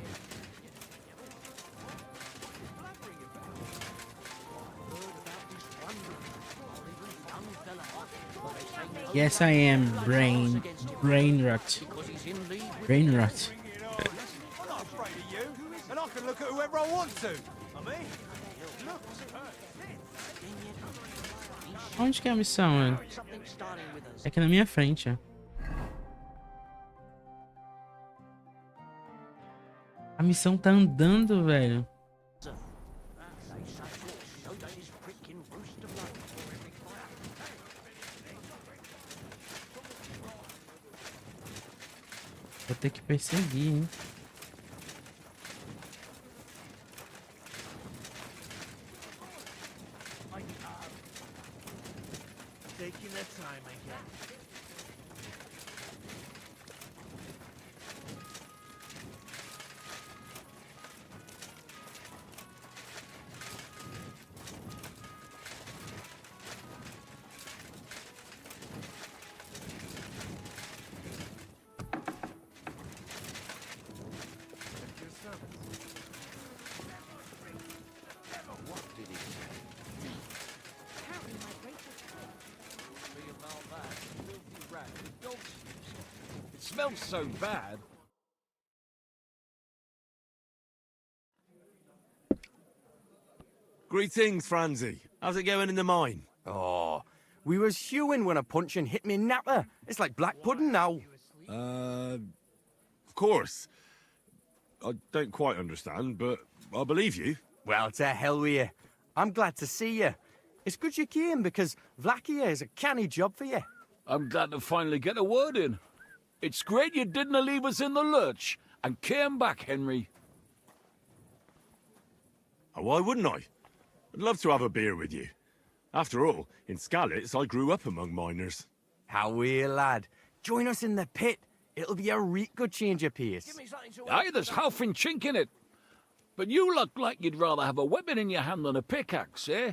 Blabbering about. I heard about this wondrous, horrible young fella. But they say no Yes, I am. Brain rot. Brain rot. I'm not afraid of you, and I can look at whoever I want to. I mean, look. Onde que é a missão, mano? É aqui na minha frente, ó. A missão tá andando, velho. Vou ter que perseguir, hein? Taking their time again. It smells so bad. Greetings, Franzi. How's it going in the mine? Oh, we was hewing when a punching hit me napper. It's like black pudding now. Of course. I don't quite understand, but I believe you. Well, to hell with you. I'm glad to see you. It's good you came, because Vlakia is a canny job for you. I'm glad to finally get a word in. It's great you didn't leave us in the lurch and came back, Henry. Oh, why wouldn't I? I'd love to have a beer with you. After all, in Skalitz, I grew up among miners. How weird, lad. Join us in the pit. It'll be a real good change of pace. Aye, there's half and chink in it. But you look like you'd rather have a weapon in your hand than a pickaxe, eh?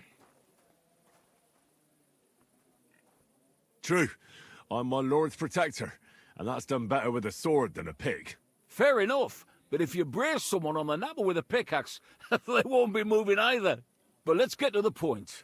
True. I'm my lord's protector, and that's done better with a sword than a pick. Fair enough, but if you brace someone on the napper with a pickaxe, they won't be moving either. But let's get to the point.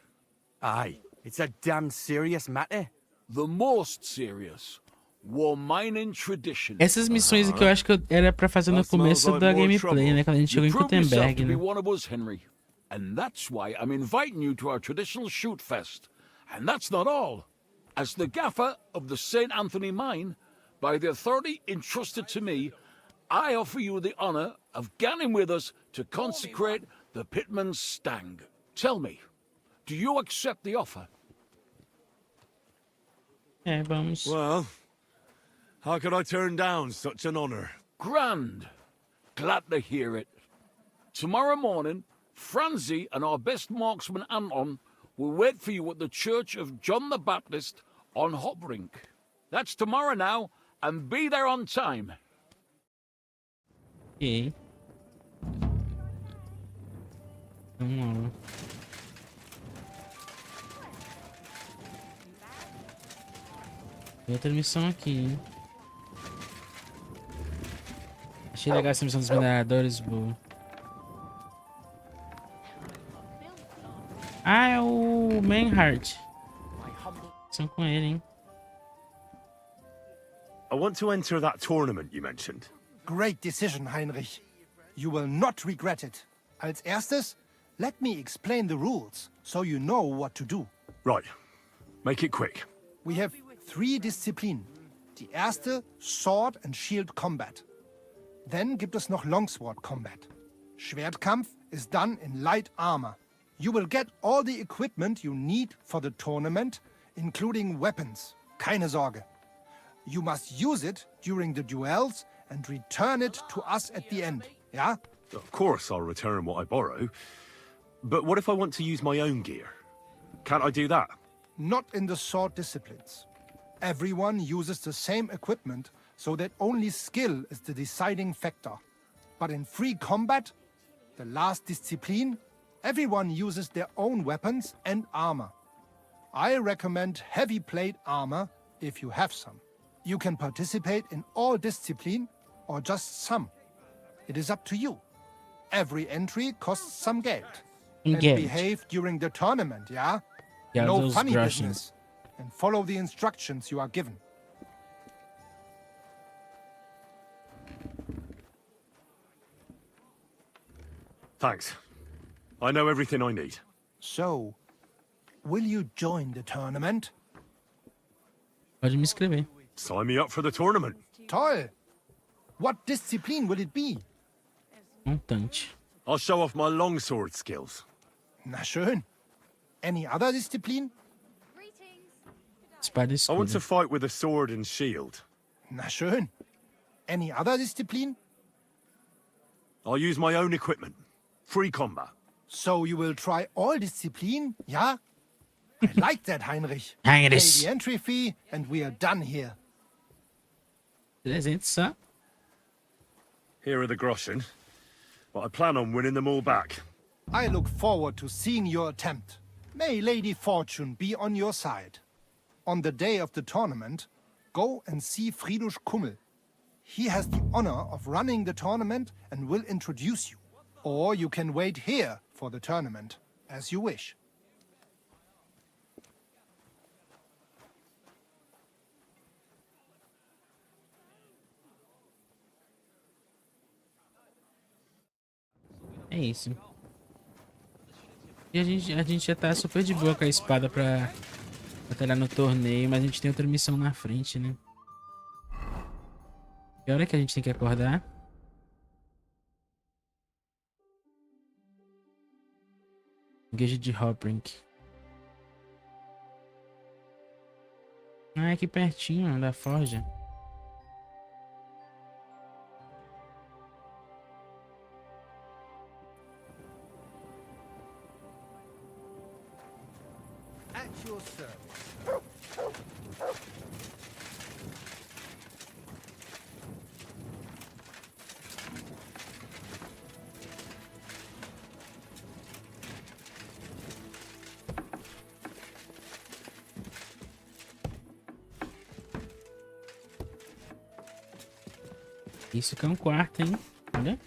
Aye, it's a damn serious matter. The most serious. War mining tradition. Essas missões aqui eu acho que era pra fazer no começo da gameplay, né? Quando a gente chegou em Gutenberg, né? One of us, Henry. And that's why I'm inviting you to our traditional shoot fest. And that's not all. As the gaffer of the St. Anthony mine, by the authority entrusted to me, I offer you the honor of ganning with us to consecrate the Pitman's Stang. Tell me, do you accept the offer? É, vamos. Well, how could I turn down such an honor? Grand. Glad to hear it. Tomorrow morning, Franzi and our best marksman Anton will wait for you at the Church of John the Baptist on Hobrink. That's tomorrow now, and be there on time. Ok. Vamos lá. Tem outra missão aqui, hein? Achei legal essa missão dos mineradores, boa. Ah, é o Manhart. São com ele, hein? I want to enter that tournament you mentioned. Great decision, Heinrich. You will not regret it. Als erstes, let me explain the rules, so you know what to do. Right. Make it quick. We have 3 Disziplinen. Die erste, Sword and Shield Combat. Then gibt es noch Longsword Combat. Schwertkampf is done in light armor. You will get all the equipment you need for the tournament, including weapons. Keine Sorge. You must use it during the duels and return it to us at the end, yeah? Of course I'll return what I borrow. But what if I want to use my own gear? Can't I do that? Not in the sword disciplines. Everyone uses the same equipment, so that only skill is the deciding factor. But in free combat, the last discipline, everyone uses their own weapons and armor. I recommend heavy plate armor if you have some. You can participate in all discipline or just some. It is up to you. Every entry costs some Geld. And behave during the tournament, yeah? Yeah, no those funny Russians. business. And follow the instructions you are given. Thanks. I know everything I need. So, will you join the tournament? Pode me inscrever. Sign me up for the tournament. Toll! What discipline will it be? Montante. I'll show off my longsword skills. Na schön. Any other discipline? Espada I want escuda. to fight with a sword and shield. Na schön. Any other discipline? I'll use my own equipment. Free combat. So you will try all discipline, yeah? I like that, Heinrich. Heinrich. Pay the entry fee and we are done here. 300 só. Here are the groschen, but I plan on winning them all back. I look forward to seeing your attempt. May Lady Fortune be on your side. On the day of the tournament, go and see Friedrich Kummel. He has the honor of running the tournament and will introduce you. Or you can wait here for the tournament, as you wish. É isso. E a gente já tá super de boa com a espada pra batalhar no torneio, mas a gente tem outra missão na frente, né? Que hora que a gente tem que acordar? Igreja de Hobrink. Ah, é aqui pertinho da forja. At your service. Isso que é um quarto, hein? Olha.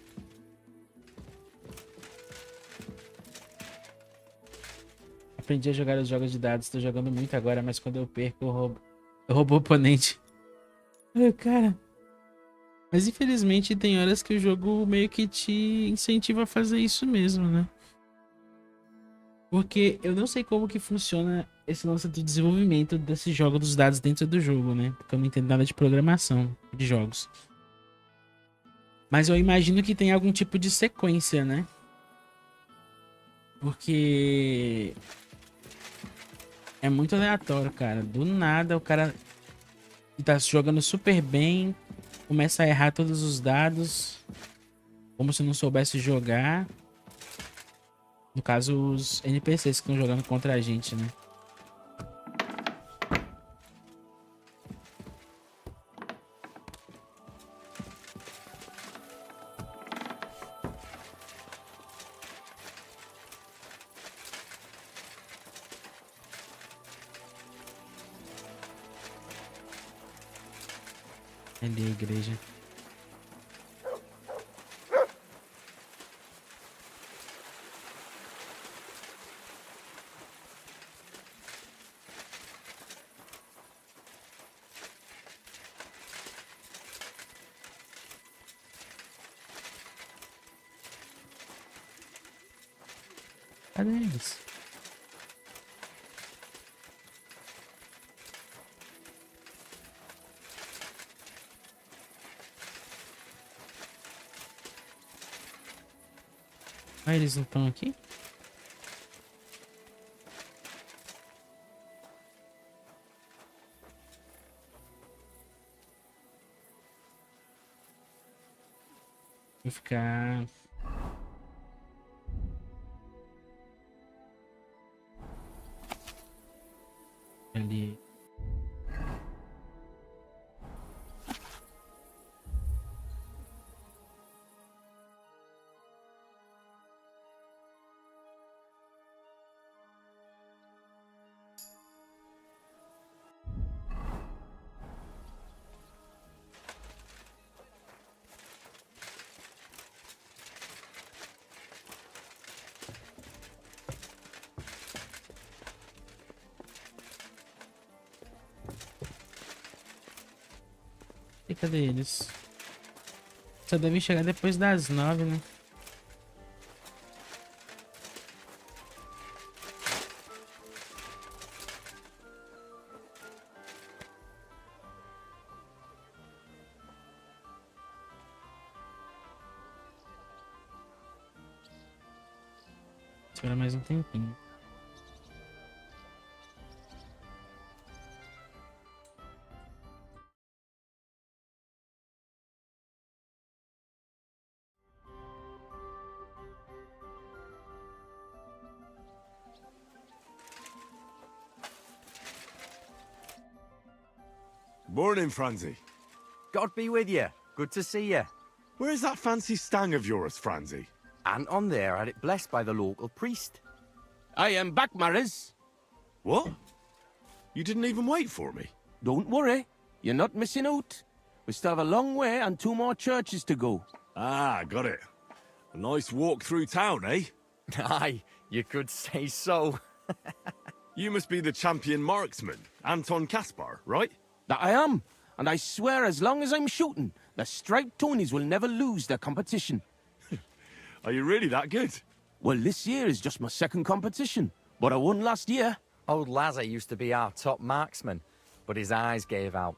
Aprendi a jogar os jogos de dados. Estou jogando muito agora, mas quando eu perco, eu roubo o oponente. Ai, cara. Mas infelizmente tem horas que o jogo meio que te incentiva a fazer isso mesmo, né? Porque eu não sei como que funciona esse lance de desenvolvimento desse jogo dos dados dentro do jogo, né? Porque eu não entendo nada de programação de jogos. Mas eu imagino que tem algum tipo de sequência, né? Porque é muito aleatório, cara. Do nada o cara tá jogando super bem, começa a errar todos os dados, como se não soubesse jogar. No caso, os NPCs que estão jogando contra a gente, né? Ali a igreja. Cadê eles? Ah, eles não estão aqui? Vou ficar... ali. E cadê eles? Só devem chegar depois das 9, né? Espera mais um tempinho. Morning, Franzi. God be with you. Good to see you. Where's that fancy stang of yours, Franzi? Anton there had it blessed by the local priest. I am back, Maris. What? You didn't even wait for me? Don't worry. You're not missing out. We still have a long way and 2 more churches to go. Ah, got it. A nice walk through town, eh? Aye, you could say so. You must be the champion marksman, Anton Kaspar, right? That I am. And I swear as long as I'm shooting, the striped Tonys will never lose their competition. Are you really that good? Well, this year is just my 2nd competition, but I won last year. Old Lazar used to be our top marksman, but his eyes gave out.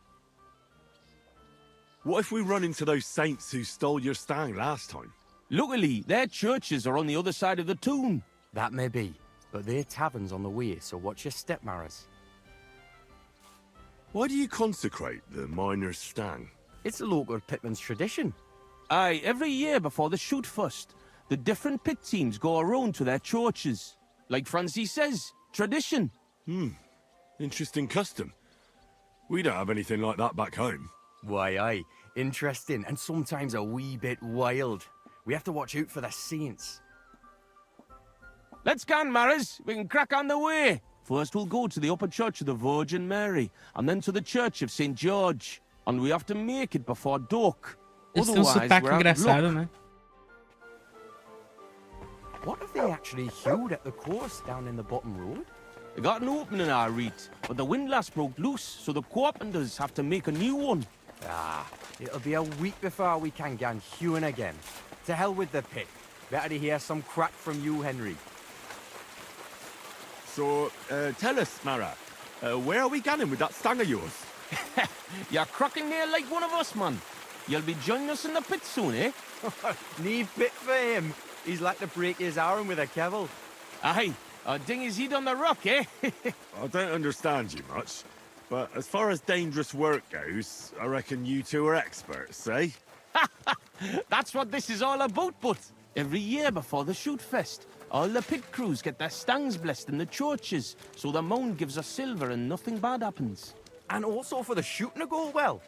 What if we run into those saints who stole your stang last time? Luckily, their churches are on the other side of the town. That may be, but their tavern's on the way, so watch your step, Maris. Why do you consecrate the miner's stang? It's a local pitman's tradition. Aye, every year before the shoot first, the different pit teams go around to their churches. Like Francie says, tradition. Interesting custom. We don't have anything like that back home. Why, aye. Interesting, and sometimes a wee bit wild. We have to watch out for the saints. Let's go, Maris. We can crack on the way. First we'll go to the upper church of the Virgin Mary, and then to the church of St. George. And we have to make it before dark. Eles têm um sotaque engraçado, né? What have they actually hewed at the course down in the bottom road? They got an opening, I read, but the windlass broke loose, so the carpenters have to make a new one. Ah, it'll be a week before we can get hewing again. To hell with the pit. Better to hear some crack from you, Henry. So, tell us, Mara, where are we going with that stang of yours? You're cracking there like one of us, man. You'll be joining us in the pit soon, eh? Need pit for him. He's like to break his arm with a kevil. Aye, or ding his head on the rock, eh? I don't understand you much, but as far as dangerous work goes, I reckon you two are experts, eh? That's what this is all about, but every year before the shoot fest, all the pit crews get their stangs blessed in the churches, so the mound gives us silver and nothing bad happens. And also for the shooting to go well.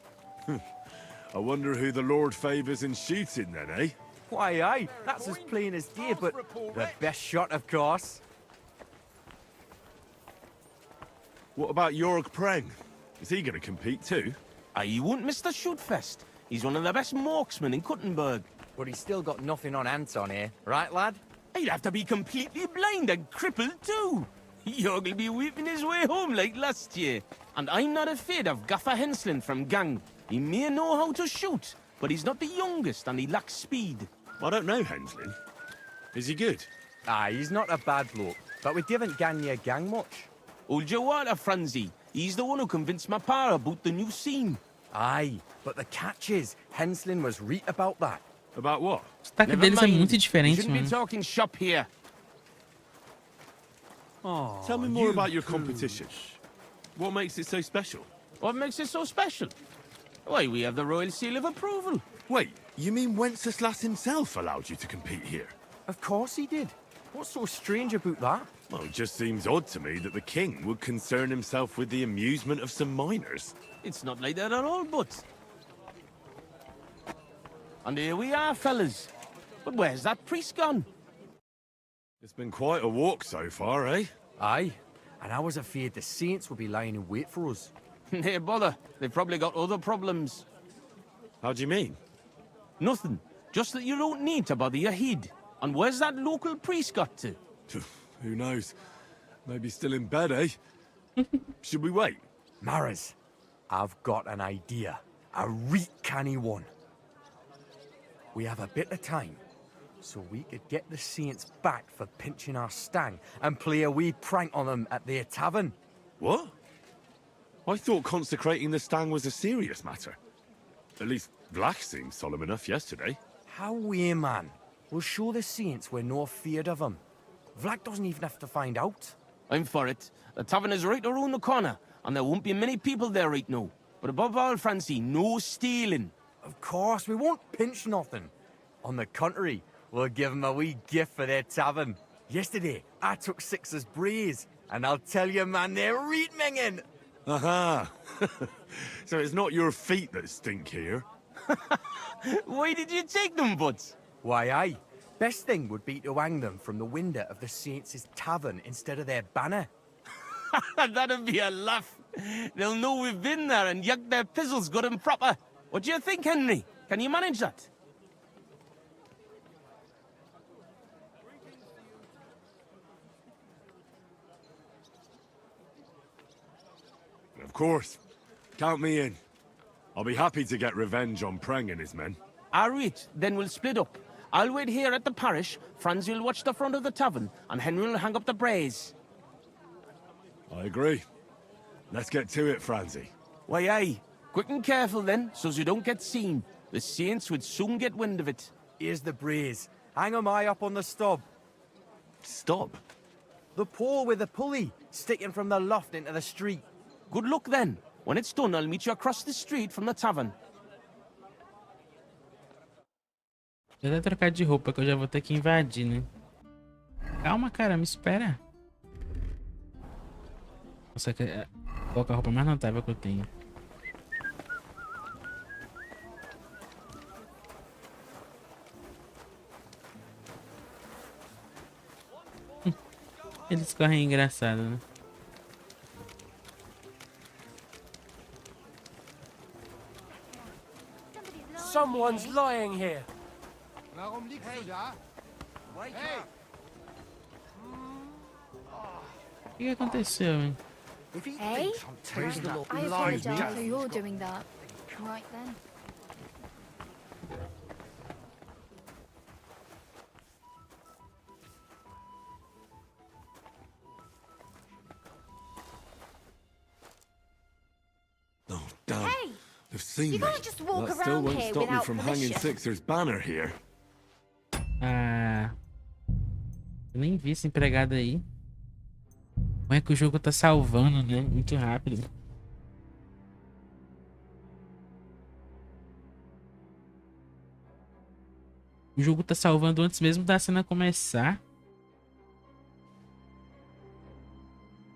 I wonder who the Lord favours in shooting then, eh? Why, aye, that's as plain as day, but the best shot, of course. What about Jorg Preng? Is he going to compete too? He won't miss the shoot fest. He's one of the best marksmen in Kuttenberg. But he's still got nothing on Anton here, right, lad? He'd have to be completely blind and crippled too. Jorg will be weeping his way home like last year. And I'm not afraid of Gaffer Henslin from Gang. He may know how to shoot, but he's not the youngest and he lacks speed. I don't know Henslin. Is he good? Aye, he's not a bad bloke, but we didn't gang near Gang much. Hold your water, Franzi. He's the one who convinced my pa about the new scene. Aye, but the catch is, Henslin was right about that. About what? O sotaque deles é muito diferente, shouldn't be mano. talking shop here. Oh, Tell me more about your competition. What makes it so special? What makes it so special? Why, we have the royal seal of approval. Wait, you mean Wenceslas himself allowed you to compete here? Of course he did. What's so strange about that? Well, it just seems odd to me that the king would concern himself with the amusement of some miners. It's not like that at all, but... And here we are, fellas. But where's that priest gone? It's been quite a walk so far, eh? Aye, and I was afraid the saints would be lying in wait for us. Hey, bother. They've probably got other problems. How do you mean? Nothing. Just that you don't need to bother your head. And where's that local priest got to? Who knows? Maybe still in bed, eh? Should we wait? Maris, I've got an idea. A reet canny one. We have a bit of time, so we could get the saints back for pinching our stang and play a wee prank on them at their tavern. What? I thought consecrating the stang was a serious matter. At least Vlach seemed solemn enough yesterday. How we, man? We'll show the saints we're no feared of them. Vlad doesn't even have to find out. I'm for it. The tavern is right around the corner, and there won't be many people there right now. But above all, Francie, no stealing. Of course, we won't pinch nothing. On the contrary, we'll give them a wee gift for their tavern. Yesterday, I took Six's braes, and I'll tell you, man, they're reet minging. Aha! So it's not your feet that stink here? Why did you take them, Butts? Why, aye. Best thing would be to hang them from the window of the Saints' tavern instead of their banner. That'd be a laugh. They'll know we've been there and yuck their pizzles good and proper. What do you think, Henry? Can you manage that? Of course. Count me in. I'll be happy to get revenge on Preng and his men. All right, then we'll split up. I'll wait here at the parish, Franz will watch the front of the tavern, and Henry will hang up the braes. I agree. Let's get to it, Francie. Why, aye. Quick and careful then, so you don't get seen. The Saints would soon get wind of it. Here's the braes. Hang 'em high up on the stub. Stub? The pole with the pulley, sticking from the loft into the street. Good luck then. When it's done, I'll meet you across the street from the tavern. Eu vou trocar de roupa que eu já vou ter que invadir, né? Calma, cara, me espera. Nossa, colocar a roupa mais notável que eu tenho. Eles correm engraçado, né? Someone's lying here. Warum liegst du da? Hey! O que aconteceu, hein? Hey? I apologize for you're doing that. Right then. Oh, damn. Hey! They've seen You me. can't just walk That still around won't here stop me without from hanging permission. Sixer's banner here. Ah, eu nem vi esse empregado aí. Como é que o jogo tá salvando, né? Muito rápido. O jogo tá salvando antes mesmo da cena começar.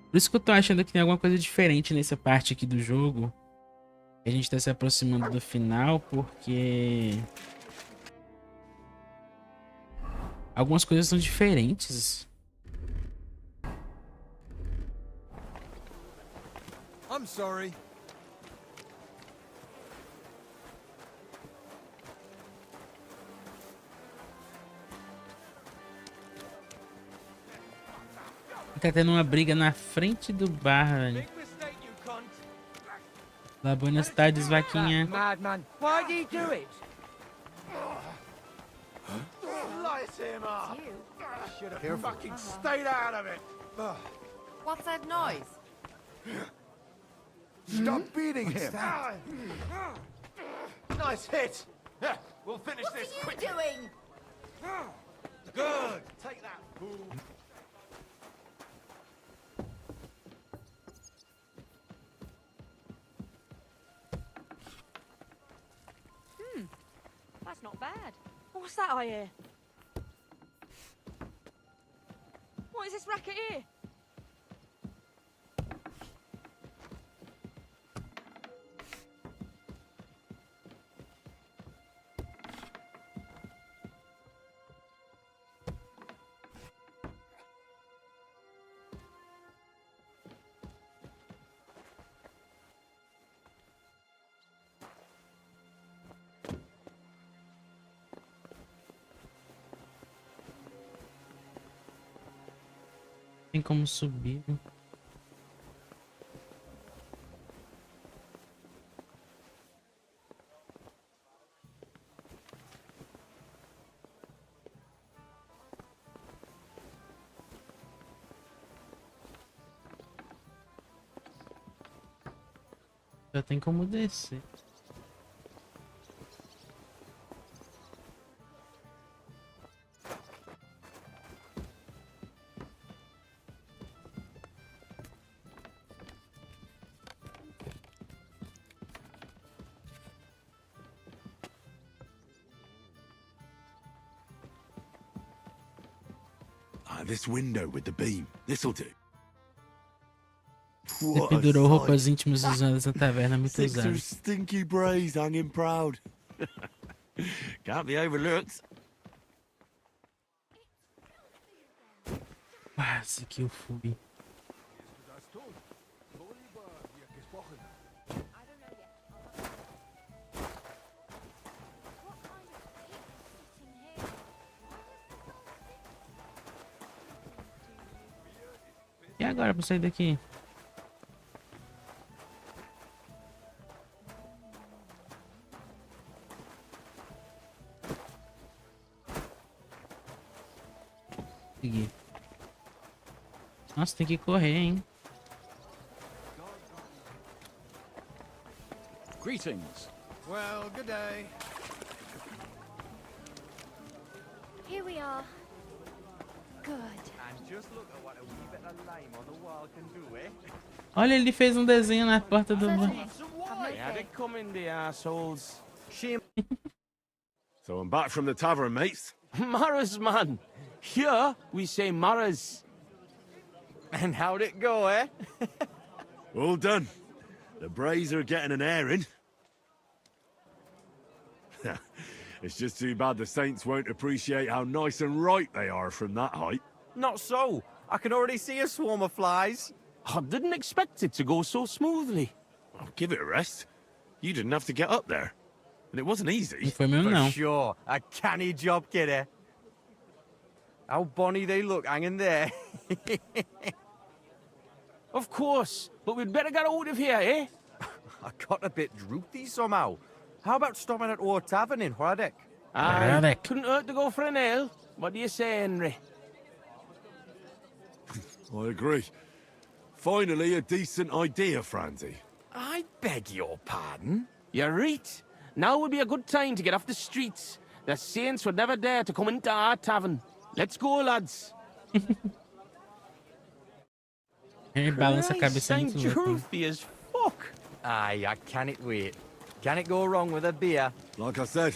Por isso que eu tô achando que tem alguma coisa diferente nessa parte aqui do jogo. A gente tá se aproximando do final porque algumas coisas são diferentes. I'm sorry. Tá tendo uma briga na frente do bar, velho. Lá, buenas tardes, vaquinha. Madman, why do you do it? Light him up! Should have fucking stayed out of it! What's that noise? Stop beating him! Nice hit! We'll finish What this are you quick. doing? Good! Take that, fool! That's not bad. What's that I hear? What is this racket here? Tem como subir. Já tem como descer. this window with the beam. This'll do. Dependurou roupas íntimas usadas na taverna muitos Six anos. stinky brays hanging proud. Can't be overlooked. Quase que eu fui. E agora pra sair daqui? Seguir. Nossa, tem que correr, hein? Greetings. Well, good day. Here we are. Good. And just look at what a wee bit of lime on the wall can do, eh? Olha, ele fez um desenho na porta do bar. Yeah, they come in the assholes. Shame. So I'm back from the tavern, mates. Maras, man. Here, we say Maras. And how'd it go, eh? All done. The brays are getting an airing. It's just too bad the saints won't appreciate how nice and right they are from that height. Not so. I can already see a swarm of flies. I didn't expect it to go so smoothly. Oh, give it a rest. You didn't have to get up there. And it wasn't easy. Foi mesmo, não. For sure. A canny job, kidder. How bonny they look hanging there. Of course, but we'd better get out of here, eh? I got a bit droopy somehow. How about stopping at our tavern in Hradek? Aye, couldn't hurt to go for an ale. What do you say, Henry? I agree. Finally, a decent idea, Franzi. I beg your pardon? You're right. Now would be a good time to get off the streets. The saints would never dare to come into our tavern. Let's go, lads. Ele balança a cabeça I'm muito louco. droopy as fuck. Aye, I can't wait. Can it go wrong with a beer? Like I said,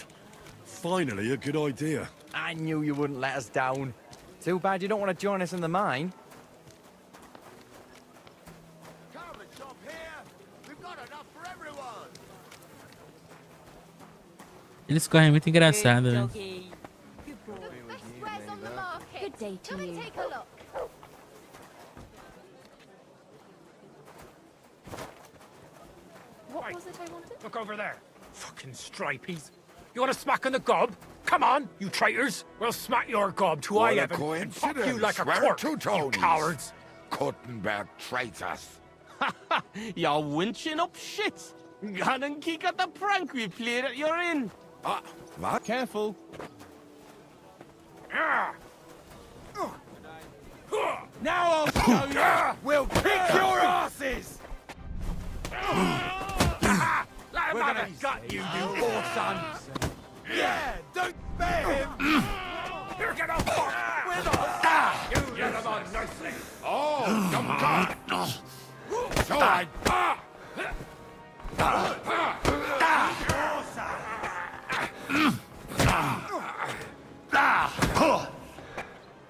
finally a good idea. I knew you wouldn't let us down. Too bad you don't want to join us in the mine. Come and shop here. We've got enough for everyone. Eles correm muito engraçado, né? Squares on the market. Good day to you. Take a look. What was it I wanted? Look over there. Fucking stripies. You want to smack on the gob? Come on, you traitors. We'll smack your gob to What I a heaven and fuck you coincidence. like a We're cork, two you Tonys. cowards. Kottenberg traitors. You're winching up shit. Gone and kick at the prank we played at your inn. What? Careful. Now I'll show you. We'll kick your asses! We're gonna gut you, you whore sons. Yeah, don't spare him! Here, get up! With us! You get him on nicely. Oh, come on! So I...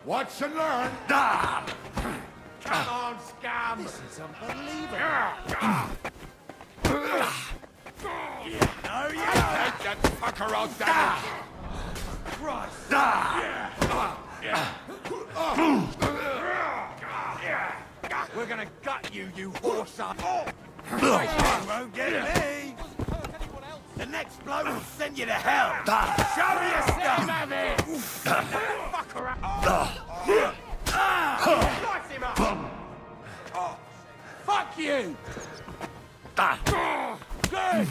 Watch and learn! Come on, scam! This is unbelievable. No, you take that fucker out there! We're gonna gut you, you whore son. You won't get me! The next blow will send you to hell! Show me your stuff! Fucker out! Slice him up! Fuck you! Good!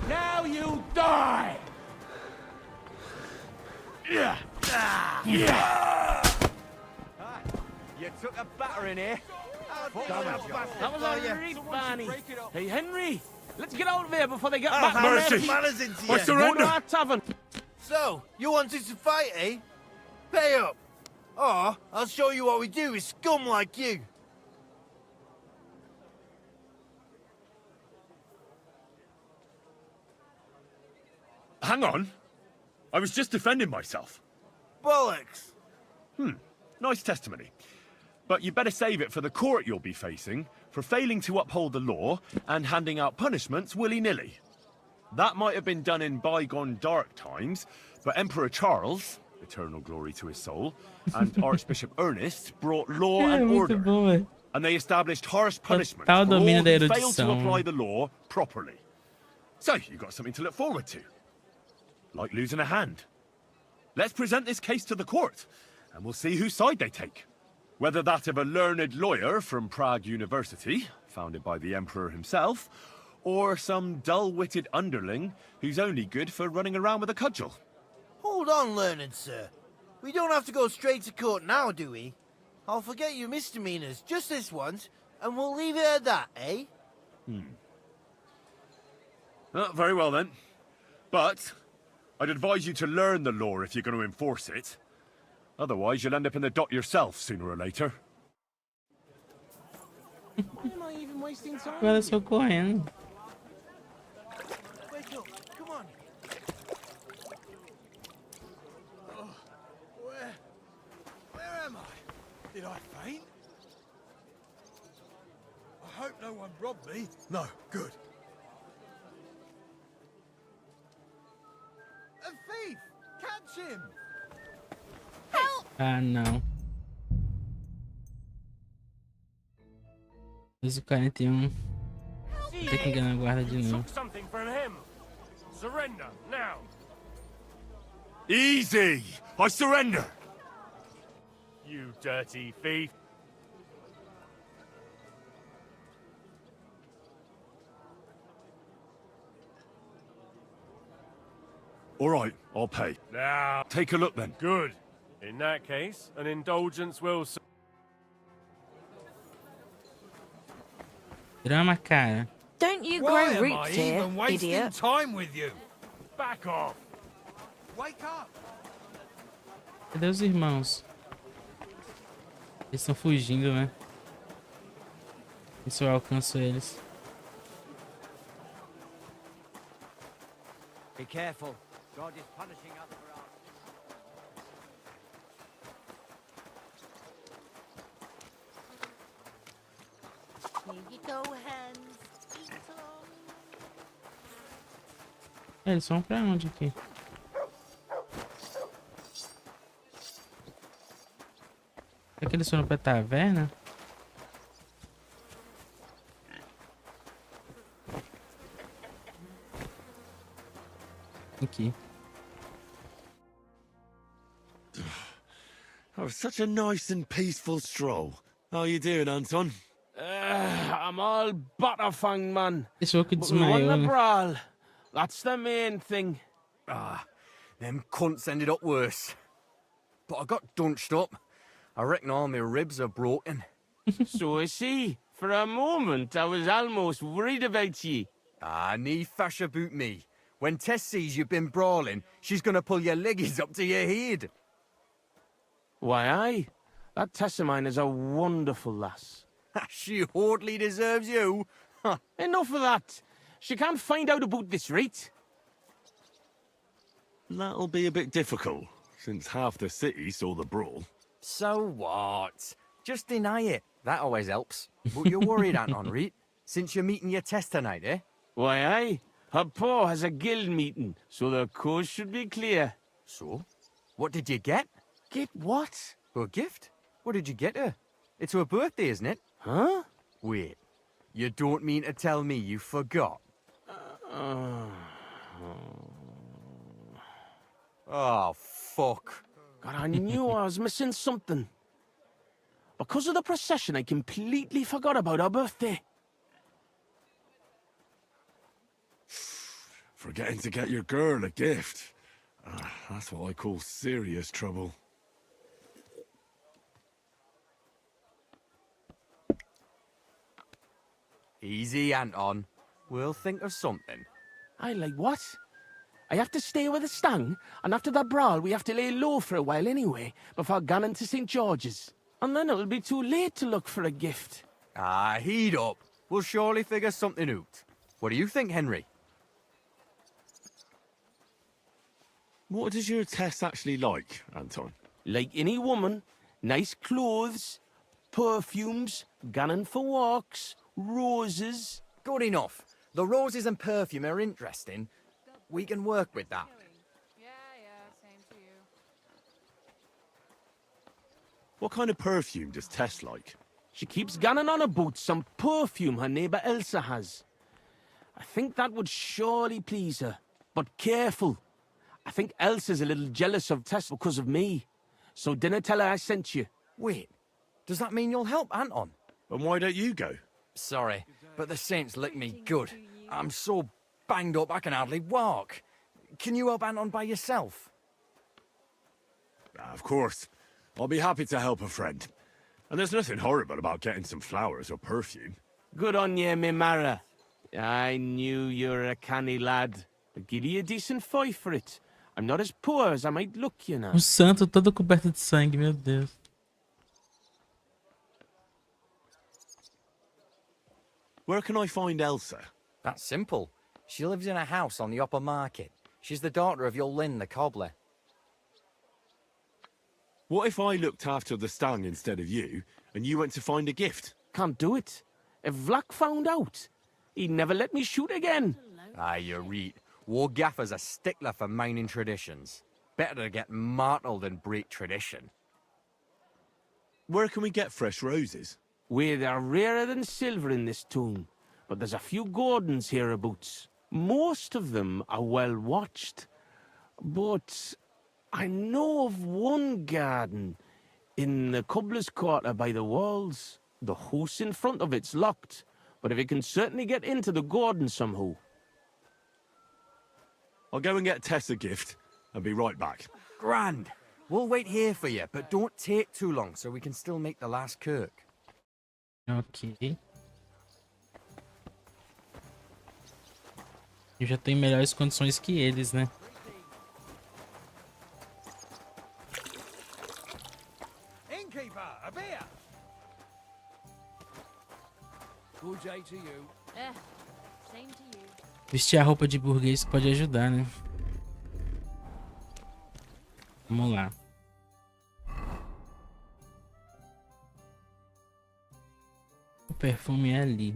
No, you don't! Now you die! You took a battering here. That was a reek, Barney. Hey, Henry, let's get out of here before they get back. mercy. What's What's the render? Our tavern. So, you wanted to fight, eh? Pay up. Or I'll show you what we do with scum like you. Hang on. I was just defending myself. Bollocks. Nice testimony. But you better save it for the court you'll be facing for failing to uphold the law and handing out punishments willy-nilly. That might have been done in bygone dark times, but Emperor Charles, eternal glory to his soul, and Archbishop Ernest brought law and order. And they established harsh punishments for all who failed to apply the law properly. So, you've got something to look forward to. Like losing a hand. Let's present this case to the court, and we'll see whose side they take. Whether that of a learned lawyer from Prague University, founded by the Emperor himself, or some dull-witted underling who's only good for running around with a cudgel. Hold on, learned sir. We don't have to go straight to court now, do we? I'll forget your misdemeanors just this once, and we'll leave it at that, eh? Very well then. But I'd advise you to learn the law if you're going to enforce it. Otherwise, you'll end up in the dock yourself sooner or later. Why am I even wasting time? Agora eu sou correndo. Wake up, come on. Oh, where am I? Did I faint? I hope no one robbed me. No, good. A thief! Catch him! Ah, não. 241. Vou ter que enganar a guarda de novo. Something from him. Surrender now. Easy! I surrender! You dirty thief. All right, I'll pay. Now. Take a look then. Good. In that case, an indulgence will... Drama, cara. Don't you Why grow am I roots here, even wasting idiot. time with you? Back off. Wake up! Cadê os irmãos? Eles estão fugindo, né? Isso eu alcanço eles. Be careful. God is punishing us for our... Here you go, hands. Eat 'em. Eles vão pra onde aqui? Será que eles foram pra taverna? Aqui. Oh, such a nice and peaceful stroll. How you doing, Anton? I'm all butterfang, man. Esse jogo que But we won desmaiou, the né? brawl. That's the main thing. Them cunts ended up worse. But I got dunched up. I reckon all my ribs are broken. So I see. For a moment, I was almost worried about ye. Nee fash about me. When Tess sees you've been brawling, she's gonna pull your leggies up to your head. Why, aye. That Tess of mine is a wonderful lass. She hardly deserves you. Enough of that. She can't find out about this, right? That'll be a bit difficult, since half the city saw the brawl. So what? Just deny it. That always helps. But you're worried, Anton, right? Since you're meeting your Tess tonight, eh? Why, aye. Her pa has a guild meeting, so the coast should be clear. So? What did you get? Get what? A gift? What did you get her? It's her birthday, isn't it? Huh? Wait. You don't mean to tell me you forgot? Oh, fuck. God, I knew I was missing something. Because of the procession, I completely forgot about her birthday. Forgetting to get your girl a gift. That's what I call serious trouble. Easy, Anton. We'll think of something. I like what? I have to stay with the stang, and after that brawl we have to lay low for a while anyway, before going to St. George's. And then it'll be too late to look for a gift. Ah, heat up. We'll surely figure something out. What do you think, Henry? What does your test actually like, Anton? Like any woman, nice clothes, perfumes, going for walks, roses. Good enough. The roses and perfume are interesting. We can work with that. What kind of perfume does Tess like? She keeps gunning on about some perfume her neighbour Elsa has. I think that would surely please her. But careful. I think Elsa's a little jealous of Tess because of me. So dinna tell her I sent you. Wait, does that mean you'll help Anton? And why don't you go? Sorry, but the saints lick me good. I'm so banged up I can hardly walk. Can you help Anton by yourself? Of course. I'll be happy to help a friend. And there's nothing horrible about getting some flowers or perfume. Good on ye, me Mara. I knew you were a canny lad. I'll give you a decent fight for it. I'm not as poor as I might look, you know. Santo todo coberto de sangue, meu Deus. Where can I find Elsa? That's simple. She lives in a house on the upper market. She's the daughter of your Lynn, the cobbler. What if I looked after the stang instead of you, and you went to find a gift? Can't do it. If Vlack found out, he'd never let me shoot again. Aye, you're right. War Gaffer's a stickler for mining traditions. Better to get martyred than break tradition. Where can we get fresh roses? Where they're rarer than silver in this town, but there's a few gardens hereabouts. Most of them are well watched, but I know of one garden in the cobbler's quarter by the walls. The house in front of it's locked, but if you can certainly get into the garden somehow. I'll go and get Tess a gift, and be right back. Grand. We'll wait here for you, but don't take too long so we can still make the last kirk. Ok. Eu já tenho melhores condições que eles, né? Innkeeper, a beer! Good day to you. Same to you. Vestir a roupa de burguês pode ajudar, né? Vamos lá. O perfume é ali.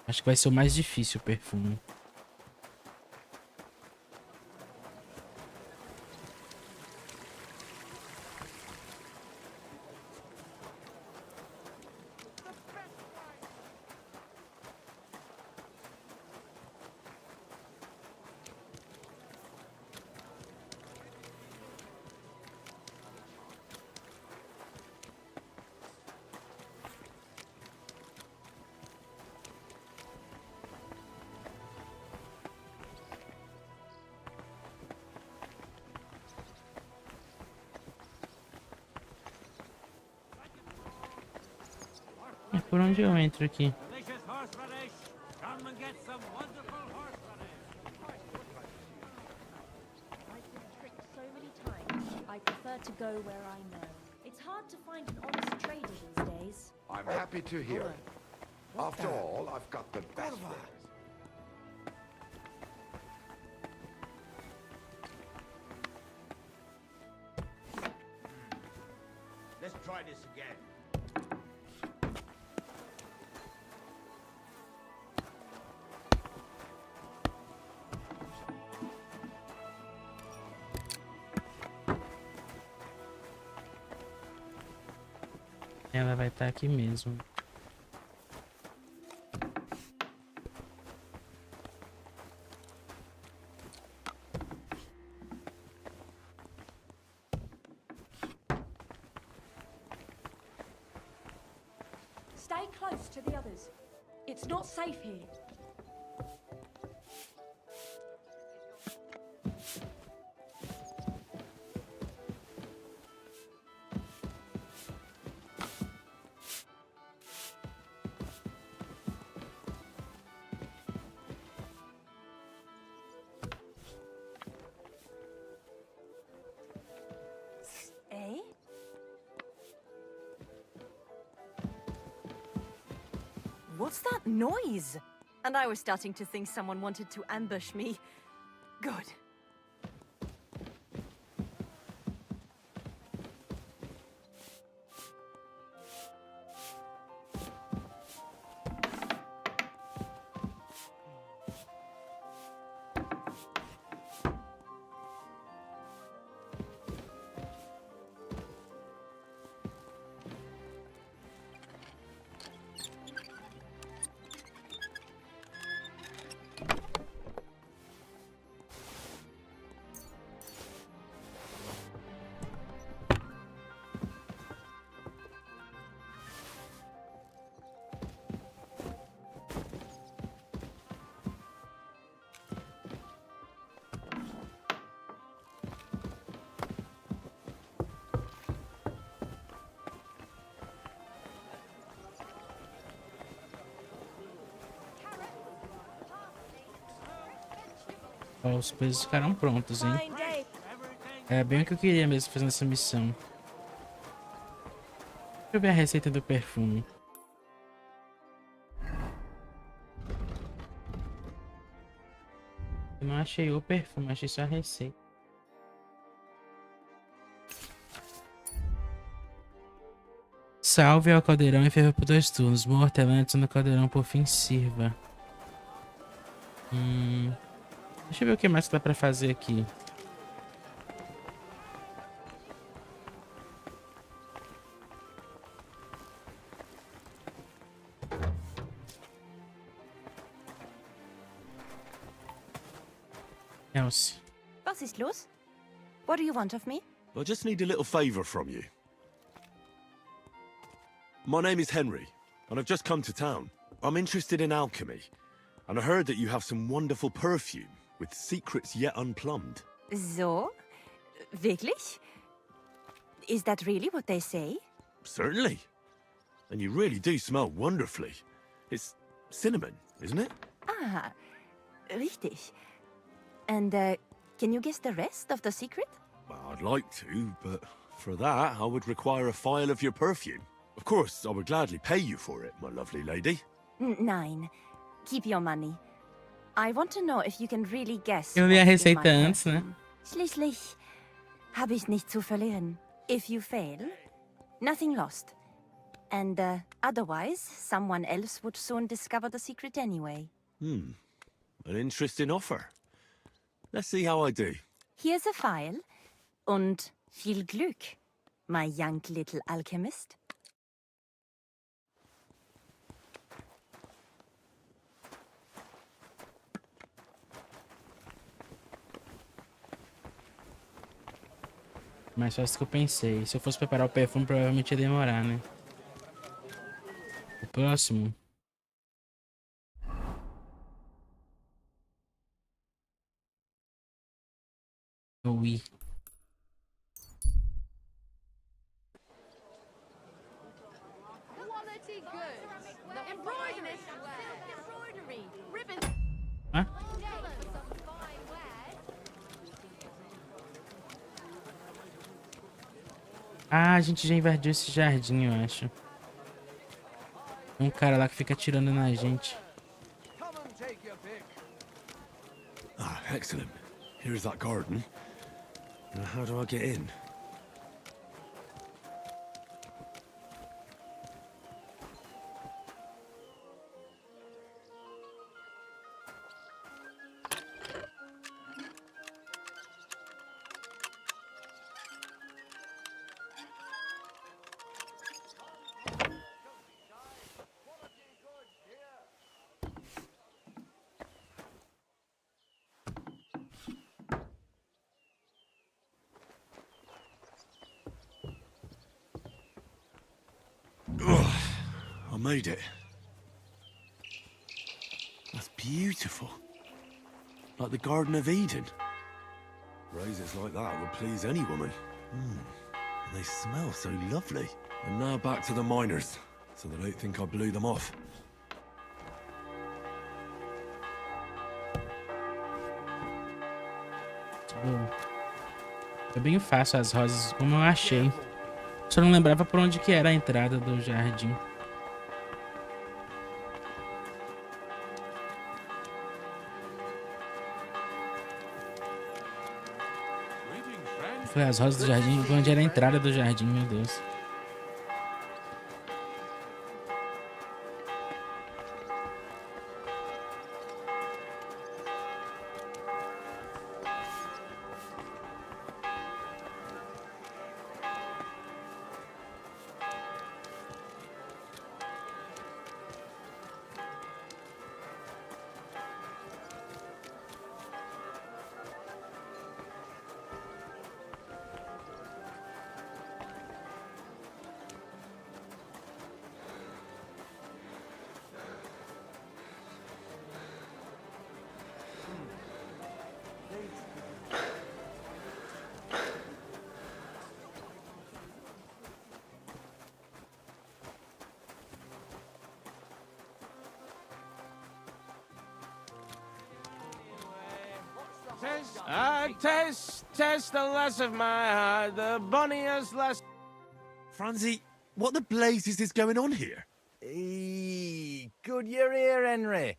Acho que vai ser o mais difícil o perfume. Por onde eu entro aqui? I prefer to go where I know. It's hard to find an honest trader these days. I'm happy to hear it. After all, I've got the best wares. Let's try this again. Ela vai estar aqui mesmo. Stay close to the others. It's not safe here. What's that noise? And I was starting to think someone wanted to ambush me. Good. Ó, os pesos ficaram prontos, hein? É bem o que eu queria mesmo fazendo essa missão. Deixa eu ver a receita do perfume. Eu não achei o perfume, achei só a receita. Salve ao caldeirão e ferva por 2 turnos. Boa hortelã, adiciona o caldeirão, por fim sirva. Deixa eu ver o que mais dá pra fazer aqui. Elsie. Was ist los? What do you want of me? I just need a little favour from you. My name is Henry, and I've just come to town. I'm interested in alchemy, and I heard that you have some wonderful perfume with secrets yet unplumbed. So? Wirklich? Is that really what they say? Certainly. And you really do smell wonderfully. It's cinnamon, isn't it? Ah, richtig. And, can you guess the rest of the secret? Well, I'd like to, but for that, I would require a phial of your perfume. Of course, I would gladly pay you for it, my lovely lady. Nein. Keep your money. I want to know if you can really guess. Eu li a what's in receita my antes, né? perfume. Schließlich habe ich nichts zu verlieren. If you fail, nothing lost. And otherwise, someone else would soon discover the secret anyway. An interesting offer. Let's see how I do. Here's a file. Und viel Glück, my young little alchemist. Mais fácil do que eu pensei. Se eu fosse preparar o perfume, provavelmente ia demorar, né? O próximo. Ui. Quality goods. The embroidery, ribbon. Hã? Ah, a gente já invadiu esse jardim, eu acho. Tem um cara lá que fica atirando na gente. Ah, excellent. Here's that garden. Now, how do I get in? I made it. That's beautiful. Like the Garden of Eden. Roses like that would please any woman. And they smell so lovely. And now back to the miners, so they don't think I blew them off. É bem fácil as rosas, como eu achei. Só não lembrava por onde que era a entrada do jardim. falei, as rosas do jardim, onde era a entrada do jardim, meu Deus. Tess, the lass of my heart, the bonniest lass. Francie, what the blazes is going on here? Good you're here, Henry.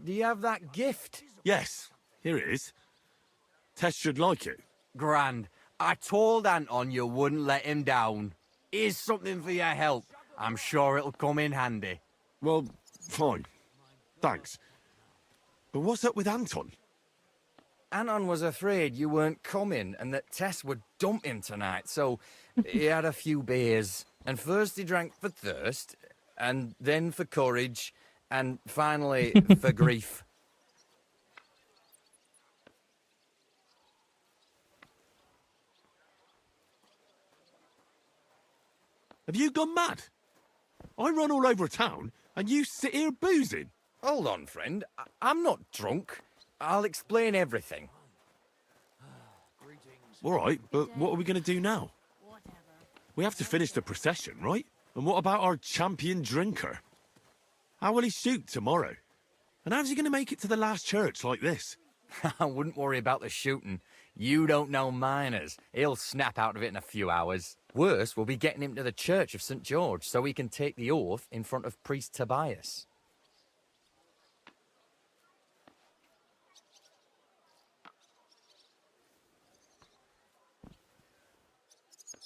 Do you have that gift? Yes, here it is. Tess should like it. Grand. I told Anton you wouldn't let him down. Here's something for your help. I'm sure it'll come in handy. Well, fine. Thanks. But what's up with Anton? Anton was afraid you weren't coming and that Tess would dump him tonight, so he had a few beers. And first he drank for thirst, and then for courage, and finally for grief. Have you gone mad? I run all over town, and you sit here boozing. Hold on, friend. I'm not drunk. I'll explain everything. All right, but what are we going to do now? We have to finish the procession, right? And what about our champion drinker? How will he shoot tomorrow? And how's he going to make it to the last church like this? I wouldn't worry about the shooting. You don't know miners. He'll snap out of it in a few hours. Worse, we'll be getting him to the Church of St. George so he can take the oath in front of Priest Tobias.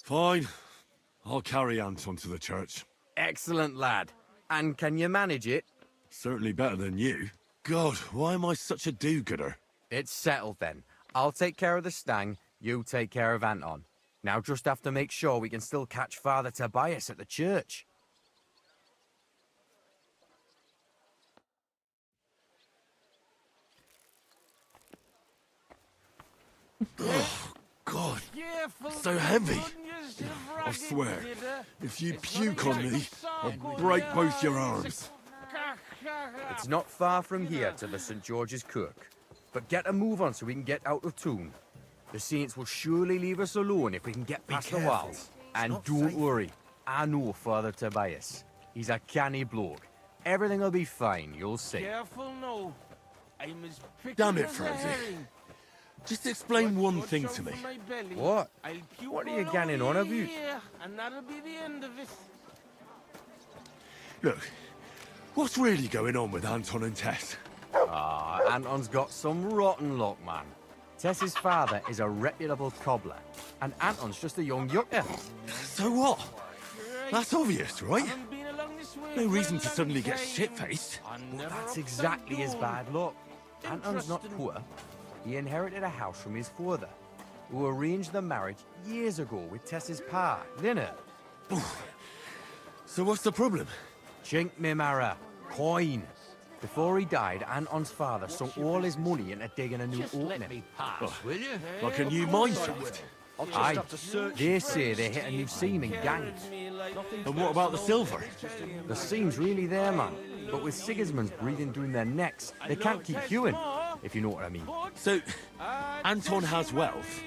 Fine. I'll carry Anton to the church. Excellent, lad. And can you manage it? Certainly better than you. God, why am I such a do-gooder? It's settled then. I'll take care of the stang, you take care of Anton. Now just have to make sure we can still catch Father Tobias at the church. Oh, God. So heavy. I swear, if you puke on me, I'll break both your arms. It's not far from here to the St. George's Kirk. But get a move on so we can get out of tune. The Saints will surely leave us alone if we can get past the walls. And don't worry, I know Father Tobias. He's a canny bloke. Everything will be fine, you'll see. Careful now. I'm as picky Damn it, as a Francie. herring. Just explain one thing to me. What? What are you ganning on about? And that'll be the end of it. Look, what's really going on with Anton and Tess? Anton's got some rotten luck, man. Tess's father is a reputable cobbler, and Anton's just a young yucker. So what? That's obvious, right? No reason to suddenly get shit-faced. But that's exactly his bad luck. Anton's not poor. He inherited a house from his father, who arranged the marriage years ago with Tess's pa, Lynette. So what's the problem? Chink me marrow. Coin. Before he died, Anton's father sunk all his money into digging a new opening. Will you? Like a new mine shaft? Aye. They say they hit a new seam in gang. And what about the silver? The seam's really there, man. But with Sigismund's breathing down their necks, they can't keep queuing, if you know what I mean. So, Anton has wealth,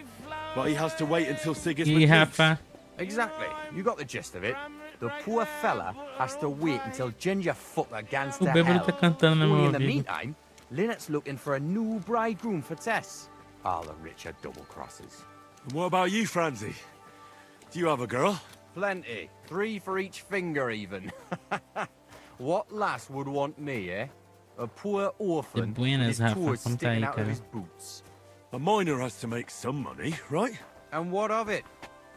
but he has to wait until Sigismund leaves. Exactly. You got the gist of it. The poor fella has to wait until Ginger fucker gans to hell. Only in the meantime, Lynette's looking for a new bridegroom for Tess. All the rich are double crosses. And what about you, Francie? Do you have a girl? Plenty. 3 for each finger, even. What lass would want me, eh? A poor orphan with his toes sticking out of his boots. A miner has to make some money, right? And what of it?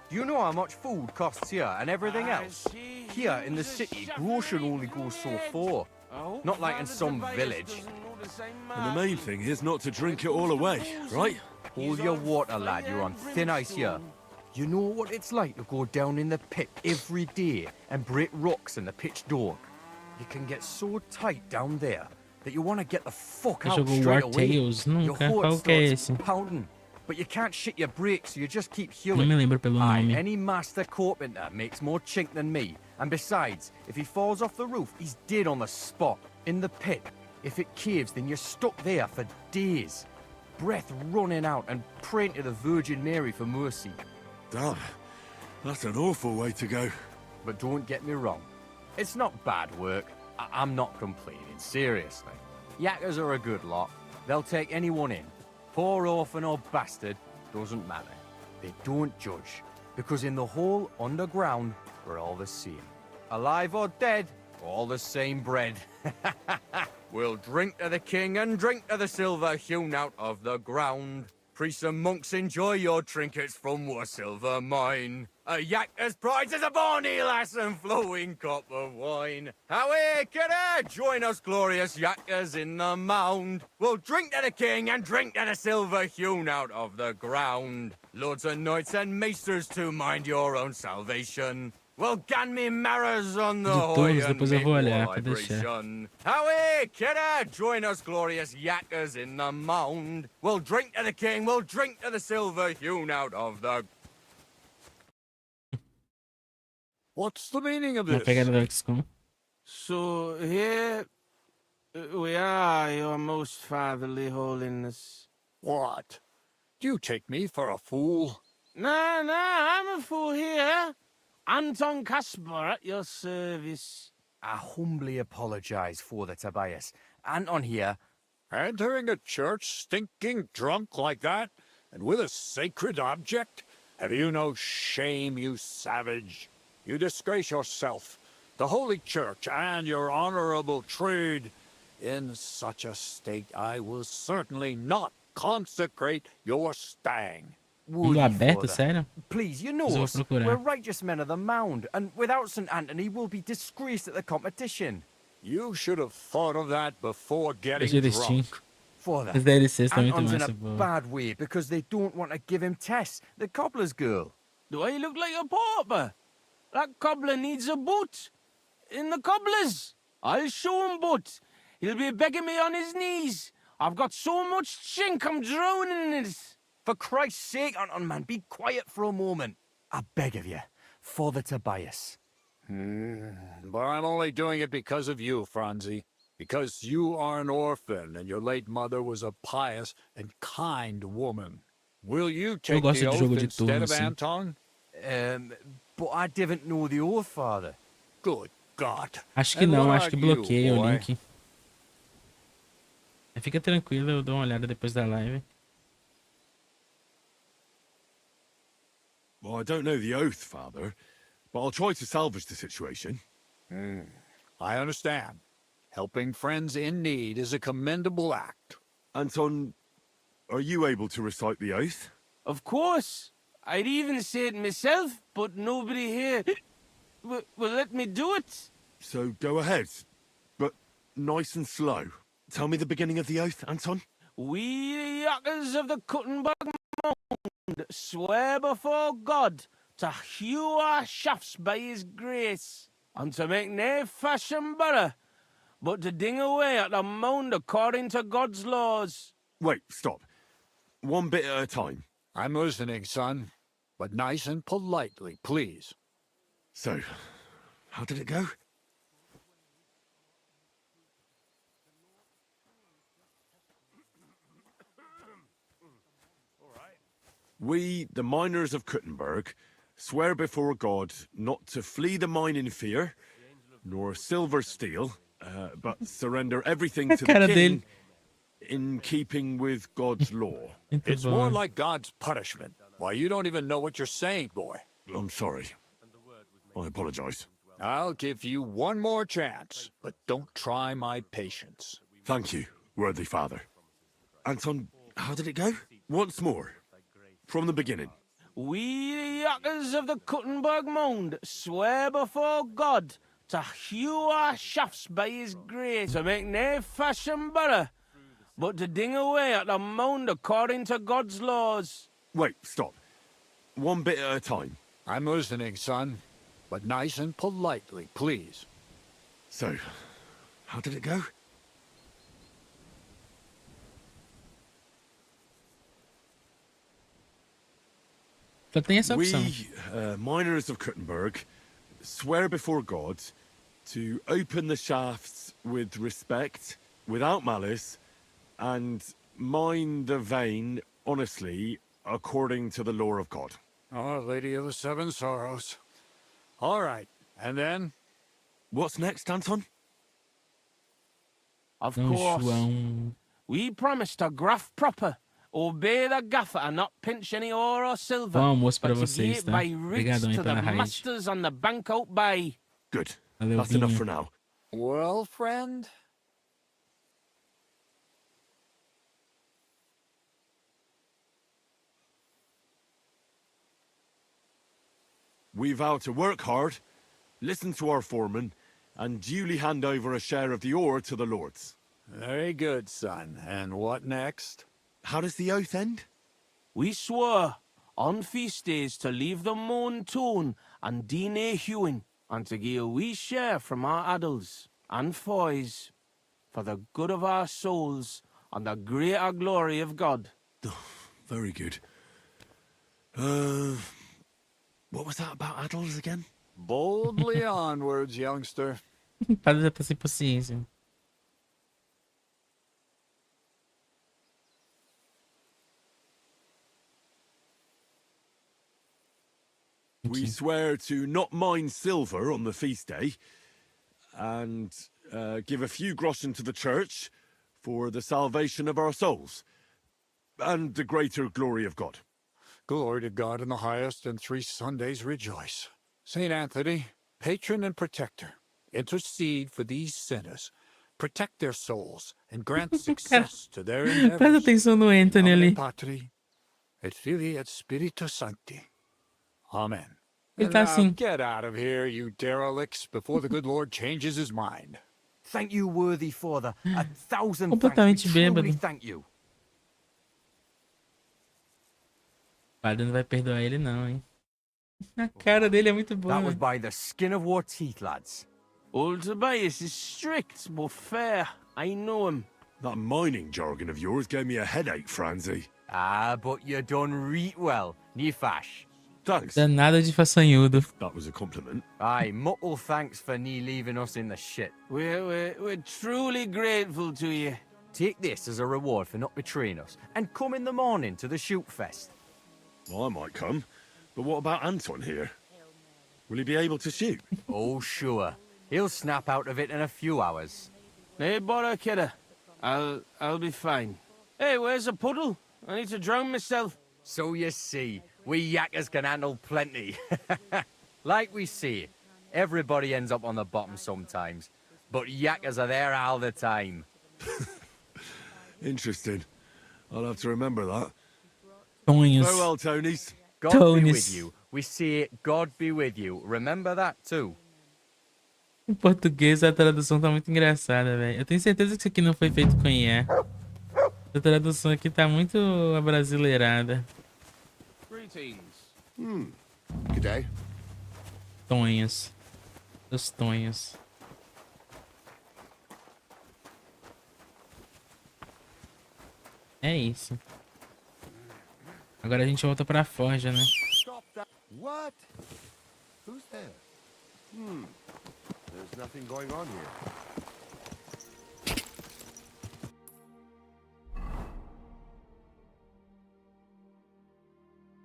Do you know how much food costs here and everything else? Here in the city, grocery only goes so far. Not like in some village. And the main thing is not to drink it all away, right? Hold your water, lad. You're on thin ice here. You know what it's like to go down in the pit every day and break rocks in the pitch dark? You can get so tight down there that you want to get the fuck out Jogo straight War away. Tales, Your nunca. heart Qual que é starts esse? pounding, but you can't shit your brakes, so you just keep Não healing. me lembro pelo nome. Any master carpenter makes more chink than me. And besides, if he falls off the roof, he's dead on the spot. In the pit. If it caves, then you're stuck there for days. Breath running out and praying to the Virgin Mary for mercy. Damn, that's an awful way to go. But don't get me wrong. It's not bad work. I'm not complaining, seriously. Yakkers are a good lot. They'll take anyone in. Poor orphan or bastard, doesn't matter. They don't judge. Because in the whole underground, we're all the same. Alive or dead, all the same bread. We'll drink to the king and drink to the silver hewn out of the ground. Priests and monks, enjoy your trinkets from our silver mine. A yakker's prize is a bonny lass and flowing cup of wine. Away, kidder, join us glorious yakkers in the mound. We'll drink to the king and drink to the silver hewn out of the ground. Lords and knights and maesters to mind your own salvation. Well, gan me marrows on the De todos, hoy and depois eu vou make olhar war pra deixar. vibration. Away, kidder, join us glorious yakkers in the mound. We'll drink to the king, we'll drink to the silver hewn out of the... What's the meaning of Uma this? pegada do XCOM. So here we are, your most fatherly holiness. What? Do you take me for a fool? Nah, I'm a fool here. Anton Caspar at your service. I humbly apologize for the Tobias. Anton here. Entering a church stinking drunk like that? And with a sacred object? Have you no shame, you savage? You disgrace yourself, the Holy Church, and your honorable trade. In such a state, I will certainly not consecrate your stang. Would Mundo you, aberto, Father? sério? Please, you know Mas eu vou us. procurar. We're righteous men of the mound, and without St. Anthony, we'll be disgraced at the competition. You should have thought of that before getting Deixa eu desistir. drunk. Father, As DLCs estão muito Anton's in massa, a pô. bad way because they don't want to give him Tess, the cobbler's girl. Do I look like a pauper? That cobbler needs a boot. In the cobbler's. I'll show him boot. He'll be begging me on his knees. I've got so much chink, I'm drowning in it. For Christ's sake, Anton, man, be quiet for a moment. I beg of you, Father Tobias. But I'm only doing it because of you, Franzi. Because you are an orphan, and your late mother was a pious and kind woman. Will you take gosto the de oath jogo de instead turno, of sim. Anton? But I didn't know the oath, Father. Good God. Acho que And não, what acho que are you, bloqueia o boy? link. Fica tranquilo, eu dou uma olhada depois da live. Well, I don't know the oath, Father, but I'll try to salvage the situation. I understand. Helping friends in need is a commendable act. Anton, are you able to recite the oath? Of course. I'd even say it myself, but nobody here will let me do it. So go ahead, but nice and slow. Tell me the beginning of the oath, Anton. We, the yakkers of the Cuttenburg Mound, swear before God to hew our shafts by his grace, and to make nae fashion better, but to ding away at the mound according to God's laws. Wait, stop. One bit at a time. I'm listening, son. But nice and politely, please. So, how did it go? We, the miners of Kuttenberg, swear before God not to flee the mine in fear, nor silver steal, but surrender everything to the Cara king dele. in keeping with God's law. It's more like God's punishment. Why, you don't even know what you're saying, boy. I'm sorry. I apologize. I'll give you one more chance, but don't try my patience. Thank you, worthy father. Anton, how did it go? Once more. From the beginning. We, the yakkers of the Kuttenberg Mound, swear before God to hew our shafts by his grace, to make nae fashion better, but to ding away at the mound according to God's laws. Wait, stop. One bit at a time. I'm listening, son. But nice and politely, please. So, how did it go? Só tem essa opção. We, miners of Kuttenberg, swear before God to open the shafts with respect, without malice, and mine the vein honestly, according to the law of God. Oh, Lady of the Seven Sorrows. All right, and then? What's next, Anton? Of course. We promise to graft proper, obey the gaffer and not pinch any ore or silver. Bom almoço pra but to vocês, give tá? by roots Obrigadão aí to the pela raid. masters on the bank out by. Good. Valeu, That's enough Vinho. for now. Well, friend? We vow to work hard, listen to our foreman, and duly hand over a share of the ore to the lords. Very good, son. And what next? How does the oath end? We swore on feast days to leave the moan tone and do nae hewing, and to give a wee share from our addles and foys for the good of our souls and the greater glory of God. Very good. What was that about addles again? Boldly onwards, youngster. Padre já tá sem paciência. We swear to not mine silver on the feast day, and give a few groschen to the church for the salvation of our souls, and the greater glory of God. Glory to God in the highest, and 3 Sundays rejoice. Saint Anthony, patron and protector, intercede for these sinners, protect their souls, and grant success to their endeavors. Presta atenção no Anthony ali. Patri, et Filii et Spiritus Sancti. Amen. Ele tá Now assim. get out of here, you derelicts, before the good Lord changes his mind. Thank you, worthy father. 1,000 thanks. Completamente We truly bêbado. thank you. O padre não vai perdoar ele não, hein? A cara dele é muito boa. That was by the skin of our teeth, lads. Old Tobias is strict but fair. I know him. That mining jargon of yours gave me a headache, Franzi. Ah, but you done reet well. Ní fash. Thanks. Danada de façanhudo. That was a compliment. Aye, muckle thanks for nie leaving us in the shit. We're truly grateful to you. Take this as a reward for not betraying us, and come in the morning to the shoot fest. Well, I might come, but what about Anton here? Will he be able to shoot? Oh, sure. He'll snap out of it in a few hours. Hey, bother, kidder. I'll be fine. Hey, where's the puddle? I need to drown myself. So you see, we yakkers can handle plenty. Like we say, everybody ends up on the bottom sometimes, but yakkers are there all the time. Interesting. I'll have to remember that. Tonhos. Farewell, Tonys. God be with you. We say, God be with you. Remember that too. Em português a tradução tá muito engraçada, velho. Eu tenho certeza que isso aqui não foi feito com IA. A tradução aqui tá muito abrasileirada. Greetings. Good day. Tonhos. Os tonhos. É isso. Agora a gente volta pra forja, né? What? Who's there? There's nothing going on here.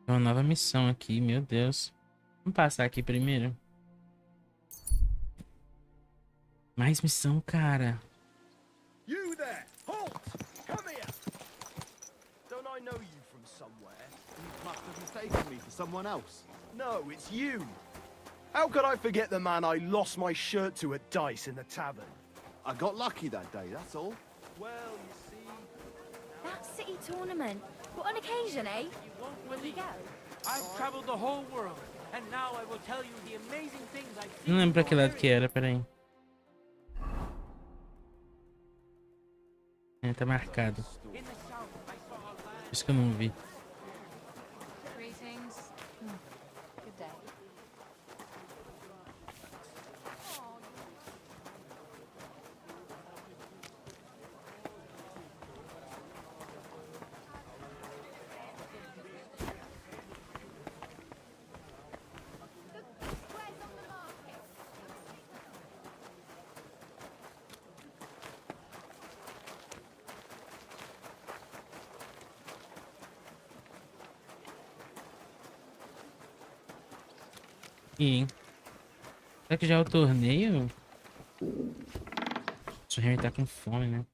Tem uma nova missão aqui, meu Deus. Vamos passar aqui primeiro. Mais missão, cara. You there! Halt! Come here! Don't I know you from somewhere? You must have mistaken me for someone else. No, it's you! How could I forget the man I lost my shirt to at dice in the tavern? I got lucky that day, that's all. Well, you see... That city tournament. What an occasion, eh? Will you go? I've traveled the whole world, and now I will tell you the amazing things I've seen. Não lembro pra que lado que era, peraí. É, tá marcado. Por isso que eu não vi. Greetings. Good day. Ih, será que já é o torneio? O Henry tá com fome, né?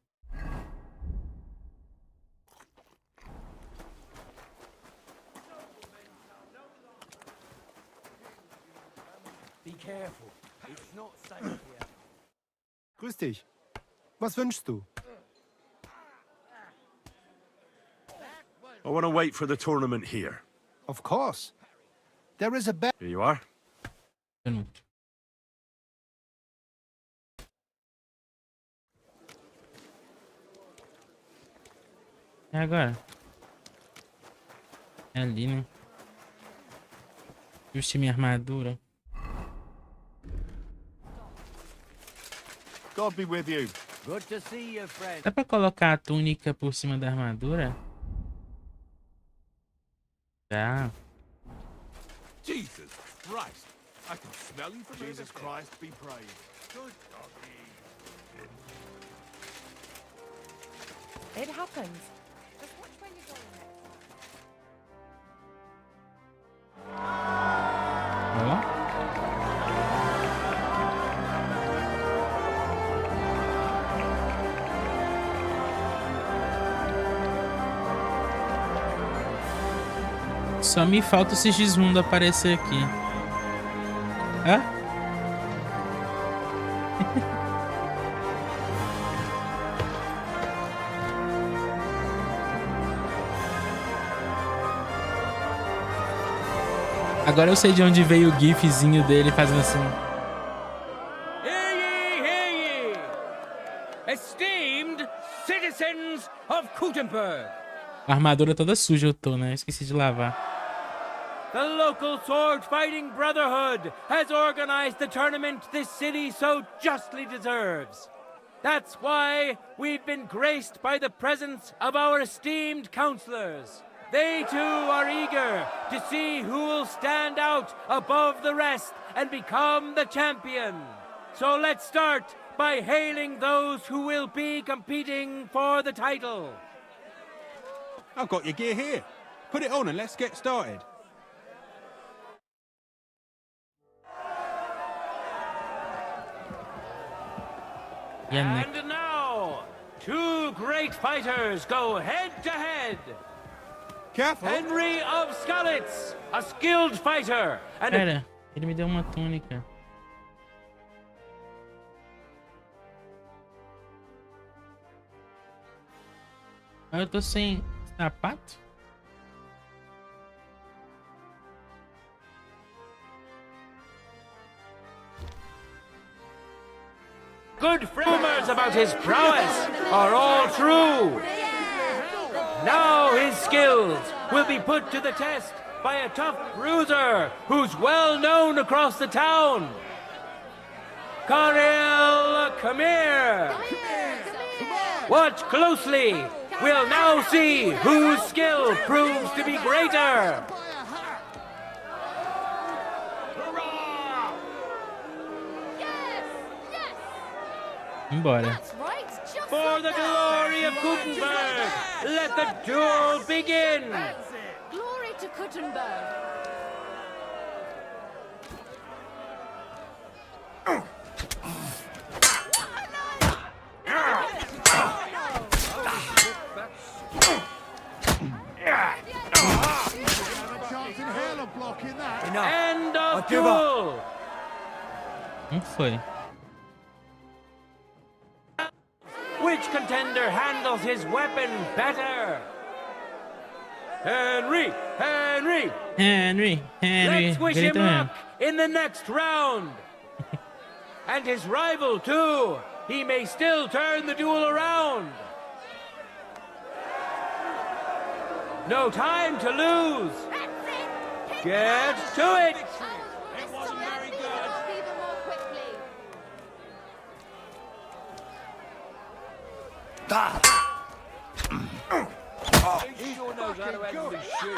Be careful. It's not safe here. Grüß dich. Was wünschst du? I want to wait for the tournament here. Of course. There is a bet. Here you are. É agora. É ali, né? Vestir minha armadura. God be with you. Good to see you, friend. Dá pra colocar a túnica por cima da armadura? Tá. Jesus Christ! I can smell you from Jesus Christ be praised. Good doggy. It happens. Just watch where you're going next. Ó. Só me falta o Sigismundo aparecer aqui. Hã? Agora eu sei de onde veio o gifzinho dele fazendo assim. Hear ye! Esteemed citizens of Gutenberg! A armadura toda suja eu tô, né? Eu esqueci de lavar. The local sword fighting brotherhood has organized the tournament this city so justly deserves. That's why we've been graced by the presence of our esteemed counselors. They too are eager to see who will stand out above the rest and become the champion. So let's start by hailing those who will be competing for the title. I've got your gear here. Put it on and let's get started. And now, two great fighters go head to head. Careful. Henry of Skalitz, a skilled fighter, and Pera, ele me deu uma túnica. Eu tô sem sapato? good rumors about his prowess are all true. Now his skills will be put to the test by a tough bruiser who's well known across the town. Karel, come here. Watch closely. We'll now see whose skill proves to be greater. Embora. For the glory of Gutenberg, let the duel begin. Glory to Gutenberg. End of duel. Não foi. Which contender handles his weapon better? Henry! Henry! Henry! Let's wish him Grita mesmo. luck in the next round! And his rival, too! He may still turn the duel around! No time to lose! Get to it! It wasn't very good. He sure knows how to handle his shoe.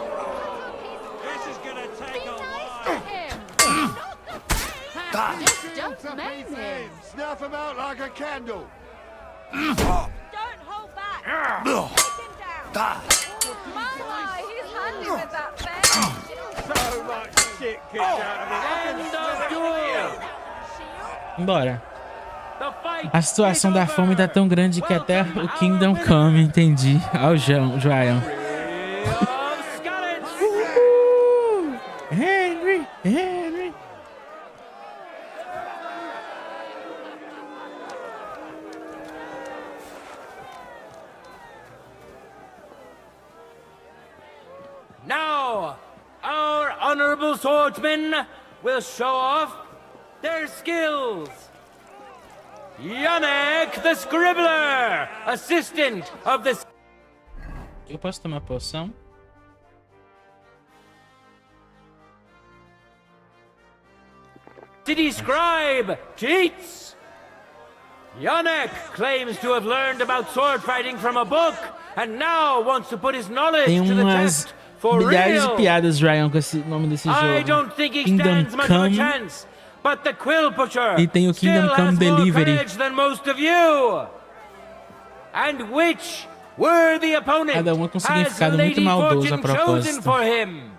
This is gonna take a while. Just maim him. Snuff him out like a candle. Don't hold back. Take him down. My, he's handy with that thing. So much shit kicked out of End of duel! Embora. A situação da fome tá tão grande que até o Kingdom Come, entendi. Ó o João. Henry! Henry! Now, our honorable swordsmen will show off their skills. Yannick the Scribbler, assistant of the... Eu posso tomar poção? City Scribe cheats. Yannick claims to have learned about sword fighting from a book and now wants to put his knowledge Tem to the umas test for milhares de real. piadas, Ryan, com esse nome desse jogo. I don't think he Kingdom stands much of a Come. chance, but the Quill Pusher E tem o Kingdom still Come has more Delivery. courage than most of you. And which worthy opponent Cada uma com um has significado muito Lady maldoso a Fortune chosen propósito. for him?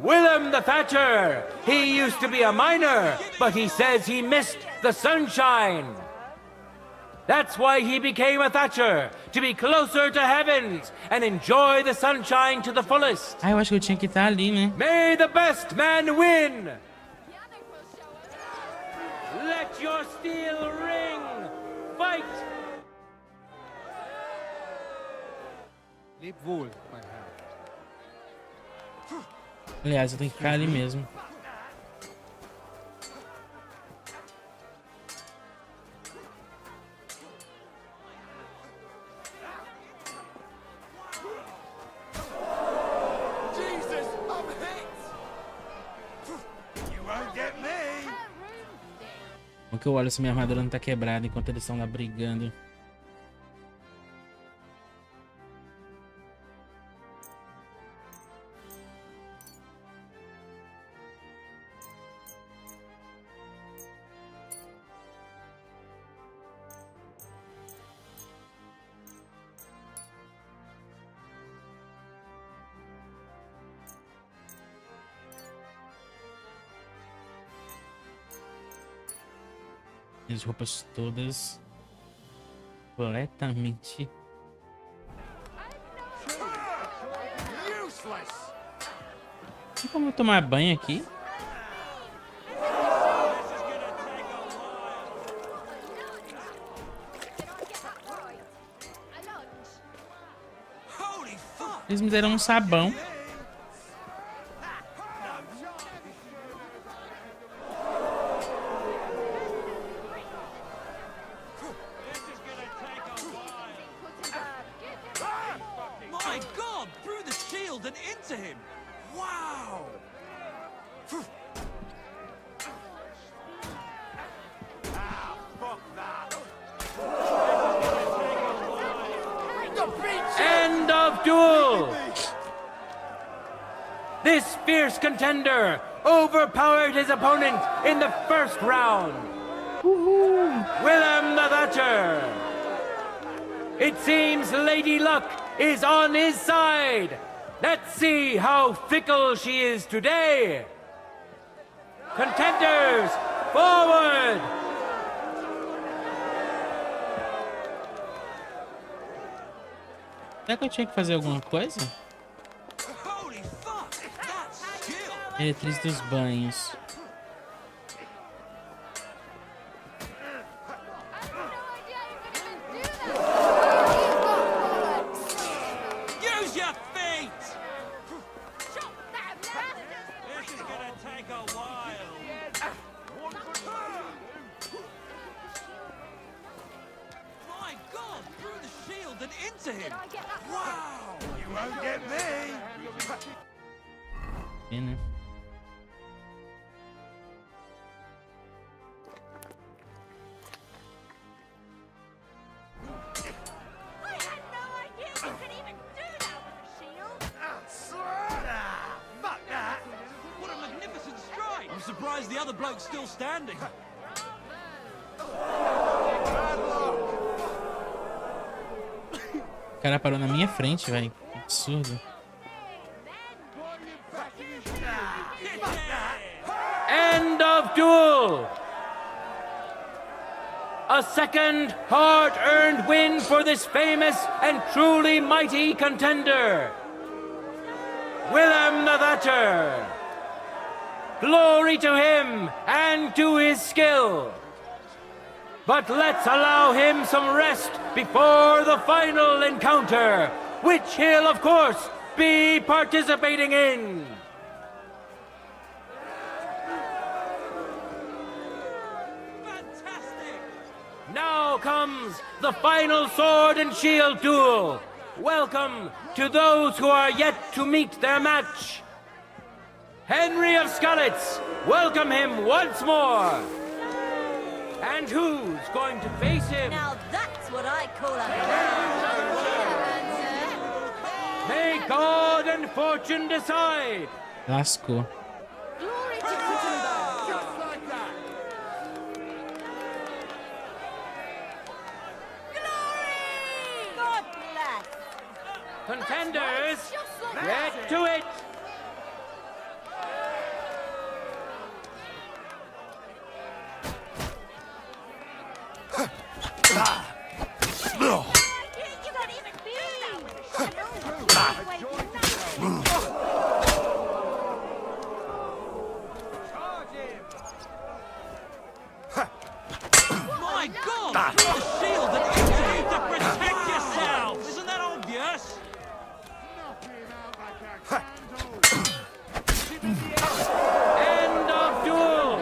Willem the Thatcher. He used to be a miner, but he says he missed the sunshine. That's why he became a Thatcher, to be closer to heavens and enjoy the sunshine to the fullest. Ah, eu acho que eu tinha que estar ali, né? May the best man win! Let your steel ring! Fight! Leb wohl, mein Herr. Aliás, eu tenho que ficar ali mesmo. Jesus, I'm hit! You won't get me! Bom que eu olho se minha armadura não tá quebrada enquanto eles estão lá brigando. As roupas todas completamente. Tem como eu tomar banho aqui? Eles me deram um sabão. My God! Through the shield and into him! Wow! End of duel! This fierce contender overpowered his opponent in the first round. Willem the Thatcher. It seems Lady Luck is on his side. Let's see how fickle she is today. Contenders, forward! Será que eu tinha que fazer alguma coisa? Diretriz dos banhos. shield and into him. Wow! You won't get me! Né? What a magnificent strike! I'm surprised the other bloke's still standing. O cara parou na minha frente, velho. Que absurdo. End of duel! A second hard-earned win for this famous and truly mighty contender, Willem the Thatcher. Glory to him and to his skill. But let's allow him some rest before the final encounter, which he'll, of course, be participating in. Now comes the final sword and shield duel. Welcome to those who are yet to meet their match. Henry of Skalitz, welcome him once more. And who's going to face him? Now that's what I call a May God and fortune decide. Lascou. Glory to Gutenberg! Just like that! God bless! Contenders, get to it. My God! Put the shield and into him to protect yourself! Isn't that obvious? End of duel.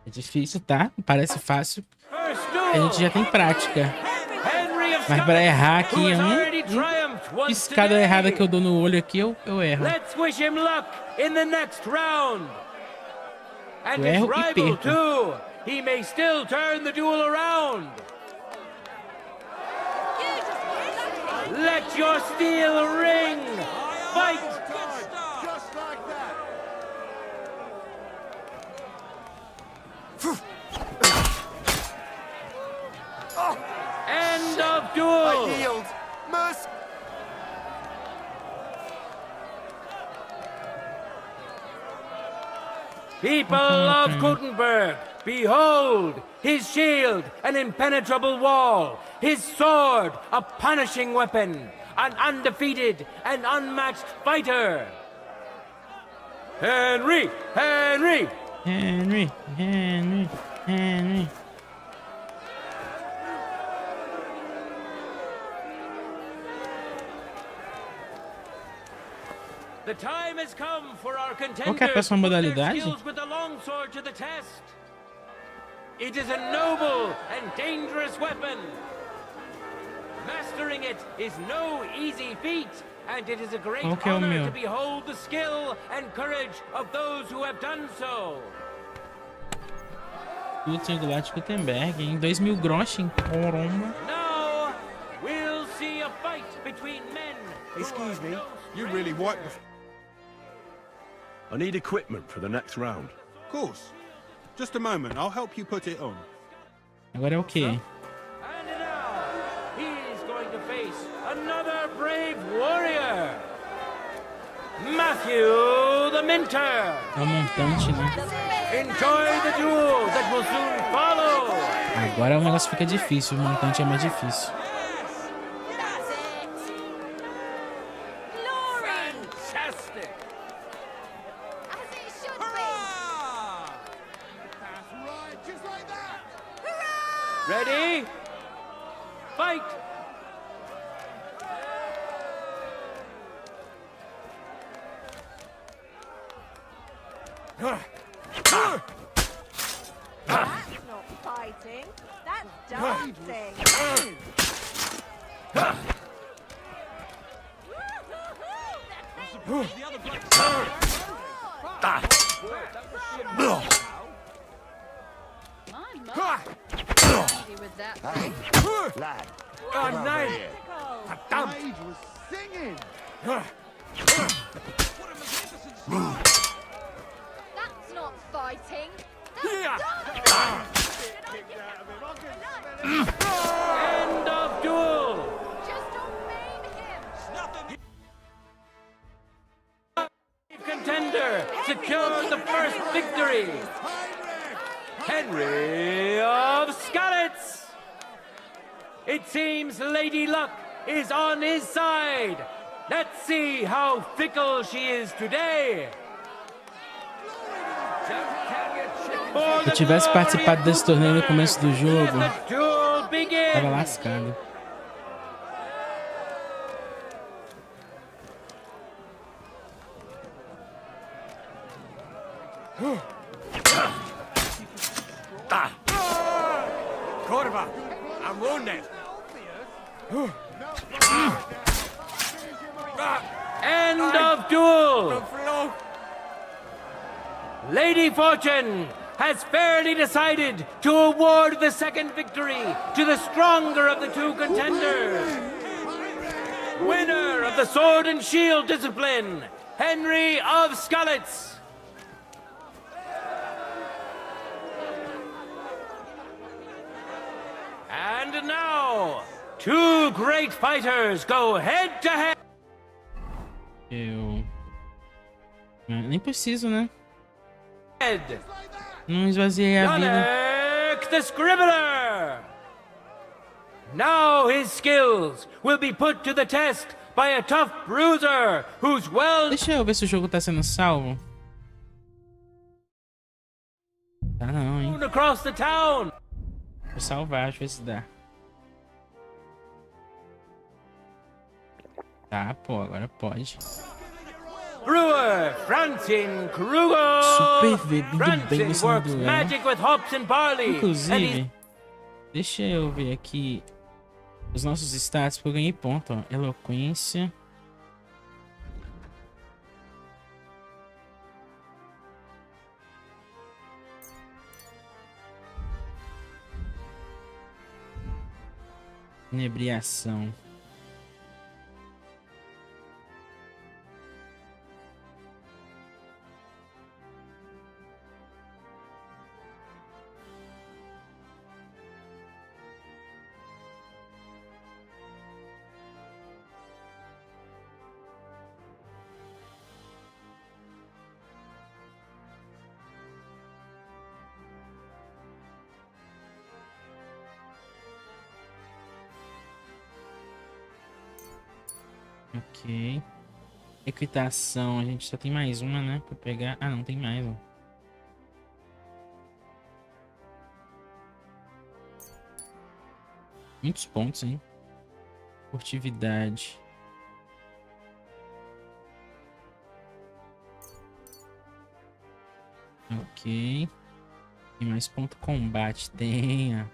É difícil, tá? Parece fácil. First A duel. gente já tem prática. Henry of Mas pra errar Skalitz, aqui, who has already triumphed once piscada today. errada que eu dou no olho aqui, eu erro. Let's wish him luck in the next round. And Eu his erro e rival perco. too. He may still turn the duel around. Let your steel ring. Fight. Just like that! End of duel. I yield! Mercy! People of Gutenberg, behold his shield, an impenetrable wall, his sword, a punishing weapon, an undefeated and unmatched fighter. Henry, Henry, Henry, Henry, Henry. the time has come for our Qual contenders que é a próxima to put their modalidade? skills with the longsword to the test. It is a noble and dangerous weapon. Mastering it is no easy feat, and it is a great Qual que é o honor meu? to behold the skill and courage of those who have done so. Luta angular de Gutenberg em 2000 groschen. Caramba. Now we'll see a fight between men. Excuse me, You really wiped the... I need equipment for the next round. Of course. Just a moment, I'll help you put it on. Agora é o quê? And now he's going to face another brave warrior, Matthew the Minter. É o montante, né? Enjoy the duel that will soon follow. Agora o negócio fica difícil. O montante é mais difícil. Fantastic. That's right, just like that! Ready? Fight. That's not fighting. fighting. That's dancing. With that. Lad, Oh, nice. the mage was singing. That's not fighting. End of duel. Contender secures the first victory. Henry of Skalitz. It seems Lady Luck is on his side. Let's see how fickle she is today. Se eu tivesse participado desse torneio no começo do jogo, tava lascado. Corva, I'm wounded. End of duel. Lady Fortune has fairly decided to award the second victory to the stronger of the two contenders. Winner of the sword and shield discipline, Henry of Skalitz. And now, two great fighters go head to head. Nem preciso, né? Não esvaziei a vida. Alec the Scribbler. Now his skills will be put to the test by a tough bruiser who's well. Deixa eu ver se o jogo tá sendo salvo. Tá não, hein? Across the town. Vou salvar, deixa eu ver se dá. Tá, pô, agora pode. Brewer Francine Kruger. Super vindo bem nesse works duelo. magic with hops and barley. Inclusive, deixa eu ver aqui os nossos stats, porque eu ganhei ponto, ó. Eloquência. Inebriação. Ok. Equitação, a gente só tem mais uma, né? Pra pegar. Ah, não, tem mais, ó. Muitos pontos, hein? Furtividade. Ok. E mais ponto combate. Tenha.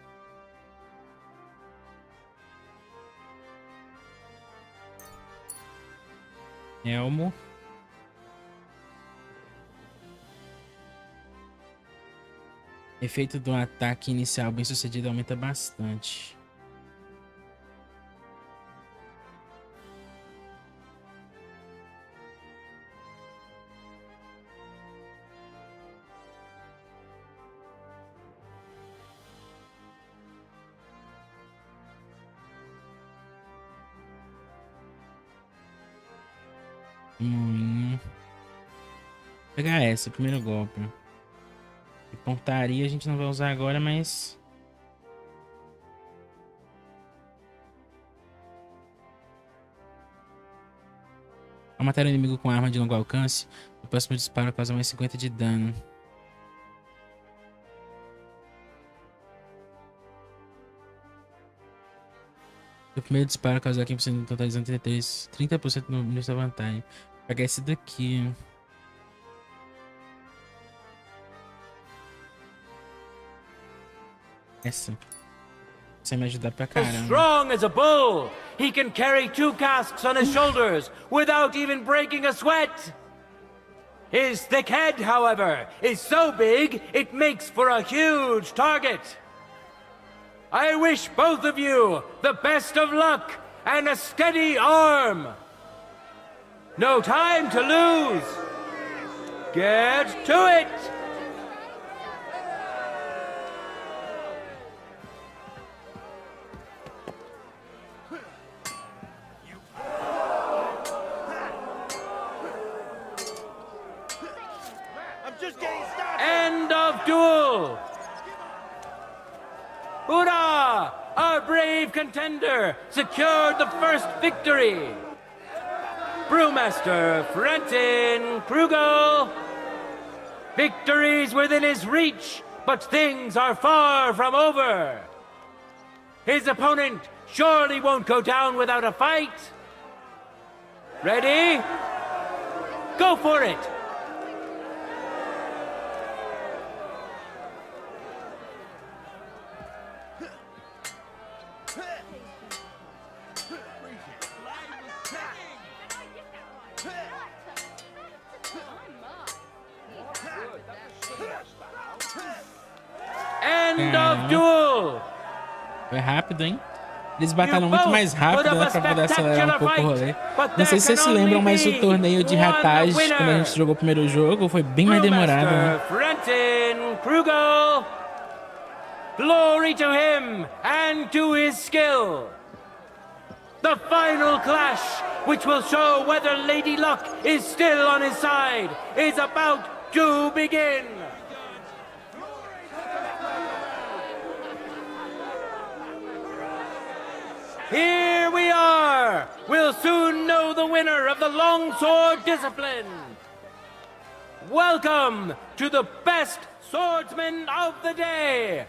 Elmo. Efeito do ataque inicial bem sucedido aumenta bastante. Pegar essa, primeiro golpe. E pontaria a gente não vai usar agora, mas... Ao matar o inimigo com arma de longo alcance, o próximo disparo causa mais 50 de dano. O primeiro disparo causa 15% totalizando 30% no nível da vantagem. Vou pegar esse daqui. Essa. Você me ajudar pra As caramba. strong as a bull, he can carry 2 casks on his shoulders without even breaking a sweat. His thick head, however, is so big it makes for a huge target. I wish both of you the best of luck and a steady arm. No time to lose. Get to it. End of duel! Hurrah! Our brave contender secured the first victory! Brewmaster Frenton Krugel! Victory's within his reach, but things are far from over! His opponent surely won't go down without a fight! Ready? Go for it! End of duel! Foi rápido, hein? Eles batalham muito mais rápido, né, pra poder acelerar um pouco o rolê. Não sei se vocês se lembram, mas o torneio de rataz, quando a gente jogou o primeiro jogo, foi bem mais demorado, né? Frenton Krugel. Glory to him and to his skill. The final clash, which will show whether Lady Luck is still on his side, is about to begin. Here we are! We'll soon know the winner of the longsword discipline. Welcome to the best swordsman of the day,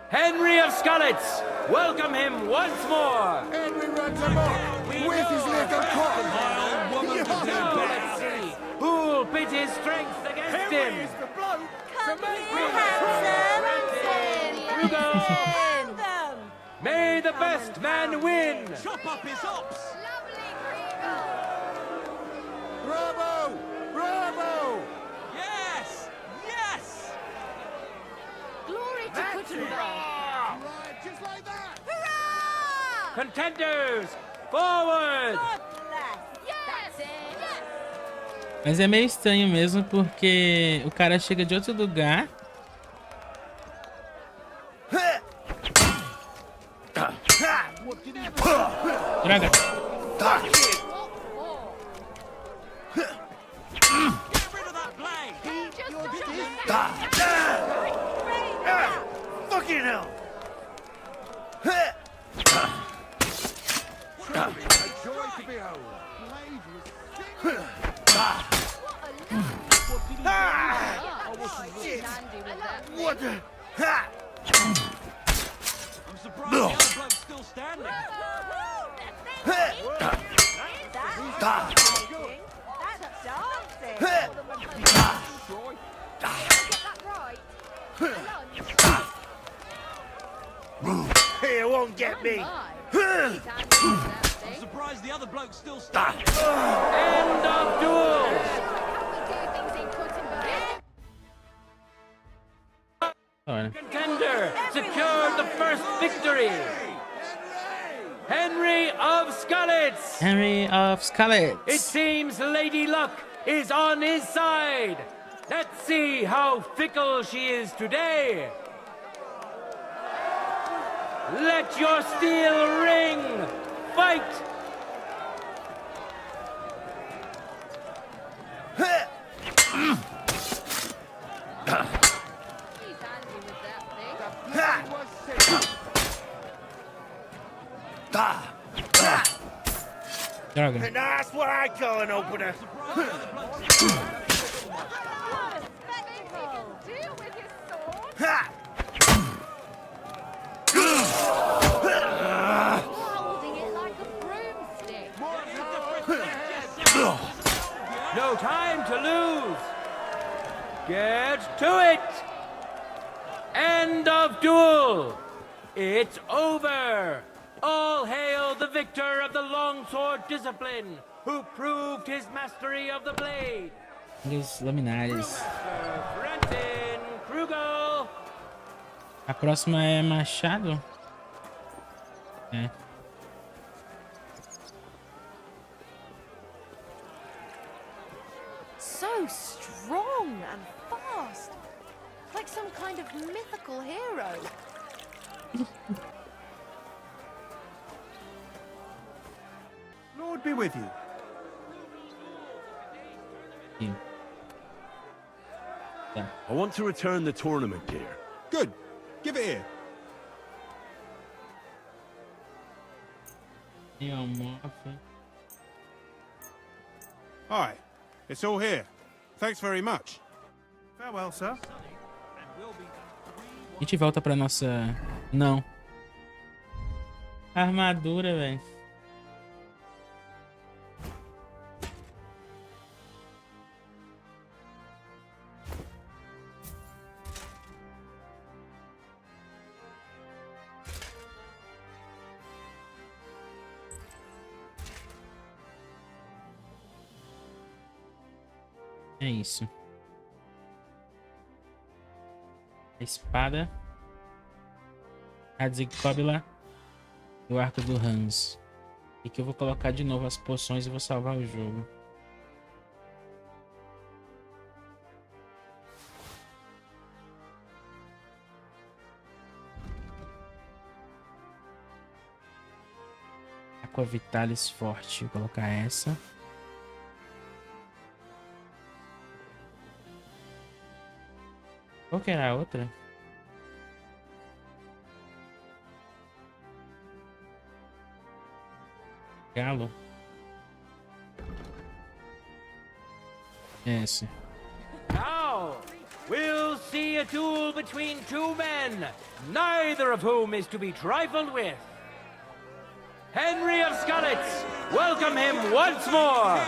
Henry of Scarlets. Welcome him once more. Henry runs amok. Where's his little cock? Let's see who'll pit his strength against him. the bloke to make May the best man win! Chop up his ops! Bravo! Bravo! Yes! Yes! Glory to Gutenberg! Right, just like that! Hurrah! Contenders, forward! Yes! Yes! Mas é meio estranho mesmo, porque o cara chega de outro lugar. Droga! Fucking hell! Joy to behold. What the? I'm surprised the other bloke's still standing. It won't get me. I'm surprised the other bloke's still standing. End of duel! Contender secured the first victory. Henry of Scarlets. Henry of Scarlets. It seems Lady Luck is on his side. Let's see how fickle she is today. Let your steel ring. Fight. Droga. And that's what I call an opener. Ha! Holding it like a broomstick. No time to lose. Get to it. End End of duel! It's over! All hail the victor of the longsword discipline, who proved his mastery of the blade! Os laminares. Brenton Krugel! A próxima é machado? É. So strong and fast. Like some kind of mythical hero. Lord be with you. I want to return the tournament gear. Good. Give it here. Hi. It's all here. Thanks very much. Farewell, sir. A gente volta pra nossa... Não. Armadura, velho. É isso. A espada. A Zigcobila. E o arco do Hans. E que eu vou colocar de novo as poções e vou salvar o jogo. Aqua Vitalis forte. Vou colocar essa. Qual que era a outra? Galo. Essa. Now, we'll see a duel between two men, neither of whom is to be trifled with. Henry of Skalitz, welcome him once more.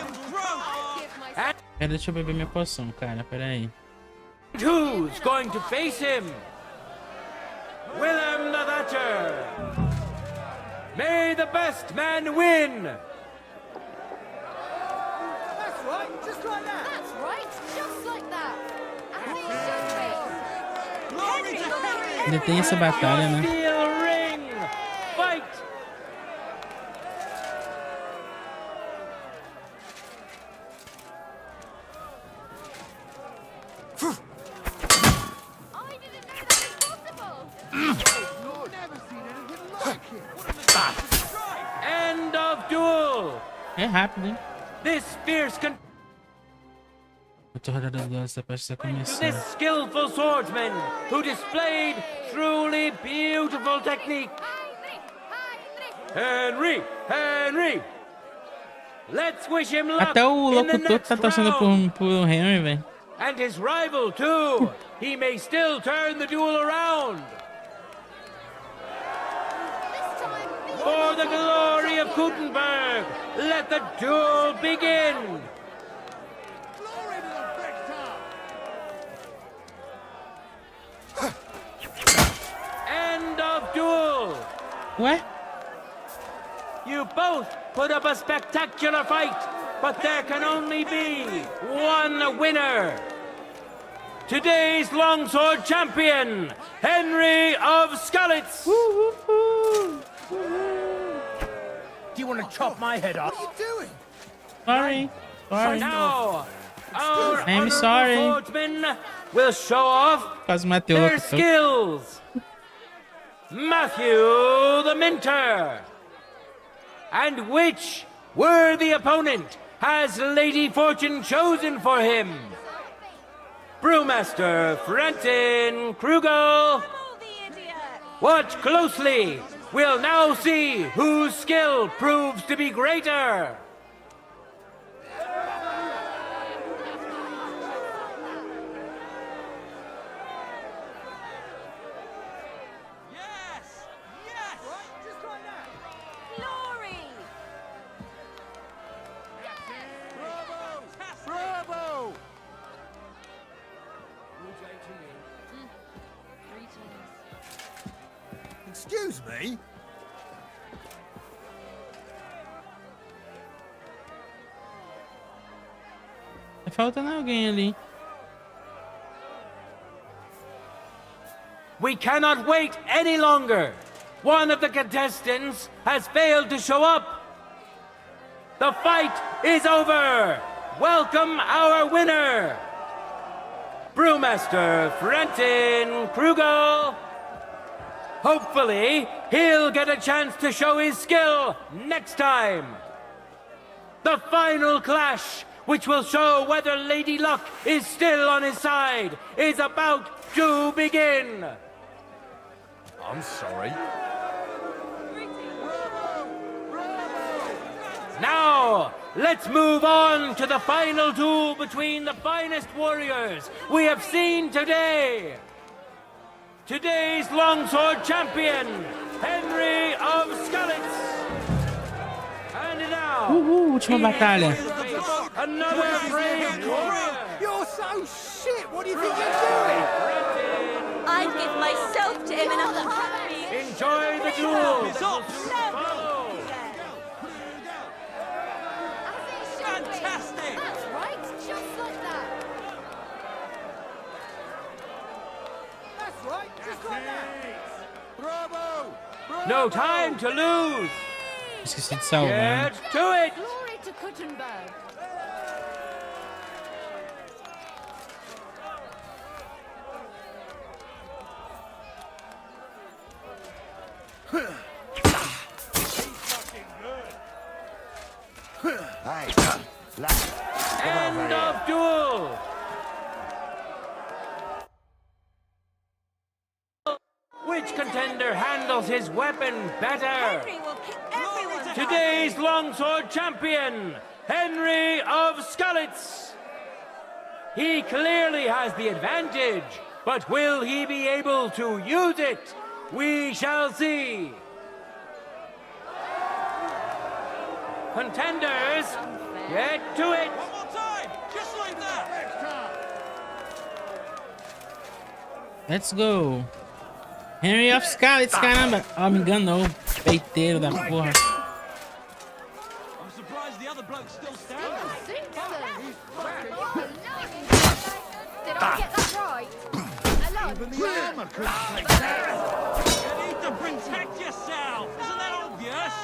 Deixa eu beber minha poção, cara. Pera aí. Who's going to face him? Willem the Thatcher. May the best man win. That's right, just like that. That's right, just like that. Ainda tem essa batalha, né? Steel ring. Fight. End of duel. É rápido, hein? This fierce A torre da dança parece estar começando. this skillful swordsman who displayed truly beautiful technique. Henry. Let's wish him luck Até o in the locutor next tá torcendo round. por Henry, velho. And his rival too. He may still turn the duel around. For the glory of Gutenberg, let the duel begin. End of duel. What? You both put up a spectacular fight, but there can only be one winner. Today's longsword champion, Henry of Skalitz. Do you want to chop my head off? What are you doing? Sorry. Now, our I'm honorable sorry. swordsmen will show off Quase matei o their locutor. skills. Matthew the Minter. And which worthy opponent has Lady Fortune chosen for him? Brewmaster Brenton Krugel. Watch closely. We'll now see whose skill proves to be greater. Greetings. Excuse me? Tá faltando alguém ali. We cannot wait any longer. One of the contestants has failed to show up. The fight is over. Welcome our winner, Brewmaster Frenton Krugel. Hopefully, he'll get a chance to show his skill next time. The final clash, which will show whether Lady Luck is still on his side, is about to begin. I'm sorry. Now, let's move on to the final duel between the finest warriors we have seen today. Today's longsword champion, Henry of Skalitz. And now, última batalha. another brave warrior. You're so shit! What do you think you're doing? I'd give myself to him in a heartbeat. Enjoy the duel. Fantastic! That's right, just like that. That's right, just like that. Bravo! No time to lose. Esqueci de salvar. Get to it. Glory to Kuttenberg. Hey, lad. End of duel. Which contender handles his weapon better? Henry will kick everyone's ass. Today's longsword champion, Henry of Skalitz. He clearly has the advantage, but will he be able to use it? We shall see. Contenders, get to it. One more time, just like that. Let's go. Henry of Skalitz, caramba. Ó, me enganou. Peiteiro da porra. I'm surprised the other bloke's still standing. Did I get that right? Hello? You need to protect yourself. Isn't that obvious?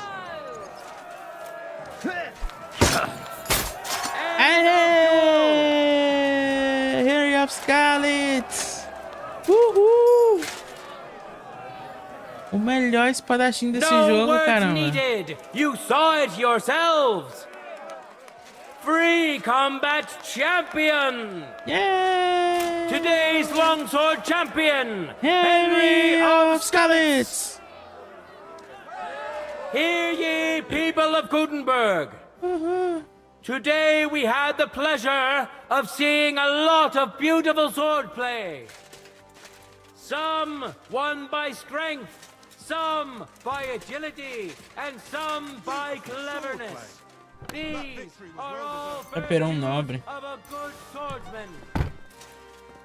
Aê! Henry of Skalitz. Uhul! O melhor espadachim desse jogo, words caramba. needed. You saw it yourselves. Free combat champion. Yeah! Today's longsword champion, Henry of Skalitz. Hear ye, people of Gutenberg. Today we had the pleasure of seeing a lot of beautiful swordplay. Some won by strength, some by agility, and some by cleverness. These are all Campeão nobre. of a good swordsman.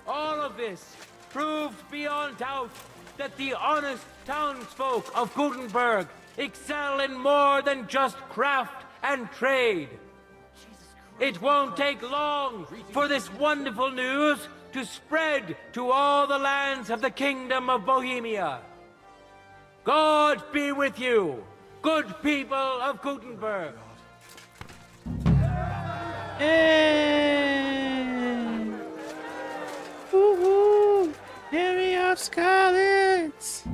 All of this proved beyond doubt that the honest townsfolk of Gutenberg excel in more than just craft and trade. It won't take long for this wonderful news to spread to all the lands of the Kingdom of Bohemia. God be with you, good people of Gutenberg. Hey! Uhul! Henry of Skalitz!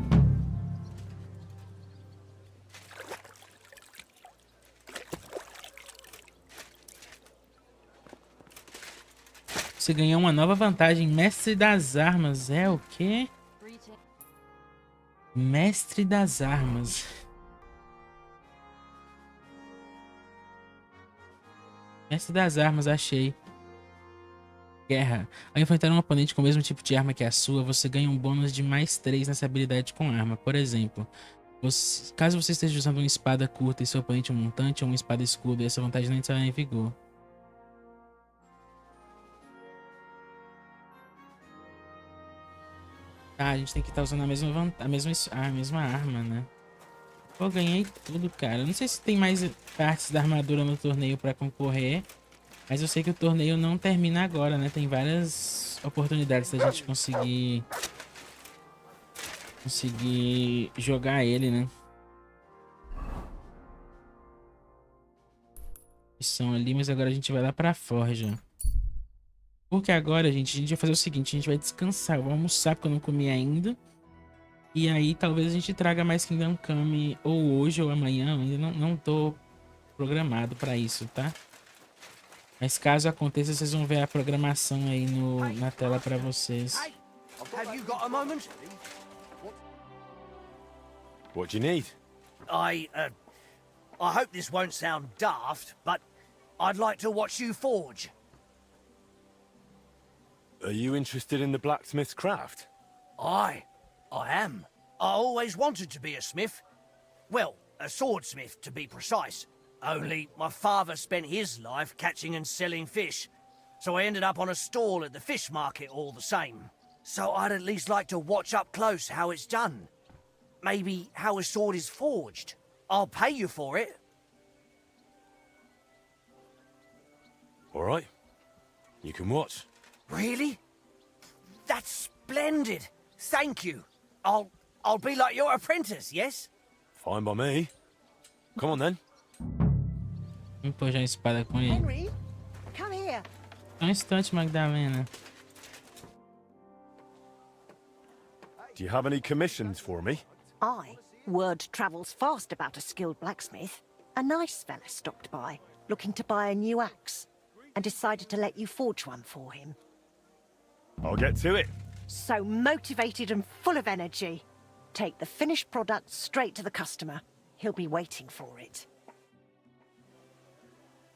Você ganhou uma nova vantagem, Mestre das Armas. É o quê? Mestre das Armas. Mestre das Armas, achei. Guerra. Ao enfrentar um oponente com o mesmo tipo de arma que a sua, você ganha um bônus de mais 3 nessa habilidade com arma. Por exemplo, caso você esteja usando uma espada curta e seu oponente um montante ou uma espada escudo, essa vantagem não estará em vigor. Tá, a gente tem que estar usando a mesma arma, né? Pô, ganhei tudo, cara. Não sei se tem mais partes da armadura no torneio pra concorrer. Mas eu sei que o torneio não termina agora, né? Tem várias oportunidades da gente conseguir jogar ele, né? Missão ali, mas agora a gente vai lá pra Forja. Porque agora, gente, a gente vai fazer o seguinte, a gente vai descansar. Eu vou almoçar porque eu não comi ainda. E aí talvez a gente traga mais Kingdom Come ou hoje ou amanhã. Eu ainda não tô programado pra isso, tá? Mas caso aconteça, vocês vão ver a programação aí na tela pra vocês. Have you got a moment? What do you need? I hope this won't sound daft, but I'd like to watch you forge. Are you interested in the blacksmith's craft? I am. I always wanted to be a smith. Well, a swordsmith, to be precise. Only my father spent his life catching and selling fish, so I ended up on a stall at the fish market all the same. So I'd at least like to watch up close how it's done. Maybe how a sword is forged. I'll pay you for it. All right. You can watch. Really? That's splendid. Thank you. I'll be like your apprentice, yes? Fine by me. Come on then. Vamos puxar a espada com ele. Henry, come here. Só um instante, Magdalena. Do you have any commissions for me? Word travels fast about a skilled blacksmith. A nice fella stopped by, looking to buy a new axe, and decided to let you forge one for him. I'll get to it. So motivated and full of energy. Take the finished product straight to the customer. He'll be waiting for it.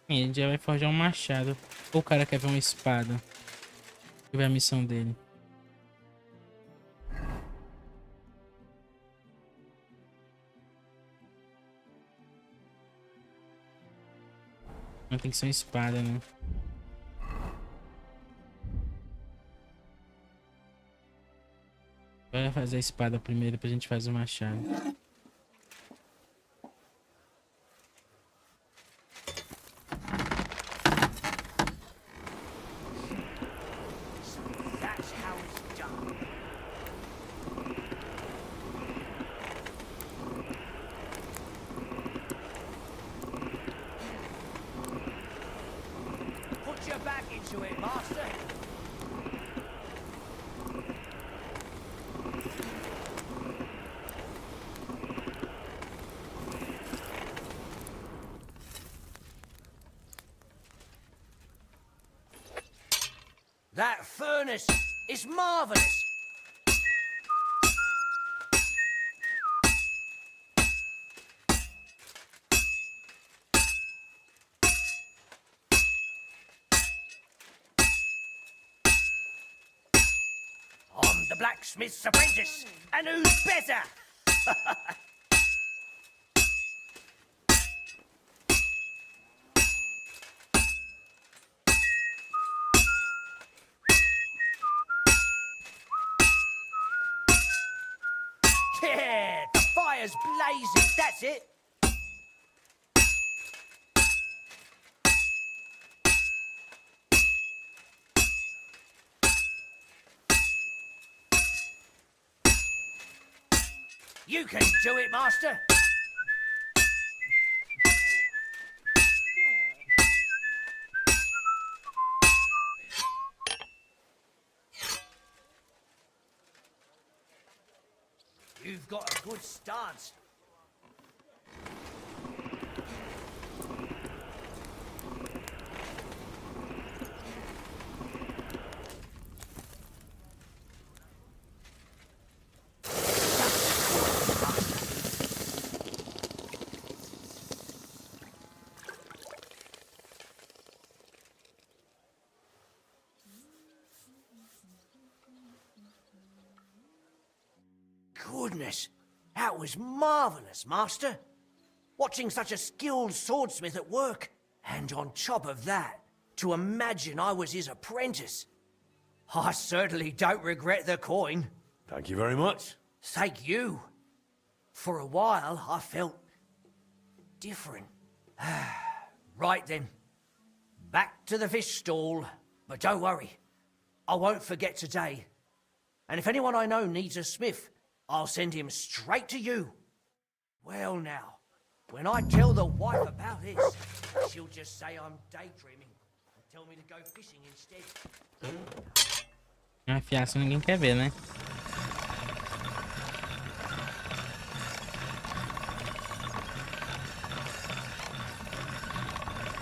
Ele já vai forjar um machado. Ou o cara quer ver uma espada. Deixa eu ver a missão dele. Não tem que ser uma espada, né? Vai fazer a espada primeiro, depois a gente faz o machado. That's how it's done. Put your back into it, master. That furnace is marvelous. I'm the blacksmith's apprentice, and who's better? Yeah, the fire's blazing, that's it. You can do it, master. You've got a good stance. Goodness, that was marvelous, master. Watching such a skilled swordsmith at work. And on top of that, to imagine I was his apprentice. I certainly don't regret the coin. Thank you very much. Thank you. For a while, I felt different. Right then. Back to the fish stall. But don't worry. I won't forget today. And if anyone I know needs a smith, I'll send him straight to you. Well now, when I tell the wife about this, she'll just say I'm daydreaming and tell me to go fishing instead. Uma fiação ninguém quer ver, né?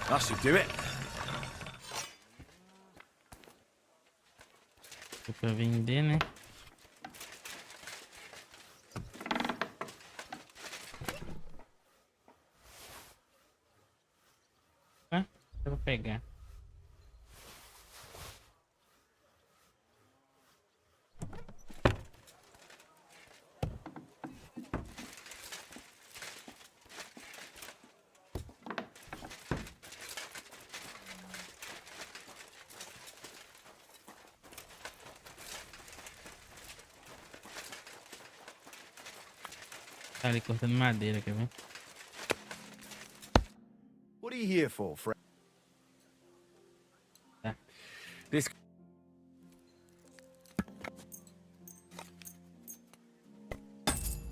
That should do it. Pra vender, né? Ah, eu vou pegar. Tá ali cortando madeira, quer ver? What are you here for, friend? Tá. This.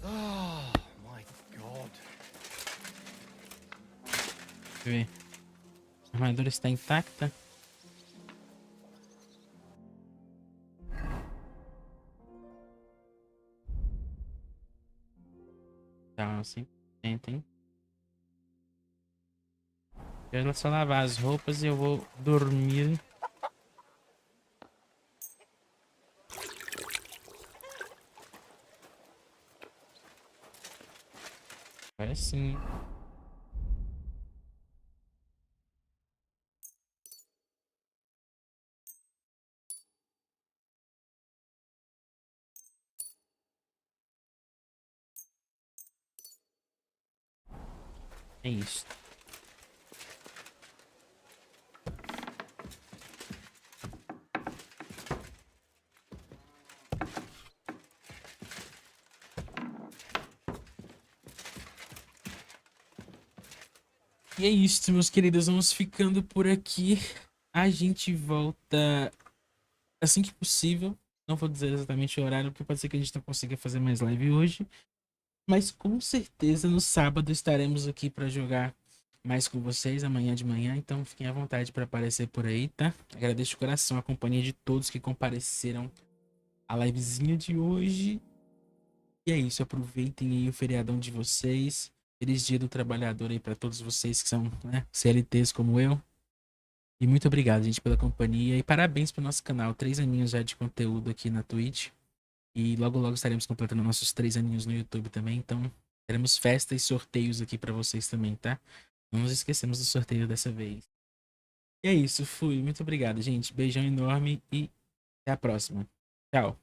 Oh my God. Deixa eu ver. A armadura está intacta. Tá, assim. Hein? Eu só lavar as roupas e eu vou dormir. Agora sim. É isso. E é isso, meus queridos. Vamos ficando por aqui. A gente volta assim que possível. Não vou dizer exatamente o horário, porque pode ser que a gente não consiga fazer mais live hoje. Mas com certeza no sábado estaremos aqui para jogar mais com vocês amanhã de manhã. Então fiquem à vontade para aparecer por aí, tá? Agradeço de coração a companhia de todos que compareceram à livezinha de hoje. E é isso, aproveitem aí o feriadão de vocês. Feliz Dia do Trabalhador aí para todos vocês que são, né, CLTs como eu. E muito obrigado, gente, pela companhia. E parabéns pro nosso canal. 3 aninhos já de conteúdo aqui na Twitch. E logo logo estaremos completando nossos 3 aninhos no YouTube também. Então teremos festa e sorteios aqui para vocês também, tá? Não nos esquecemos do sorteio dessa vez. E é isso, fui. Muito obrigado, gente. Beijão enorme e até a próxima. Tchau.